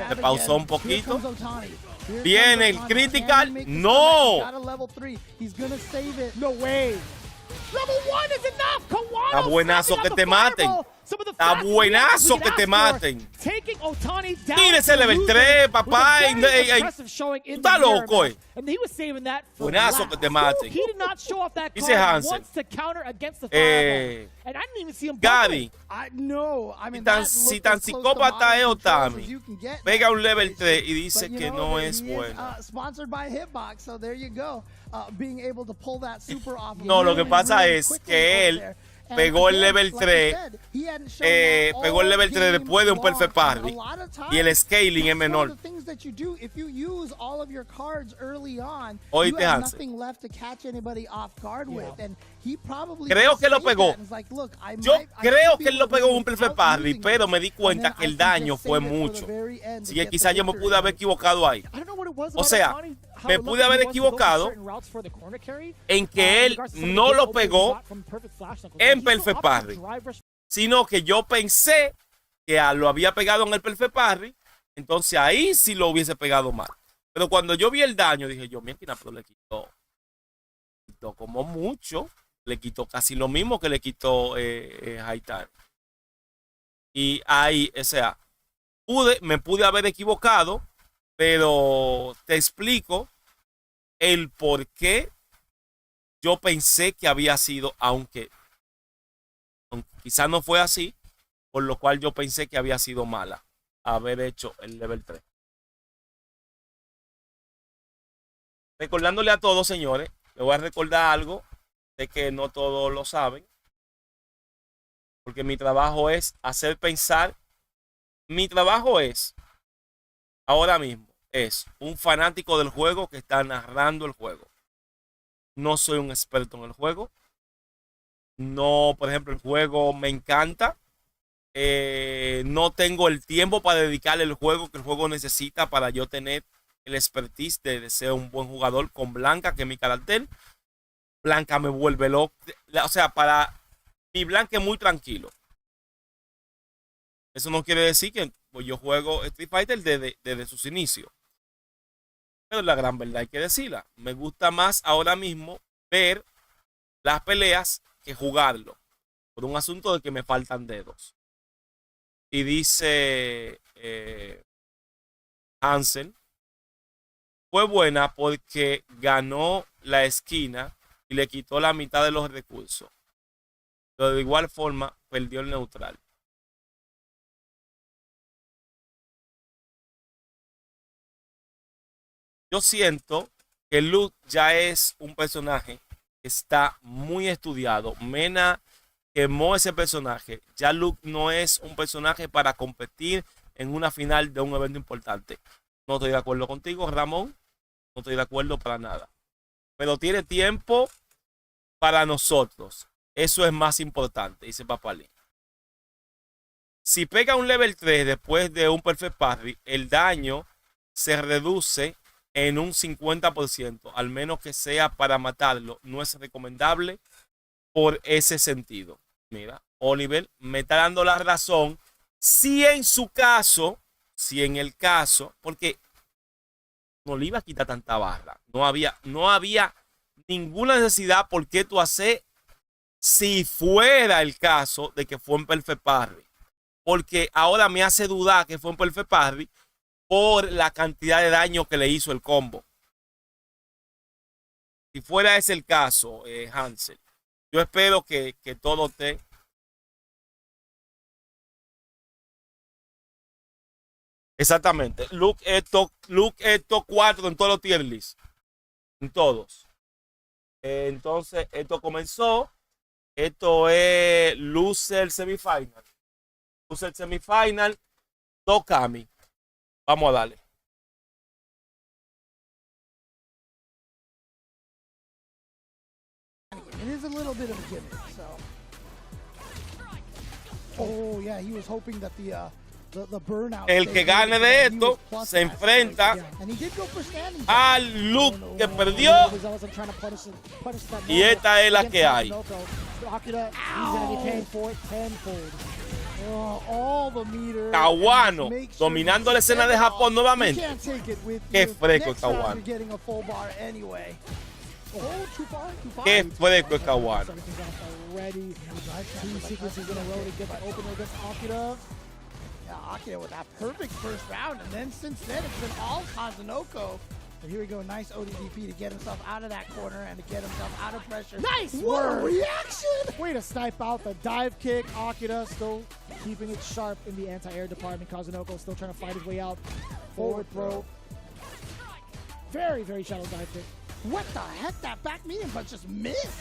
Se pausó un poquito. Viene el critical. ¡No! Está buenazo que te maten. Está buenazo que te maten. Tírese level 3, papá. Está loco, Buenazo que te maten. Dice Hansen. Gaby. Si tan psicópata es Otami, pega un level 3 y dice que no es bueno. No, lo que pasa es que él pegó el level 3, después de un perfect parry y el scaling es menor. Oíste, Hansen. Creo que lo pegó. Yo creo que él lo pegó en un perfect parry, pero me di cuenta que el daño fue mucho. Así que quizás yo me pude haber equivocado ahí. O sea, me pude haber equivocado en que él no lo pegó en perfect parry, sino que yo pensé que lo había pegado en el perfect parry, entonces ahí sí lo hubiese pegado mal. Pero cuando yo vi el daño, dije yo, mira, pero le quitó como mucho, le quitó casi lo mismo que le quitó Haitán. Y ahí, o sea, me pude haber equivocado, pero te explico el por qué yo pensé que había sido, aunque quizás no fue así, por lo cual yo pensé que había sido mala haber hecho el level 3. Recordándole a todos, señores, le voy a recordar algo, sé que no todos lo saben, porque mi trabajo es hacer pensar, mi trabajo es, ahora mismo, es un fanático del juego que está narrando el juego. No soy un experto en el juego. No, por ejemplo, el juego me encanta. No tengo el tiempo para dedicarle el juego que el juego necesita para yo tener el expertise de ser un buen jugador con Blanca, que es mi carácter. Blanca me vuelve loco. O sea, para mi Blanca es muy tranquilo. Eso no quiere decir que pues, yo juego Street Fighter desde sus inicios. Pero la gran verdad hay que decirla. Me gusta más ahora mismo ver las peleas que jugarlo. Por un asunto de que me faltan dedos. Y dice Hansel. Fue buena porque ganó la esquina y le quitó la mitad de los recursos. Pero de igual forma perdió el neutral. Yo siento que Luke ya es un personaje que está muy estudiado. Mena quemó ese personaje. Ya Luke no es un personaje para competir en una final de un evento importante. No estoy de acuerdo contigo, Ramón. No estoy de acuerdo para nada. Pero tiene tiempo para nosotros. Eso es más importante, dice Papalí. Si pega un level 3 después de un perfect parry, el daño se reduce en un 50%, al menos que sea para matarlo. No es recomendable por ese sentido. Mira, Oliver me está dando la razón. Si en su caso, si en el caso, porque no le iba a quitar tanta barra. No había ninguna necesidad por qué tú haces si fuera el caso de que fue un perfect parry. Porque ahora me hace dudar que fue un perfect parry por la cantidad de daño que le hizo el combo. Si fuera ese el caso, Hansel, yo espero que todo esté. Exactamente. Luke esto 4 en todos los tier list. En todos. Entonces, esto comenzó. Esto es Loser Semifinal. Loser Semifinal. Tokami. Vamos a darle. It is a little bit of a gimmick, so. Oh, yeah, he was hoping that the burnout. El que gane de esto se enfrenta al Luke que perdió. Y esta es la que hay. Kawano dominando la escena de Japón nuevamente. Qué fresco es Kawano. Qué fresco es Kawano. Akira with that perfect first round, and then since then it's been all Kazunoko. But here we go, nice ODDP to get himself out of that corner and to get himself out of pressure. Nice What reaction! Way to snipe out the dive kick. Akira still keeping it sharp in the anti-air department. Kazunoko still trying to fight his way out. Forward throw. Very, very shallow dive kick. What the heck? That back medium punch just missed.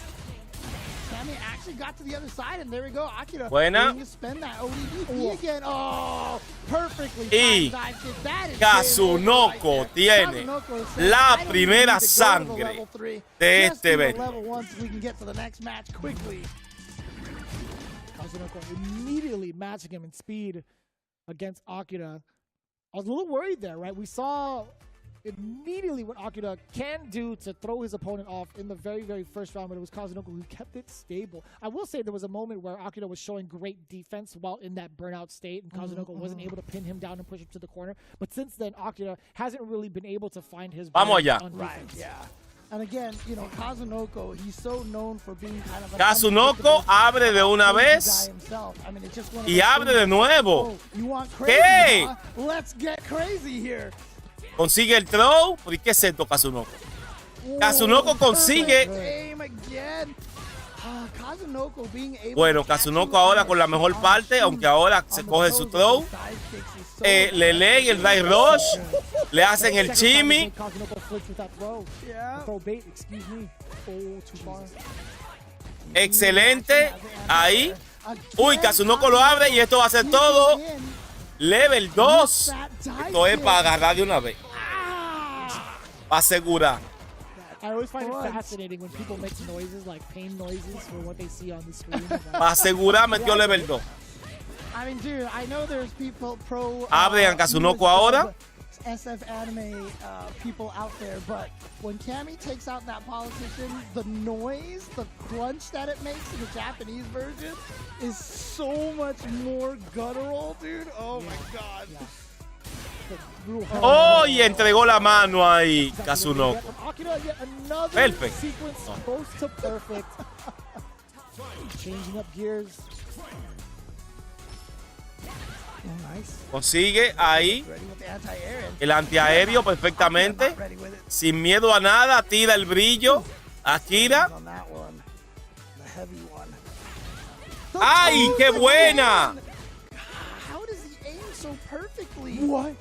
Sammy actually got to the other side, and there we go. Akira Buena. to spend that ODDP again. Oh, perfectly Y Kazunoko tiene la primera sangre de este evento. Kazunoko immediately matching him in speed against Akira. I was a little worried there, right? We saw immediately what Akira can do to throw his opponent off in the very, very first round, but it was Kazunoko who kept it stable. I will say there was a moment where Akira was showing great defense while in that burnout state, and Kazunoko wasn't able to pin him down and push him to the corner. But since then, Akira hasn't really been able to find his Vamos allá. Right, yeah. And again, you know, Kazunoko, he's so known for being kind of Kazunoko abre de una vez y abre de nuevo. ¿Qué? Let's get crazy here. Consigue el throw. ¿Por qué es esto, Kazunoko? Kazunoko consigue. Bueno, Kazunoko ahora con la mejor parte, aunque ahora se coge su throw. Le leen el drive rush. Le hacen el chimi. Excelente. Ahí. Uy, Kazunoko lo abre y esto va a ser todo. Level 2. Esto es para agarrar de una vez. Para asegurar. I always find it fascinating when people make noises like pain noises for what they see on the screen. Para asegurar metió level 2. I mean, dude, I know there's people pro. Abre a Kazunoko ahora. SF anime people out there, but when Cammy takes out that politician, the noise, the crunch that it makes in the Japanese version is so much more guttural, dude. Oh my god. Oh, y entregó la mano ahí, Kazunoko. Perfect. Changing up gears. Consigue ahí el antiaéreo perfectamente. Sin miedo a nada, tira el brillo. Akira. ¡Ay, qué buena! What?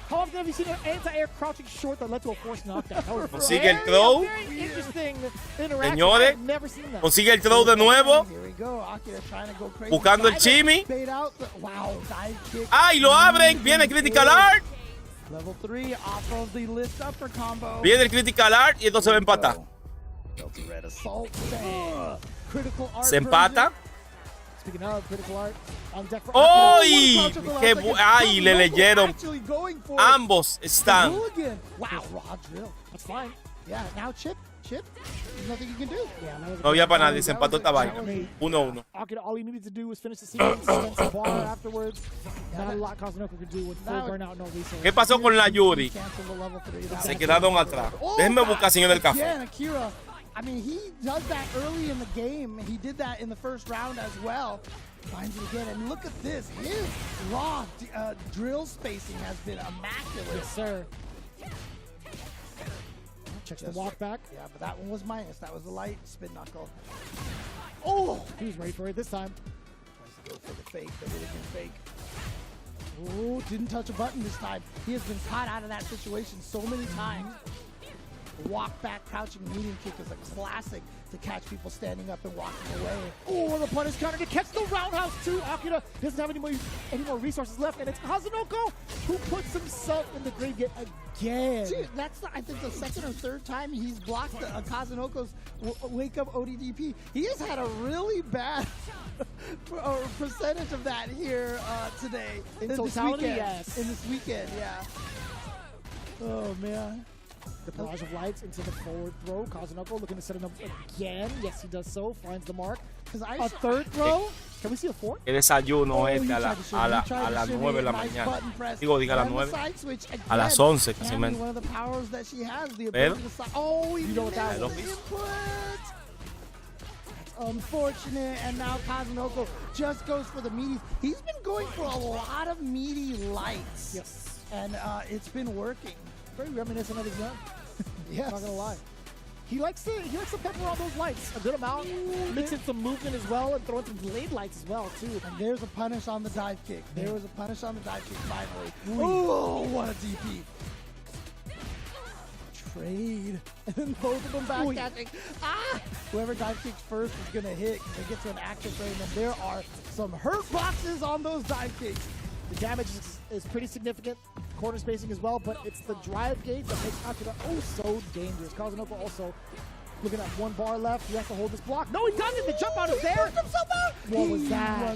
How often have you seen an anti-air crouching short that led to a forced knockdown? Consigue el throw. Señores, consigue el throw de nuevo. Buscando el chimi. ¡Ay, lo abren! Viene Critical Art. Viene el Critical Art y entonces se va a empatar. Se empata. ¡Ay! ¡Ay! Le leyeron. Ambos están. No había para nadie. Se empató esta vaina. 1-1. ¿Qué pasó con la Yuri? Se quedaron atrás. Déjenme buscar, señor del café. I mean, he does that early in the game. He did that in the first round as well. Finds it again, and look at this. His raw drill spacing has been immaculate. Yes, sir. Checks the walk back. Yeah, but that one was minus. That was the light spin knuckle. Oh, he was ready for it this time. Tries to go for the fake, the really good fake. Oh, didn't touch a button this time. He has been caught out of that situation so many times. Walk back crouching medium kick is a classic to catch people standing up and walking away. Oh, the punish counter to catch the roundhouse too. Akira doesn't have any more resources left, and it's Kazunoko who puts himself in the grave yet again. Dude, that's I think the second or third time he's blocked Kazunoko's wake up ODDP. He has had a really bad percentage of that here today. In totality, weekend. yes. In this weekend, yeah. Oh man. The barrage of lights into the forward throw. Kazunoko looking to set it up again. Yes, he does so. Finds the mark. A third throw. Can we see a fourth? ¿Qué desayuno este a las 9 de la mañana? Digo, diga a las 9. A las 11 casi menos. Pero, you know what that was. Unfortunate, and now Kazunoko just goes for the meaties. He's been going for a lot of meaty lights. Yes. And it's been working. Very reminiscent of his young. Yes. Not gonna lie. He likes to pepper on those lights a good amount. Mix in some movement as well and throw in some delayed lights as well too. And there's a punish on the dive kick. There was a punish on the dive kick finally. Oh, what a DP. Trade. And both of them back catching. Ah! Whoever dive kicks first is gonna hit because they get to an active frame, and there are some hurt boxes on those dive kicks. The damage is pretty significant, corner spacing as well, but it's the drive gate that makes Akira so dangerous. Kazunoko also looking at one bar left. He has to hold this block. No, he doesn't. The jump out is there. What was that?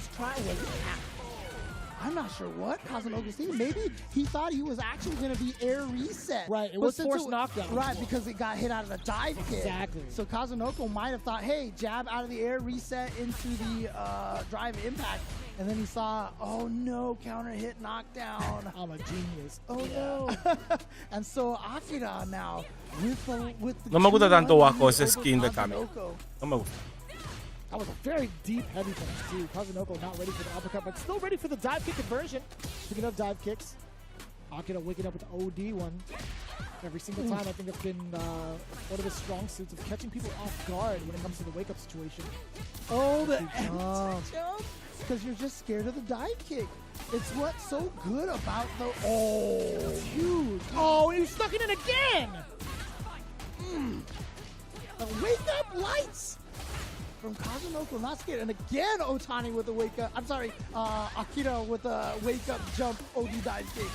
I'm not sure what Kazunoko's thinking. Maybe he thought he was actually going to be air reset. Right, it was forced knockdown. Right, because it got hit out of the dive kick. Exactly. So Kazunoko might have thought, hey, jab out of the air, reset into the drive impact. And then he saw, oh no, counter hit knockdown. I'm a genius. Oh no. And so Akira now with the no me gusta tanto bajo ese skin de Kami. No me gusta. That was a very deep heavy punch too. Kazunoko not ready for the uppercut, but still ready for the dive kick conversion. Speaking of dive kicks, Akira waking up with the OD one. Every single time, I think it's been one of his strong suits of catching people off guard when it comes to the wake-up situation. Oh, the empty jump! Because you're just scared of the dive kick. It's what's so good about the... Oh, it's huge. Oh, he stuck it in again! The wake-up lights! From Kazunoko, not scared. And again, Otani with the wake-up... I'm sorry, Akira with a wake-up jump OD dive kick.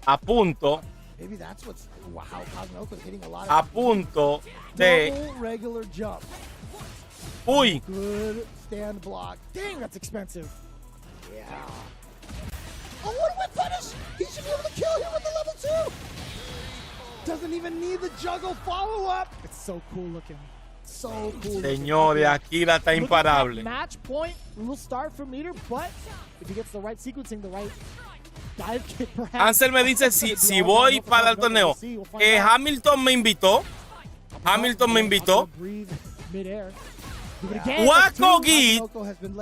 A punto. Maybe that's what's how Kazunoko is hitting a lot of. A punto de. Double regular jump. Uy. Good stand block. Dang, that's expensive. Yeah. Oh, what a whip punish! He should be able to kill him with the level 2! Doesn't even need the juggle follow-up! It's so cool looking. So cool. Señores, Akira está imparable. Match point, little start for meter, but if he gets the right sequencing, the right dive kit, perhaps. Ansel me dice si voy para el torneo. Hamilton me invitó. Hamilton me invitó. Waco Git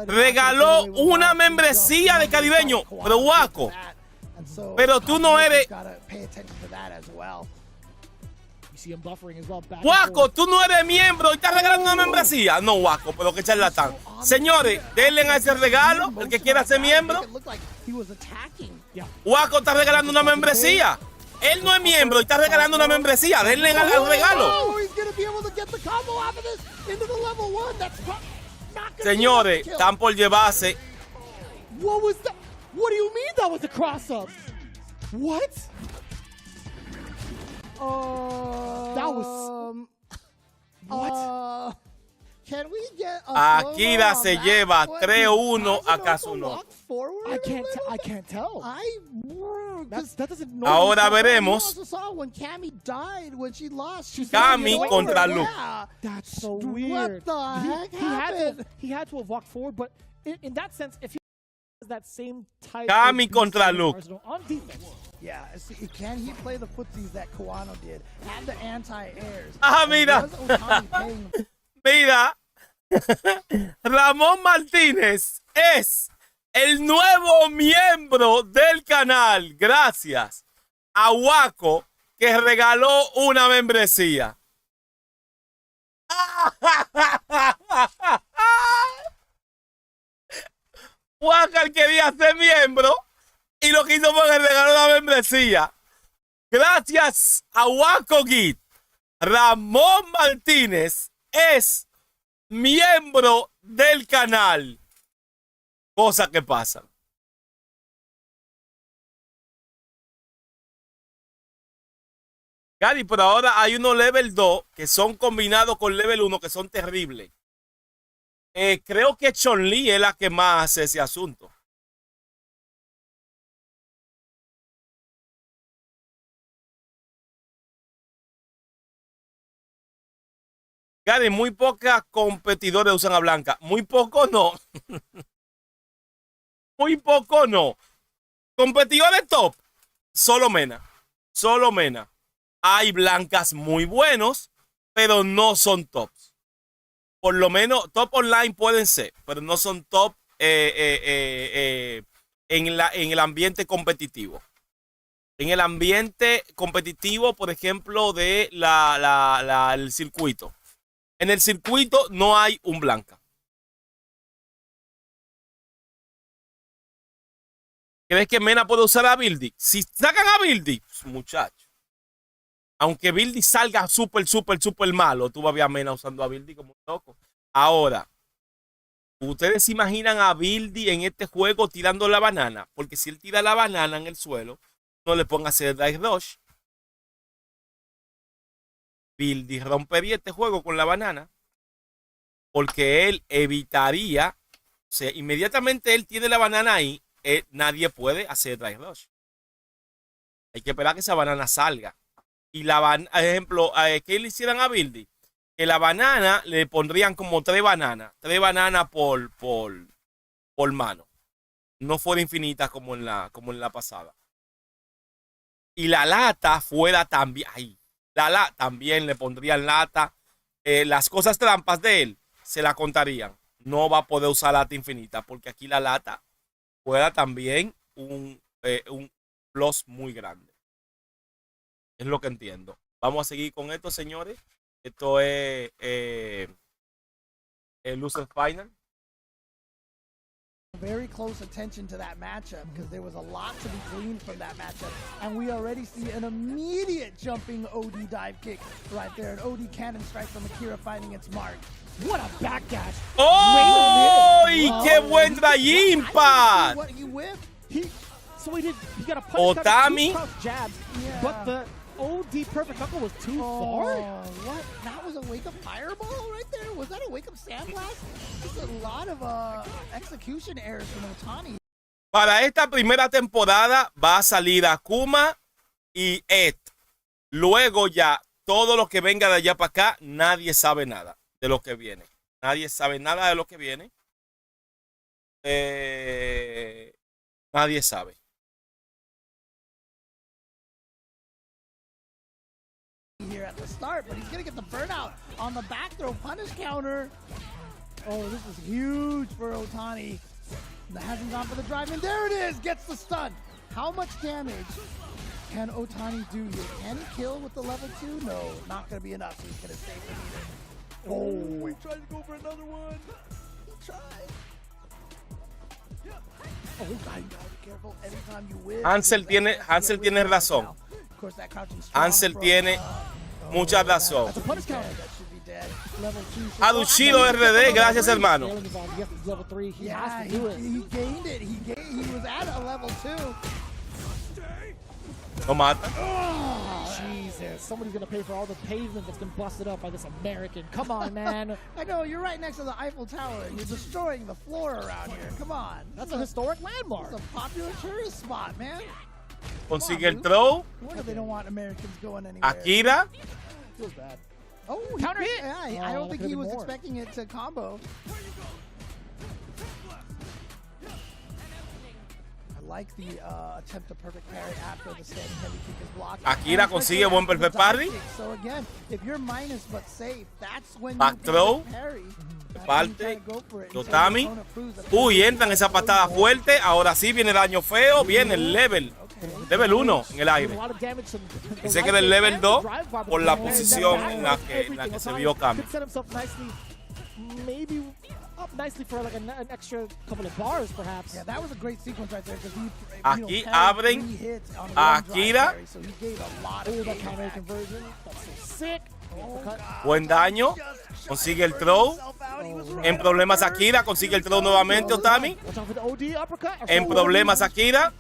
regaló una membresía de caribeño. Pero Waco, pero tú no eres. Waco, tú no eres miembro y estás regalando una membresía. No, Waco, pero que charlatán. Señores, denle a ese regalo, el que quiera ser miembro. Waco está regalando una membresía. Él no es miembro y está regalando una membresía. Denle al regalo. Señores, están por llevarse. What was that? What do you mean that was a cross-up? What? That was... What? Can we get a Akira se lleva 3-1 a Kazunoko. I can't tell. That doesn't Ahora veremos. Kami contra Luke. That's so weird. What the heck happened? He had to have walked forward, but in that sense, if he has that same type Kami of contra Luke. on defense. Yeah, see, can he play the footsies that Kawano did? Have the anti-airs. Ah, mira. Mira. Ramón Martínez es el nuevo miembro del canal gracias a Waco que regaló una membresía. Waco quería ser miembro y lo que hizo fue que regaló una membresía. Gracias a Waco Git, Ramón Martínez es miembro del canal. Cosas que pasan. Gary, pero ahora hay unos level 2 que son combinados con level 1 que son terribles. Creo que Chun-Li es la que más hace ese asunto. Gary, muy pocas competidores usan a Blanca. Muy poco no. Muy poco no. Competidores top. Solo Mena. Solo Mena. Hay blancas muy buenos, pero no son tops. Por lo menos top online pueden ser, pero no son top en el ambiente competitivo. En el ambiente competitivo, por ejemplo, de el circuito. En el circuito no hay un blanca. ¿Crees que Mena puede usar a Bildy? Si sacan a Bildy, pues, muchacho. Aunque Bildy salga súper malo, tú vas a ver a Mena usando a Bildy como un loco. Ahora, ¿ustedes se imaginan a Bildy en este juego tirando la banana? Porque si él tira la banana en el suelo, no le ponga a hacer dive rush. Bildy rompería este juego con la banana porque él evitaría, o sea, inmediatamente él tiene la banana ahí, nadie puede hacer drive rush. Hay que esperar que esa banana salga. Y la banana, ejemplo, ¿qué le hicieran a Bildy? Que la banana le pondrían como 3 bananas por mano. No fuera infinita como en la pasada. Y la lata fuera también, ahí. También le pondrían lata. Las cosas trampas de él se la contarían. No va a poder usar lata infinita porque aquí la lata fuera también un plus muy grande. Es lo que entiendo. Vamos a seguir con esto, señores. Esto es el loser final. Very close attention to that matchup because there was a lot to be gleaned from that matchup, and we already see an immediate jumping OD dive kick right there, an OD cannon strike from Akira finding its mark. What a backdash! ¡Oh! ¡Y qué buen drive impact! What he whipped? He got a punch Otami, jabs, but the OD perfect knuckle was too far. What? That was a wake-up fireball right there? Was that a wake-up sandblast? There's a lot of execution errors from Otani. Para esta primera temporada va a salir Akuma y Ed. Luego ya, todo lo que venga de allá para acá, nadie sabe nada de lo que viene. Nadie sabe nada de lo que viene. Nadie sabe. Here at the start, but he's gonna get the burnout on the back throw punish counter. Oh, this is huge for Otani. That hasn't gone for the drive, and there it is, gets the stun. How much damage can Otani do here? Can he kill with the level 2? No, not gonna be enough, so he's gonna stay for meter. Oh, he tried to go for another one. He tried. Oh, God, you gotta be careful anytime you win. Hansel tiene razón. Hansel tiene mucha razón. Aduchido RD, gracias hermano. Yeah, he gained it. He was at a level 2. Lo mata. Oh, Jesus. Somebody's going to pay for all the pavement that's been busted up by this American. Come on, man. I know, you're right next to the Eiffel Tower, and you're destroying the floor around here. Come on. That's a historic landmark. It's a popular tourist spot, man. Consigue el throw. Wonder they don't want Americans going anywhere. Akira. Feels bad. Oh, counter hit. Yeah, I don't think he was expecting it to combo. I like the attempt to perfect parry after the standing heavy kick is blocked. Akira consigue buen perfect parry. So again, if you're minus but safe, that's when back you throw. Parry. Parte. Otami. Uy, entra en esa patada fuerte. Ahora sí viene daño feo. Viene el level. Level 1 en el aire. Pensé que era el level 2 por la posición en la que se vio cambio. Maybe up nicely for like an extra couple of bars, perhaps. Yeah, that was a great sequence right there because he. Aquí abren a Akira. So he gave a lot of that counter conversion. That's so sick. Buen daño. Consigue el throw. En problemas Akira. Consigue el throw nuevamente Otami. En problemas Akira.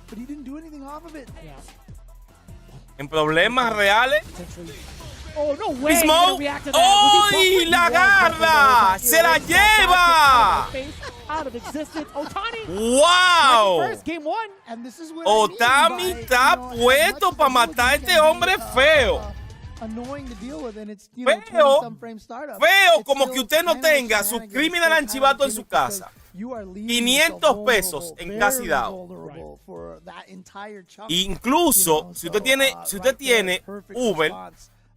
En problemas reales. Oh, no way. Mismo. ¡Oh! ¡La agarra! ¡Se la lleva! ¡Wow! Otami está puesto para matar a este hombre feo. Feo como que usted no tenga su criminal archivato en su casa. 500 pesos en casi dado. Incluso si usted tiene Uber,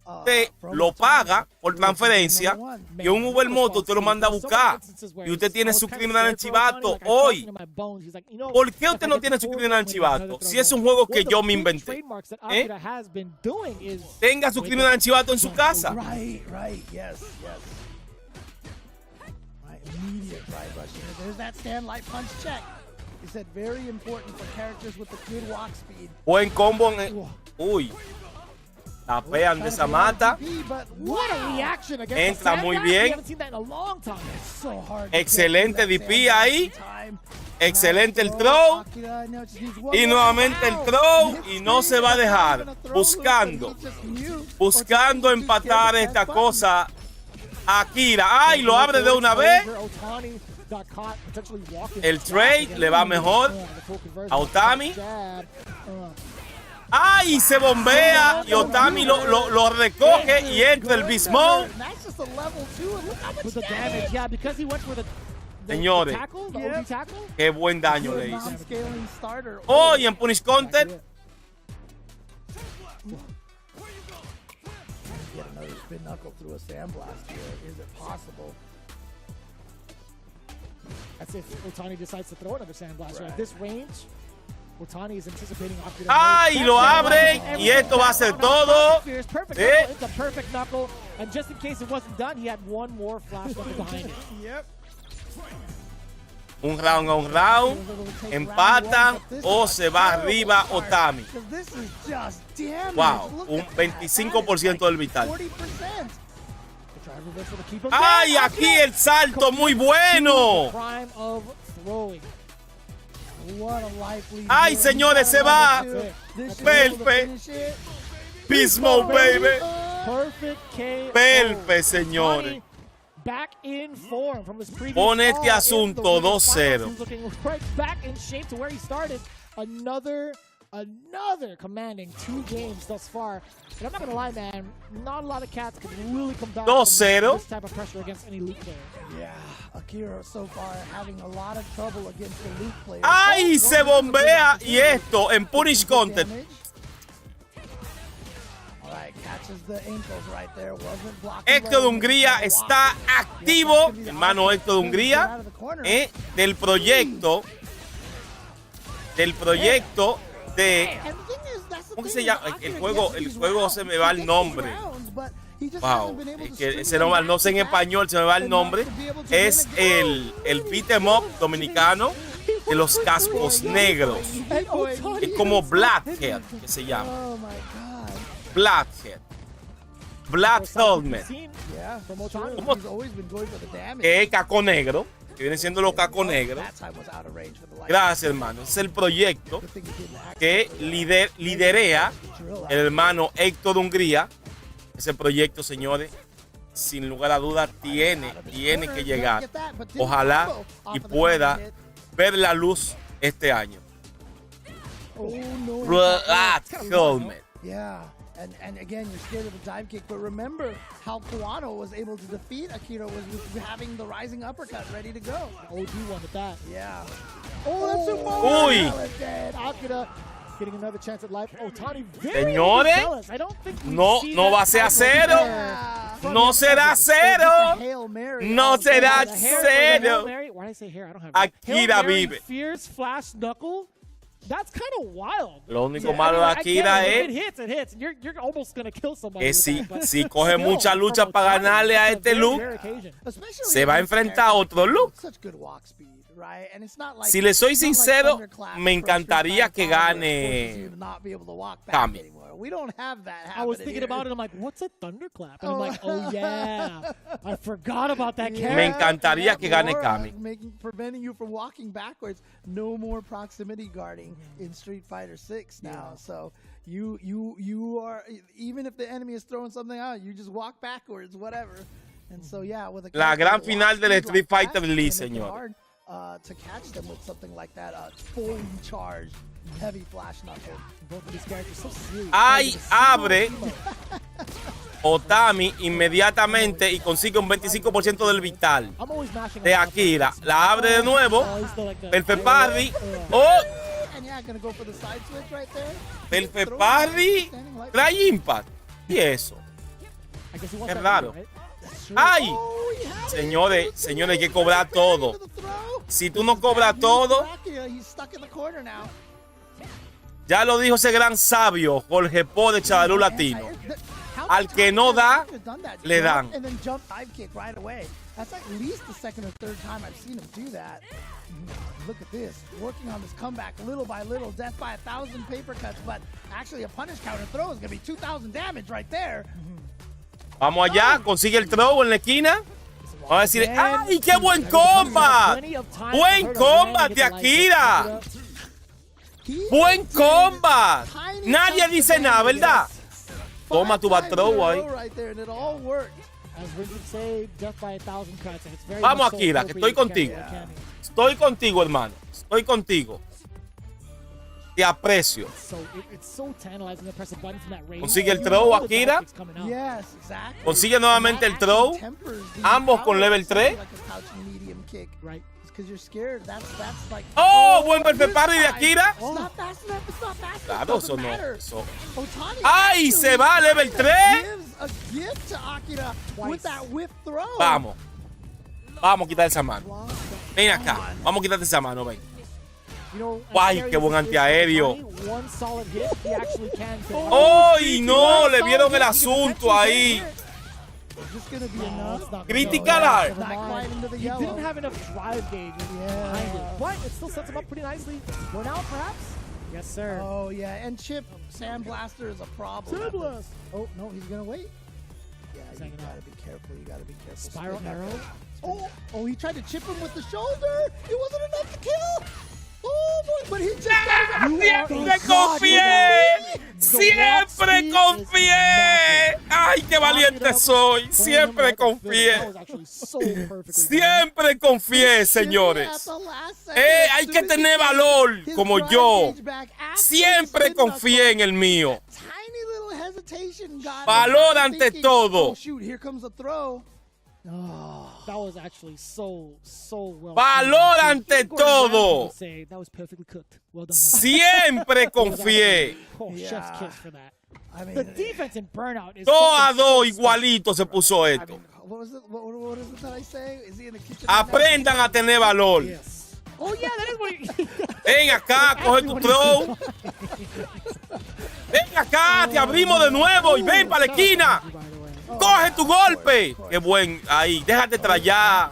usted lo paga por transferencia y un Uber Moto usted lo manda a buscar y usted tiene su criminal archivato hoy. ¿Por qué usted no tiene su criminal archivato? Si es un juego que yo me inventé. Tenga su criminal archivato en su casa. Immediate drive rush here. There's that stand light punch check. He said very important for characters with the good walk speed. Buen combo en uy. Tapean de esa mata. Entra muy bien. Excelente DP ahí. Excelente el throw. Y nuevamente el throw. Y no se va a dejar. Buscando empatar esta cosa. Akira, ¡ay! Lo abre de una vez. El trade le va mejor a Otami. ¡Ay! Se bombea y Otami lo recoge y entra el Beast Mode. Señores, qué buen daño le hizo. Oh, y en Punish Counter. Get another spin knuckle through a sandblast here. Is it possible? That's if Otani decides to throw another sandblast. Right. At this range, Otani is anticipating. ¡Ay! Lo abre y esto va a ser todo. It's a perfect knuckle. And just in case it wasn't done, he had one more flash knuckle behind it. Yep. Un round a un round, empatan o se va arriba Otami. Wow, un 25% del vital. ¡Ay! Aquí el salto muy bueno. ¡Ay, señores! Se va. Perfect. Beast Mode, baby. Perfect, señores. back in form from his previous Pone este fall asunto in the 2-0. He's looking right back in shape to where he started. Another commanding 2 games thus far. And I'm not gonna lie, man, not a lot of cats can really come back from 2-0. this type of pressure against any Luke player. Yeah, Akira so far having a lot of trouble against the Luke players. ¡Ay! Se bombea. Y esto en Punish Content. Héctor de Hungría está activo, hermano Héctor de Hungría, del proyecto de... ¿Cómo se llama? El juego se me va el nombre. Wow, es que ese no sé en español, se me va el nombre. Es el beat 'em up dominicano de los cascos negros. Es como Blackhead, que se llama. Blackhead. Black Helmet. ¿Cómo? Que es caco negro. Que viene siendo los cacos negros. Gracias, hermano. Es el proyecto que liderea el hermano Héctor de Hungría. Ese proyecto, señores, sin lugar a dudas, tiene que llegar. Ojalá y pueda ver la luz este año. Black Helmet. And again, you're scared of the dive kick, but remember how Kuwano was able to defeat Akira was with having the rising uppercut ready to go. OG one with that. Yeah. Oh, that's a Uy. Akira getting another chance at life. Otani, señores, I don't think no va a ser a cero. No será cero. No será cero. Why did I say hair? I don't have Akira vive. Fierce flash knuckle. That's kind of wild. Lo único malo de Akira es it hits. You're almost gonna kill somebody. Que si coge mucha lucha para ganarle a este Luke, se va a enfrentar a otro Luke. Si le soy sincero, me encantaría que gane Kami. I was thinking about it. I'm like, what's a thunderclap? And I'm like, oh yeah, I forgot about that character. Me encantaría que gane Kami. Preventing you from walking backwards. No more proximity guarding in Street Fighter 6 now. So you are, even if the enemy is throwing something out, you just walk backwards, whatever. And so yeah, with a la gran final del Street Fighter Lee, señor. To catch them with something like that, fully charged heavy flash knuckle. Both of these characters so serious. Ahí abre Otami inmediatamente y consigue un 25% del vital de Akira. La abre de nuevo. Perfect Parry. Oh. Perfect Parry. Trae impact. ¿Y eso? Qué raro. ¡Ay! Señores, hay que cobrar todo. Si tú no cobras todo, ya lo dijo ese gran sabio Jorge Po de Chavalú Latino. Al que no da, le dan. Look at this, working on this comeback little by little, death by 1,000 paper cuts, but actually a punish counter throw is going to be 2,000 damage right there. Vamos allá, consigue el throw en la esquina. Vamos a decir, ¡ay, qué buen combat! ¡Buen combat de Akira! ¡Buen combat! Nadie dice nada, ¿verdad? Toma tu back throw ahí. Vamos, Akira, que estoy contigo. Estoy contigo, hermano. Estoy contigo. Te aprecio. Consigue el throw, Akira. Consigue nuevamente el throw. Ambos con level 3. ¡Oh! Buen perfect parry de Akira. Claro, eso no. Eso. ¡Ay! Se va a level 3. Vamos. Vamos a quitar esa mano. Ven acá. Vamos a quitarte esa mano, ven. ¡Ay, qué buen antiaéreo! ¡Ay, no! Le vieron el asunto ahí. Critical art. He didn't have enough drive gauge behind it, but it still sets him up pretty nicely. Burn out, perhaps? Yes, sir. Oh, yeah. And Chip, Sandblaster is a problem. Sandblast. Oh, no, he's going to wait. Yeah, you got to be careful. You got to be careful. Spiral arrow. Oh, he tried to chip him with the shoulder. It wasn't enough to kill. Oh, boy, but he just... ¡Se confié! Siempre confié. Ay, qué valiente soy. Siempre confié. Siempre confié, señores. Hay que tener valor como yo. Siempre confié en el mío. Valor ante todo. That was actually so well. Valor ante todo. That was perfectly cooked. Well done. Siempre confié. Chef's kiss for that. I mean, the defense in Burnout is 2-2 igualito se puso esto. What is it that I say? Is he in the kitchen? Aprendan a tener valor. Yes. Oh yeah, that is what he... Ven acá, coge tu throw. Ven acá, te abrimos de nuevo y ven para la esquina. Coge tu golpe. Qué buen ahí. Déjate trallar.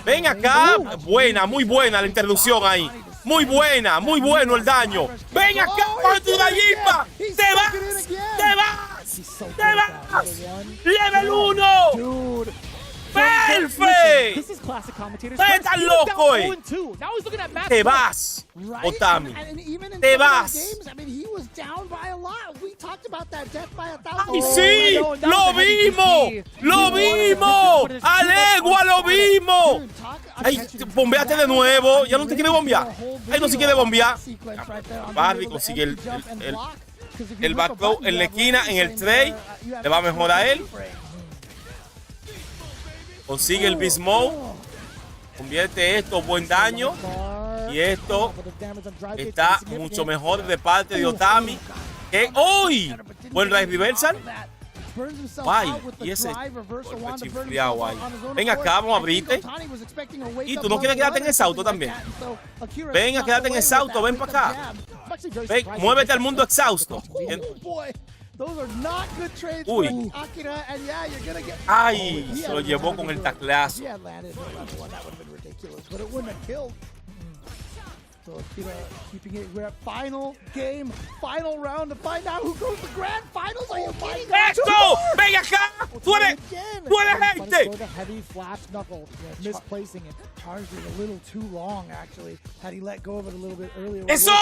Ven acá. Buena, muy buena la interrupción ahí. Muy buena, muy bueno el daño. Ven acá, coge tu gallipa. Te vas. Te vas. Te vas. Level 1. ¡Perfecto! ¡Estás loco, Te vas, Otami. Te vas. ¡Ay, sí! ¡Lo vimos! ¡Lo vimos! ¡Alegua, lo vimos! ¡Ay, bombeate de nuevo! ¿Ya no te quiere bombear? ¡Ay, no se quiere bombear! Barry consigue el back throw en la esquina, en el trade. Le va mejor a él. Consigue el Beast Mode. Convierte esto buen daño. Y esto está mucho mejor de parte de Otami. ¡Uy! Buen right reversal. Guay. Y ese chifriado ahí. Ven acá, vamos a abrirte. Y tú no quieres quedarte en ese auto también. Ven a quedarte en ese auto. Ven para acá. Ven, muévete al mundo exhausto. Uy. Ay, se lo llevó con el taclazo. So Akira keeping it. We're at final game, final round to find out who goes to grand finals. Are you kidding? ¡Esto! ¡Ven acá! ¡Tú eres gente! Heavy flash knuckle, misplacing it. Charged it a little too long, actually. Had he let go of it a little bit earlier. ¡Eso!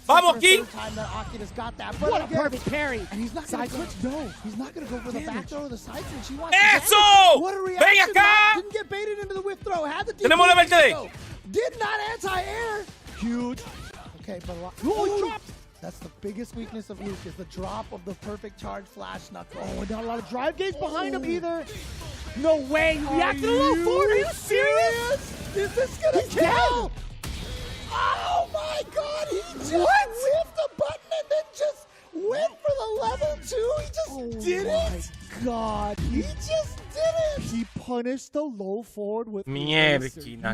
¡Vamos aquí! What a perfect parry! And he's not going to switch. No, he's not going to go for the back throw or the side switch. He wants ¡Eso! What a reaction! ¡Ven acá! Didn't get baited into the whip throw. Had the ¡Tenemos level 3! Did not anti-air. Huge. Okay, but he dropped. That's the biggest weakness of Luke is the drop of the perfect charge flash knuckle. Oh, and not a lot of drive gauge behind him either. No way. He reacted a little forward. Are you serious? Is this gonna kill? Oh my God! He just whiffed the button and then just went for the level 2. He just did it. God, he just did it. He punished the low forward with Mierda,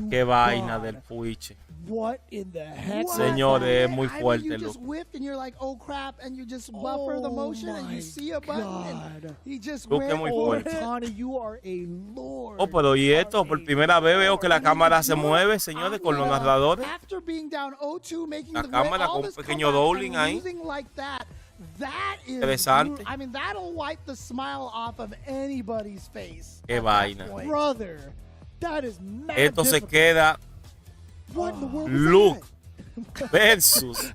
qué vaina del Puiche. What in the heck? Señores, es muy fuerte. You just whiffed and you're like, oh crap, and you just buffer the motion and you see a button and he just went for it. Tony, you are a lord. Oh, pero y esto, por primera vez veo que la cámara se mueve, señores, con los narradores. After being down 0-2, making la cámara con un pequeño doubling ahí. That is, interesante. I mean, that'll wipe the smile off of anybody's face. Qué vaina. Brother, that is mad. Esto se queda Luke versus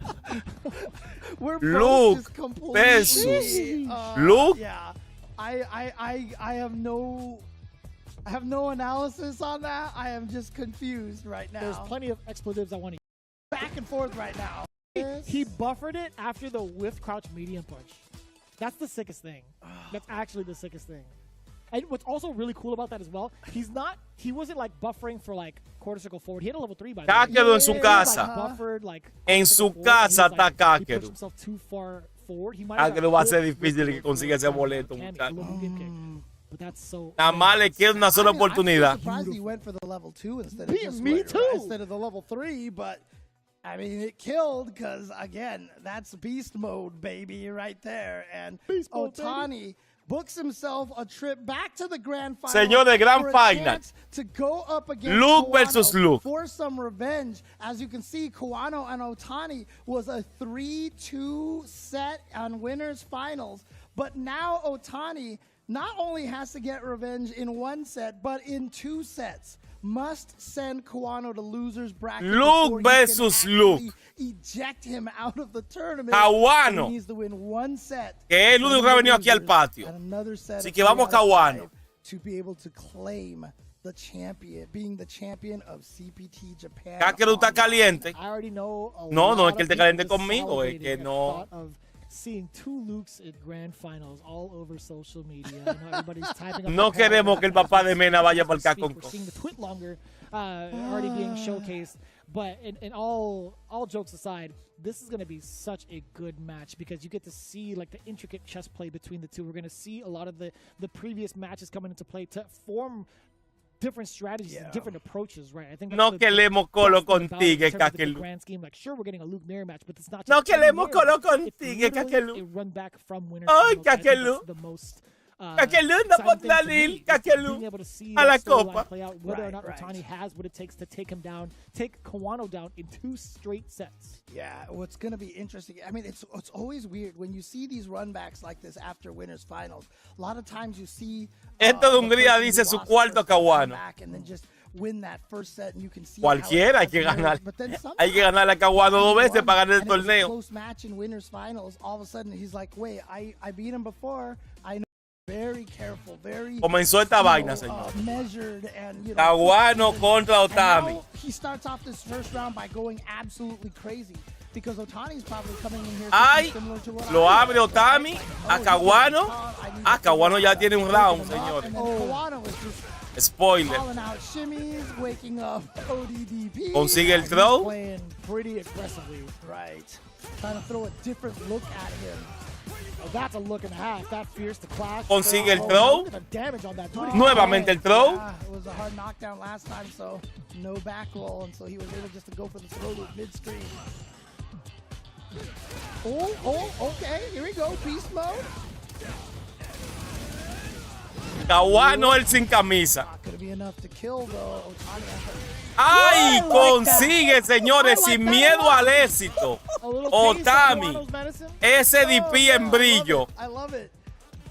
Luke versus Luke. Yeah, I have no analysis on that. I am just confused right now. There's plenty of expletives I want to back and forth right now. He buffered it after the whiff crouch medium punch. That's the sickest thing. That's actually the sickest thing. And what's also really cool about that as well, he wasn't like buffering for like quarter circle forward. He had a level 3 by the way. Kakeru en su casa. Buffered, like, en su casa está Kakeru. He pushed himself too far forward. Kakeru va a ser difícil que consiga ese boleto, muchacho. But that's so. Nada más le queda una sola oportunidad. I'm surprised he went for the level 2 instead of just instead of the level 3, but I mean, it killed because, again, that's beast mode, baby, right there. And Otani books himself a trip back to the grand final. Señores, grand final. To go up against Luke Kawano versus Luke. For some revenge. As you can see, Kawano and Otani was a 3-2 set on winners finals. But now Otani not only has to get revenge in one set, but in 2 sets. must send Kawano to loser's bracket. Luke versus Luke. Eject him out of the tournament. Kawano. He needs to win one set. Que es el único que ha venido aquí al patio. Así que vamos Kawano. To be able to claim the champion, being the champion of CPT Japan. Kakeru está caliente. I already know No, es que él esté caliente conmigo, es que no. Seeing two Lukes in grand finals all over social media. I know everybody's typing up. No queremos que el papá de Mena vaya para el Capcom. We're seeing the Twit longer already being showcased. But in all jokes aside, this is going to be such a good match because you get to see like the intricate chess play between the two. We're going to see a lot of the previous matches coming into play to form different strategies and different approaches, right? I think no queremos colo contigo, Kakeru. Grand scheme, like sure we're getting a Luke mirror match, but it's not. No queremos colo contigo, Kakeru. A run back from winners. Ay, Kakeru. The most. Kakeru no podrá ir, Kakeru, a la copa. Whether or not Otani has what it takes to take him down, take Kawano down in 2 straight sets. Yeah, what's going to be interesting, I mean, it's always weird when you see these runbacks like this after winners finals. A lot of times you see Esto de Hungría dice su cuarto Kawano. And then just win that first set and you can see cualquiera hay que ganar. Hay que ganar a Kawano 2 veces para ganar el torneo. Close match in winners finals, all of a sudden he's like, wait, I beat him before. I know. Very careful, very comenzó esta vaina, señor. Measured and, you know, Kawano contra Otani. He starts off this first round by going absolutely crazy because Otani's probably coming in here similar to what lo abre Otani a Kawano. Kawano ya tiene un round, señor. Kawano is just spoiler. calling out shimmies, waking up ODDP. Consigue el throw. Playing pretty aggressively, right? Trying to throw a different look at him. Oh, that's a look and a half. That fierce to clash. Consigue el throw. Nuevamente el throw. Yeah, it was a hard knockdown last time, so no back roll, and so he was able just to go for the throw loop midstream. Okay, here we go, beast mode. Kawano el sin camisa. Not gonna be enough to kill though. ¡Ay! Consigue, señores, sin miedo al éxito. Otami, SDP en brillo. I love it.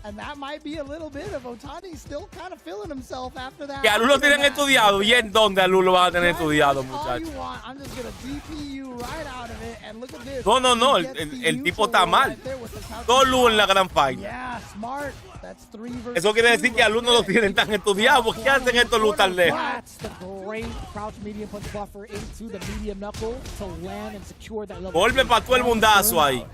And that might be a little bit of Otani still kind of feeling himself after that. Que a Lu lo tienen estudiado. ¿Y en dónde a Lu lo van a tener estudiado, muchachos? No. El tipo está mal. Todo Lu en la gran final. Eso quiere decir que a Lu no lo tienen tan estudiado. ¿Por qué hacen estos Lu tan lejos? Golpe para todo el mundazo ahí.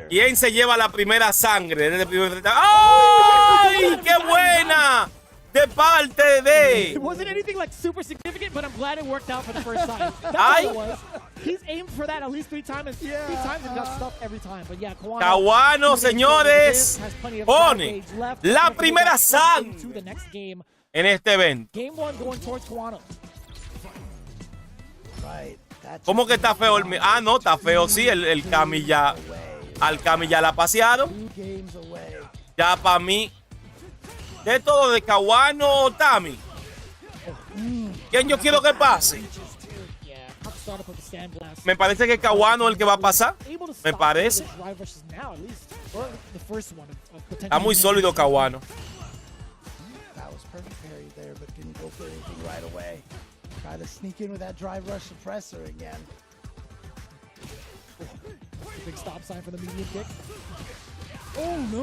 ¿Quién se lleva la primera sangre? ¡Ay! ¡Qué buena! De parte de. It wasn't anything like super significant, but I'm glad it worked out for the first time. That's Ay. what it was. He's aimed for that at least 3 times, and 3 times it got stuck every time. But yeah, Kawano, señores, pone la primera sangre en este evento. Game 1 going towards Kawano. ¿Cómo que está feo? No, está feo, sí. El Kami ya. Al Kami ya la pasearon. Ya para mí. De todo de Kawano o Tami. ¿Quién yo quiero que pase? Me parece que Kawano es el que va a pasar. Me parece. Está muy sólido Kawano. Try to sneak in with that drive rush suppressor again. Big stop sign for the medium kick.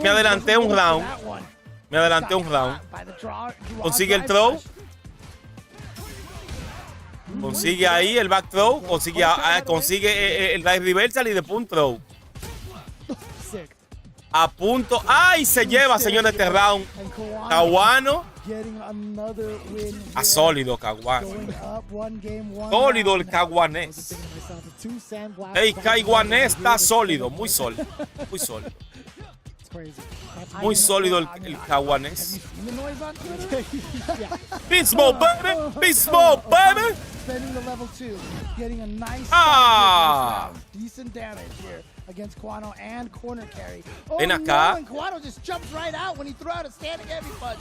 Me adelanté un round. Consigue el throw. Consigue ahí el back throw. Consigue el drive reversal y después un throw. A punto. ¡Ay! Se lleva, señores, este round. Kawano. Sólido Kawano. Sólido el Kawanés. El Kawanés está sólido, muy sólido. Muy sólido. Muy sólido el Kawanés. Beast mode, baby. Beast mode, baby. Decent damage here against Kawano and corner carry. Ven acá. And Kawano just jumps right out when he threw out a standing heavy punch.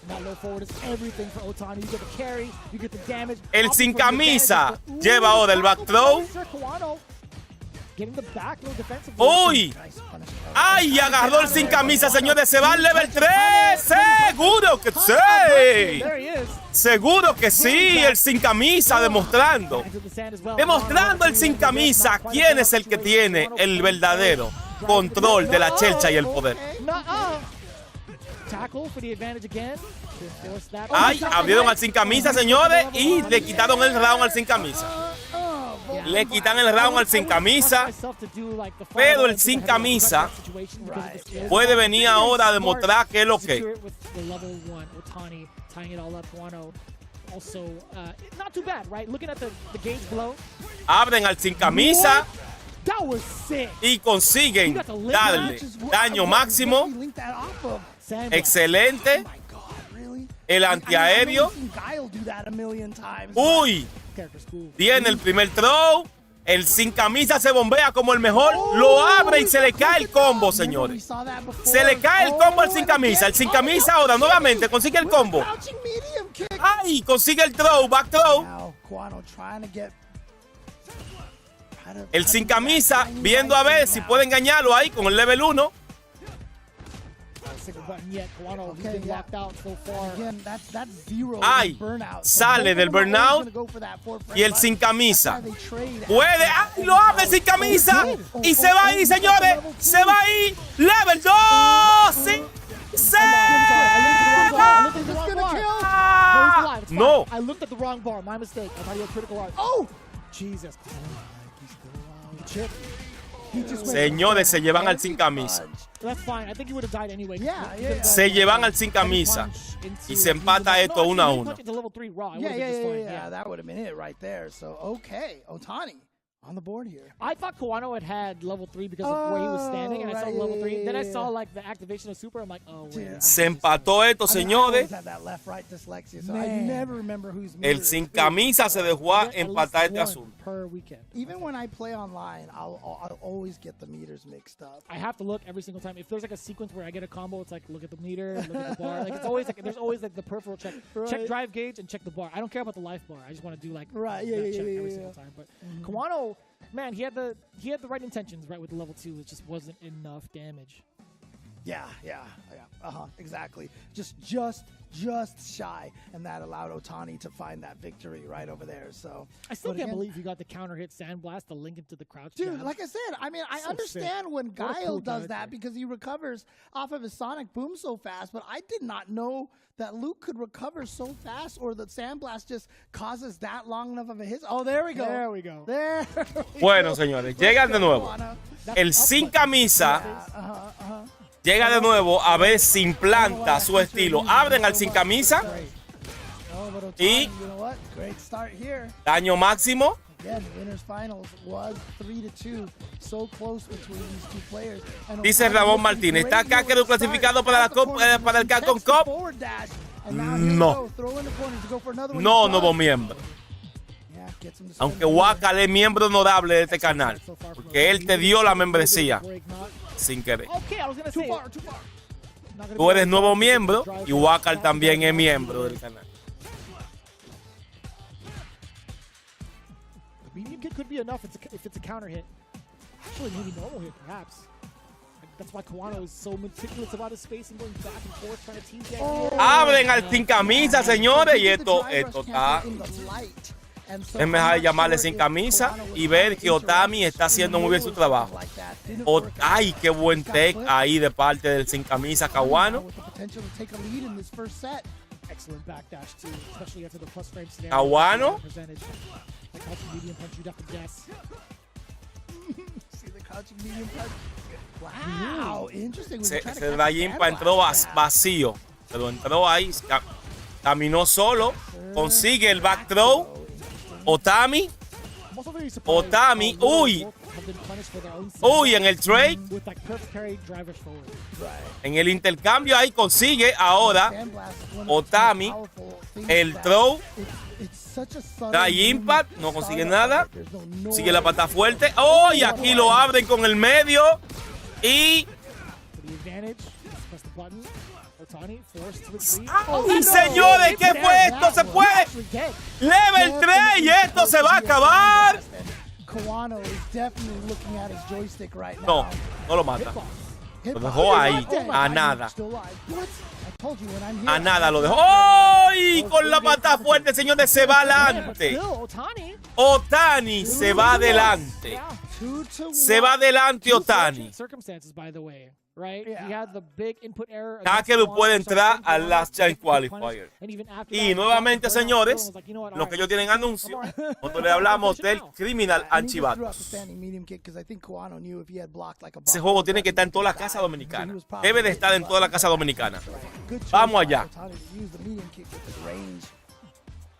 That low forward is everything for Otani. You get the carry, you get the damage. El sin camisa lleva ahora el back throw. ¡Uy! ¡Ay! Agarró el sin camisa, señores. Se va al level 3. ¡Seguro que sí! ¡Ay! There he is. Seguro que sí, el sin camisa demostrando. Demostrando el sin camisa quién es el que tiene el verdadero control de la chelcha y el poder. Ay, abrieron al sin camisa, señores, y le quitaron el round al sin camisa. Le quitan el round al sin camisa, pero el sin camisa puede venir ahora a demostrar que es lo que. Abren al sin camisa y consiguen darle daño máximo. Excelente. El antiaéreo. Uy. Tiene el primer throw. El sin camisa se bombea como el mejor. Lo abre y se le cae el combo, señores. Se le cae el combo al sin camisa. El sin camisa ahora nuevamente consigue el combo. ¡Ay! Consigue el throw, back throw. El sin camisa viendo a ver si puede engañarlo ahí con el level 1. Ay, sale del burnout y el sin camisa puede. ¡Ay, lo abre sin camisa! Y se va ahí, señores. Se va ahí. Level 2. ¡Sí! ¡Se va! No. I looked at the wrong bar. My mistake. I thought he had critical art. Oh! Jesus. Señores, se llevan al sin camisa. Se llevan al sin camisa y se empata esto 1-1. Yeah, that would have been it right there. So, okay, Otani on the board here. I thought Kawano had level 3 because of where he was standing, and I saw level 3. Then I saw like the activation of super. I'm like, oh, wait. Se empató esto, señores. El sin camisa se dejó empatar este asunto. Even when I play online, I'll always get the meters mixed up. I have to look every single time. If there's like a sequence where I get a combo, it's like look at the meter, look at the bar. Like it's always like there's always like the peripheral check, check drive gauge, and check the bar. I don't care about the life bar. I just want to do like that check every single time. But Kawano, man, he had the right intentions, right, with the level 2. It just wasn't enough damage. Yeah. Exactly. Just shy, and that allowed Otani to find that victory right over there. So I still can't believe he got the counter hit sandblast to link him to the crouch. Dude, like I said, I mean, I understand when Guile does that because he recovers off of his sonic boom so fast, but I did not know that Luke could recover so fast, or that sandblast just causes that long enough of a hit. Oh, there we go. There we go. There. Bueno, señores, llegan de nuevo. El sin camisa. Llega de nuevo a ver si implanta su estilo. Abren al sin camisa. Y daño máximo. Dice Ramón Martínez, ¿está Kakeru clasificado para el Capcom Cup? No. No, nuevo miembro. Aunque Wakal es miembro honorable de este canal, porque él te dio la membresía sin querer. Tú eres nuevo miembro y Wakal también es miembro del canal. Medium kick could be enough if it's a counter hit. Actually, maybe normal hit, perhaps. That's why Kawano is so meticulous about his spacing, going back and forth, trying to tease the idea. Abren al sin camisa, señores, y esto está. Es mejor llamarle sin camisa y ver que Otami está haciendo muy bien su trabajo. Ay, qué buen tech ahí de parte del sin camisa Kawano. Kawano. Se da Jimpa, entró vacío, pero entró ahí, caminó solo, consigue el back throw. Otami, uy, en el trade, en el intercambio ahí consigue ahora Otami el throw, da impact, no consigue nada, sigue la pata fuerte, oh, y aquí lo abren con el medio y ¡ay, señores! ¿Qué fue esto? ¡Se puede! ¡Level 3! ¡Y esto se va a acabar! No, no lo mata. Lo dejó ahí, a nada. A nada lo dejó. ¡Oh! Y con la patada fuerte, señores, se va adelante. Otani se va adelante. Se va adelante Otani. Takeru puede entrar al Last Chance Qualifier. Y nuevamente, señores, los que ellos tienen anuncio, cuando le hablamos del Criminal Archivados. Ese juego tiene que estar en toda la casa dominicana. Debe de estar en toda la casa dominicana. Vamos allá.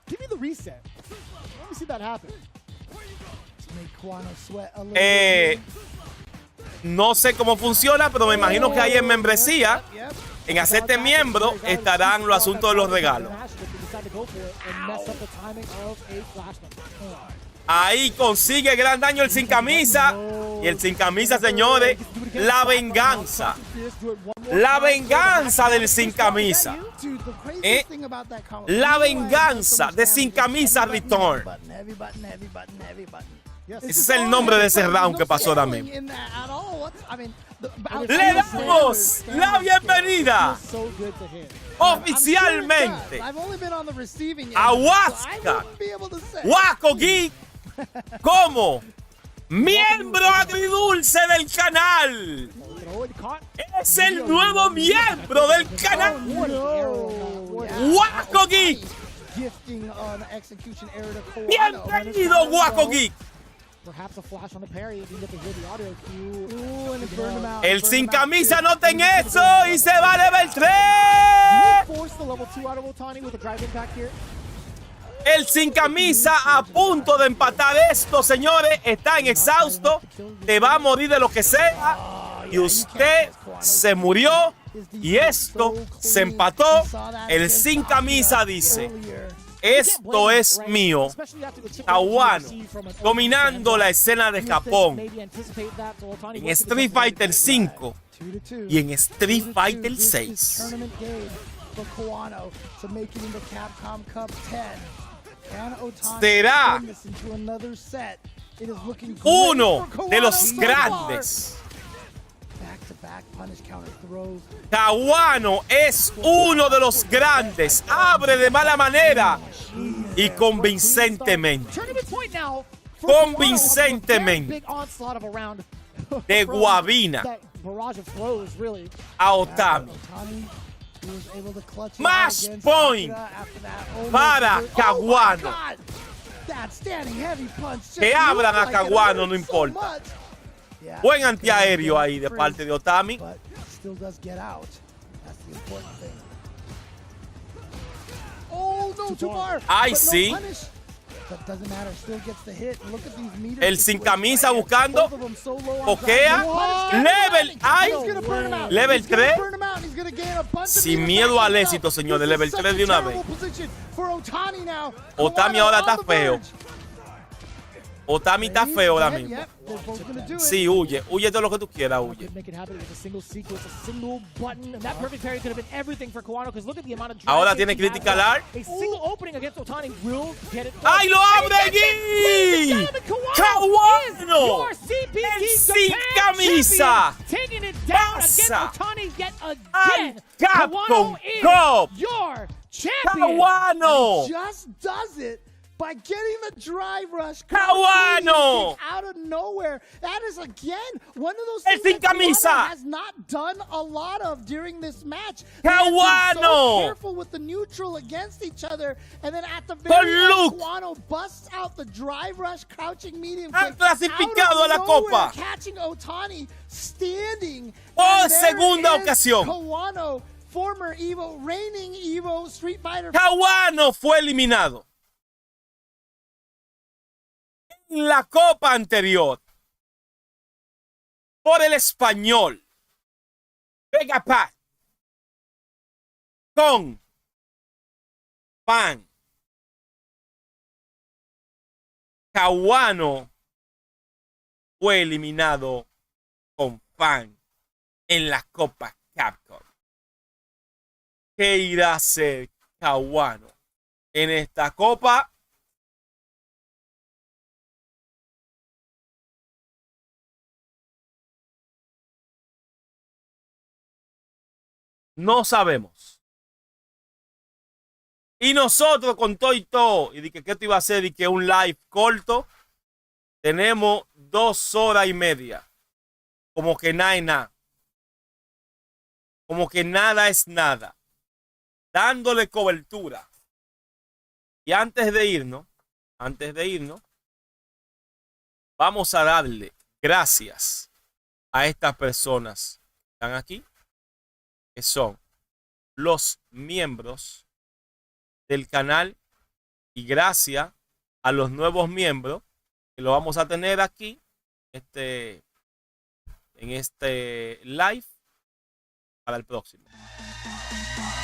Give me the reset. Let me see that happen. No sé cómo funciona, pero me imagino que ahí en membresía, en hacerte miembro, estarán los asuntos de los regalos. Ahí consigue gran daño el sin camisa. Y el sin camisa, señores, la venganza. La venganza del sin camisa. La venganza de sin camisa return. Ese es el nombre de ese round que pasó ahora mismo. Le damos la bienvenida oficialmente a Huasca Waco Geek como miembro agridulce del canal. Es el nuevo miembro del canal. Waco Geek. Bienvenido, Waco Geek. El sin camisa nota en eso y se va a level 3. El sin camisa a punto de empatar esto, señores. Está en exhausto. Te va a morir de lo que sea. Y usted se murió. Y esto se empató. El sin camisa dice: esto es mío. Kawano dominando la escena de Japón en Street Fighter 5 y en Street Fighter 6. Será uno de los grandes. Kawano es uno de los grandes. Abre de mala manera y convincentemente. Convincentemente. De Guabina a Otami. Match point para Kawano. Que abran a Kawano, no importa. Buen antiaéreo ahí de parte de Otami. Ay, sí. El sin camisa buscando. Pokea. Level. Ay. Level 3. Sin miedo al éxito, señores. Level 3 de una vez. Otami ahora está feo. Otami está feo ahora mismo. Sí, huye. Huye todo lo que tú quieras, huye. Ahora tiene Critical Art. ¡Ay, lo abre allí! ¡Kawano! ¡El sin camisa! ¡Pasa al Capcom Cup! ¡Kawano! By getting the drive rush, Kawano out of nowhere. That is again one of those things that Kawano has not done a lot of during this match. Kawano so careful with the neutral against each other, and then at the very end, Kawano busts out the drive rush, crouching medium kick clasificado a la Copa, catching Otani standing. Por segunda ocasión. Kawano, former Evo, reigning Evo Street Fighter. Kawano fue eliminado la copa anterior por el español Vegapad con Fan. Kawano fue eliminado con Fan en la Copa Capcom. ¿Qué irá a hacer Kawano en esta copa? No sabemos. Y nosotros con todo y todo, y dije que esto iba a ser y que un live corto, tenemos 2 horas y media. Como que nada es nada. Como que nada es nada. Dándole cobertura. Y antes de irnos, vamos a darle gracias a estas personas que están aquí, que son los miembros del canal, y gracias a los nuevos miembros que lo vamos a tener aquí en este live para el próximo.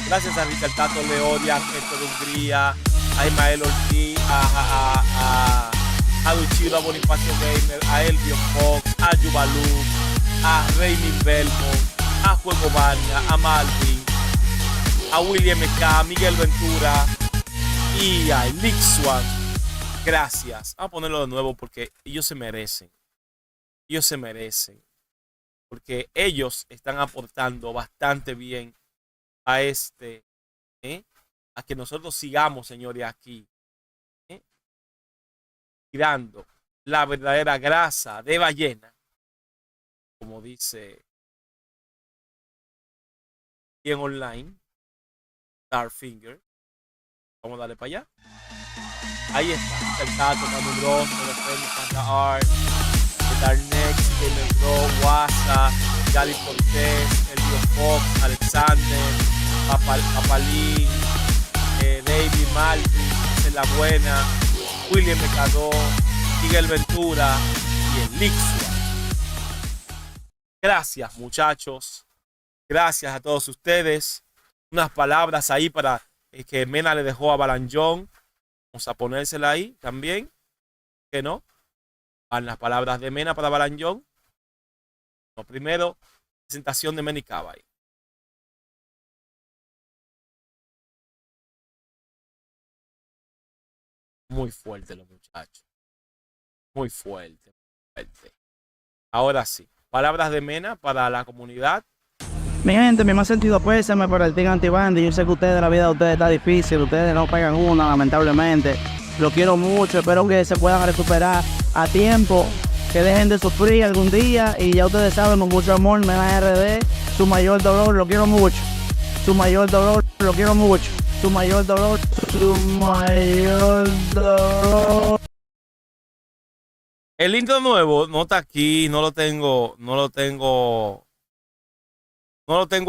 Gracias a Richard Tato Leodia, Héctor de Hungría, a Ismael Ortiz, a Luchiro, a Bonifacio Gamer, a Elvio Fox, a Yubalú, a Raymond Belmont, a Juego Bania, a Malvin, a William MK, a Miguel Ventura y a Elixuan. Gracias. Vamos a ponerlo de nuevo porque ellos se merecen. Ellos se merecen. Porque ellos están aportando bastante bien a a que nosotros sigamos, señores, aquí, tirando la verdadera grasa de ballena, como dice en online, Starfinger. Vamos a darle para allá. Ahí está. El Tato, Manu Bros, Panda Art, Darnex, Gamer Bro, Wasa, Gali Cortés, Elvio Fox, Alexander, Papalín, David Malvin, La Buena, William Mercado, Miguel Ventura y Elixir. Gracias, muchachos. Gracias a todos ustedes. Unas palabras ahí para que Mena le dejó a Balanjón. Vamos a ponérsela ahí también. ¿Que no? Van las palabras de Mena para Balanjón. No, primero, presentación de Mena y Cava ahí. Muy fuerte los muchachos. Muy fuerte, fuerte. Ahora sí, palabras de Mena para la comunidad. Mi gente, mi más sentido pésame por el Team Antibandi. Yo sé que ustedes, la vida de ustedes está difícil, ustedes no pegan una, lamentablemente. Lo quiero mucho, espero que se puedan recuperar a tiempo, que dejen de sufrir algún día. Y ya ustedes saben, con mucho amor, Mena RD, su mayor dolor, lo quiero mucho. Su mayor dolor, lo quiero mucho. Su mayor dolor, su mayor dolor. El intro nuevo no está aquí, no lo tengo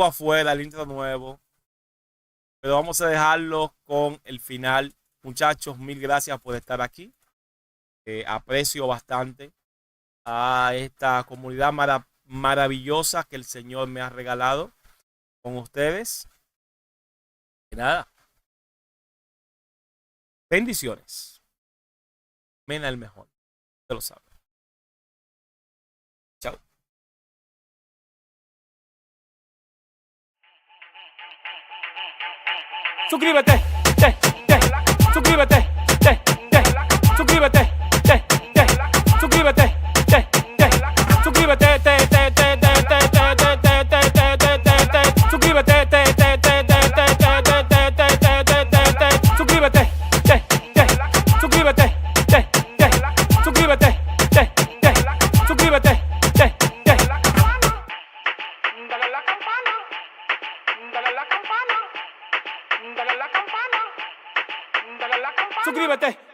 afuera, el intro nuevo. Pero vamos a dejarlo con el final. Muchachos, mil gracias por estar aquí. Aprecio bastante a esta comunidad maravillosa que el Señor me ha regalado con ustedes. Y nada. Bendiciones. Mena el mejor. Usted lo sabe. Chao. Suscríbete, suscríbete, suscríbete, suscríbete, suscríbete, suscríbete.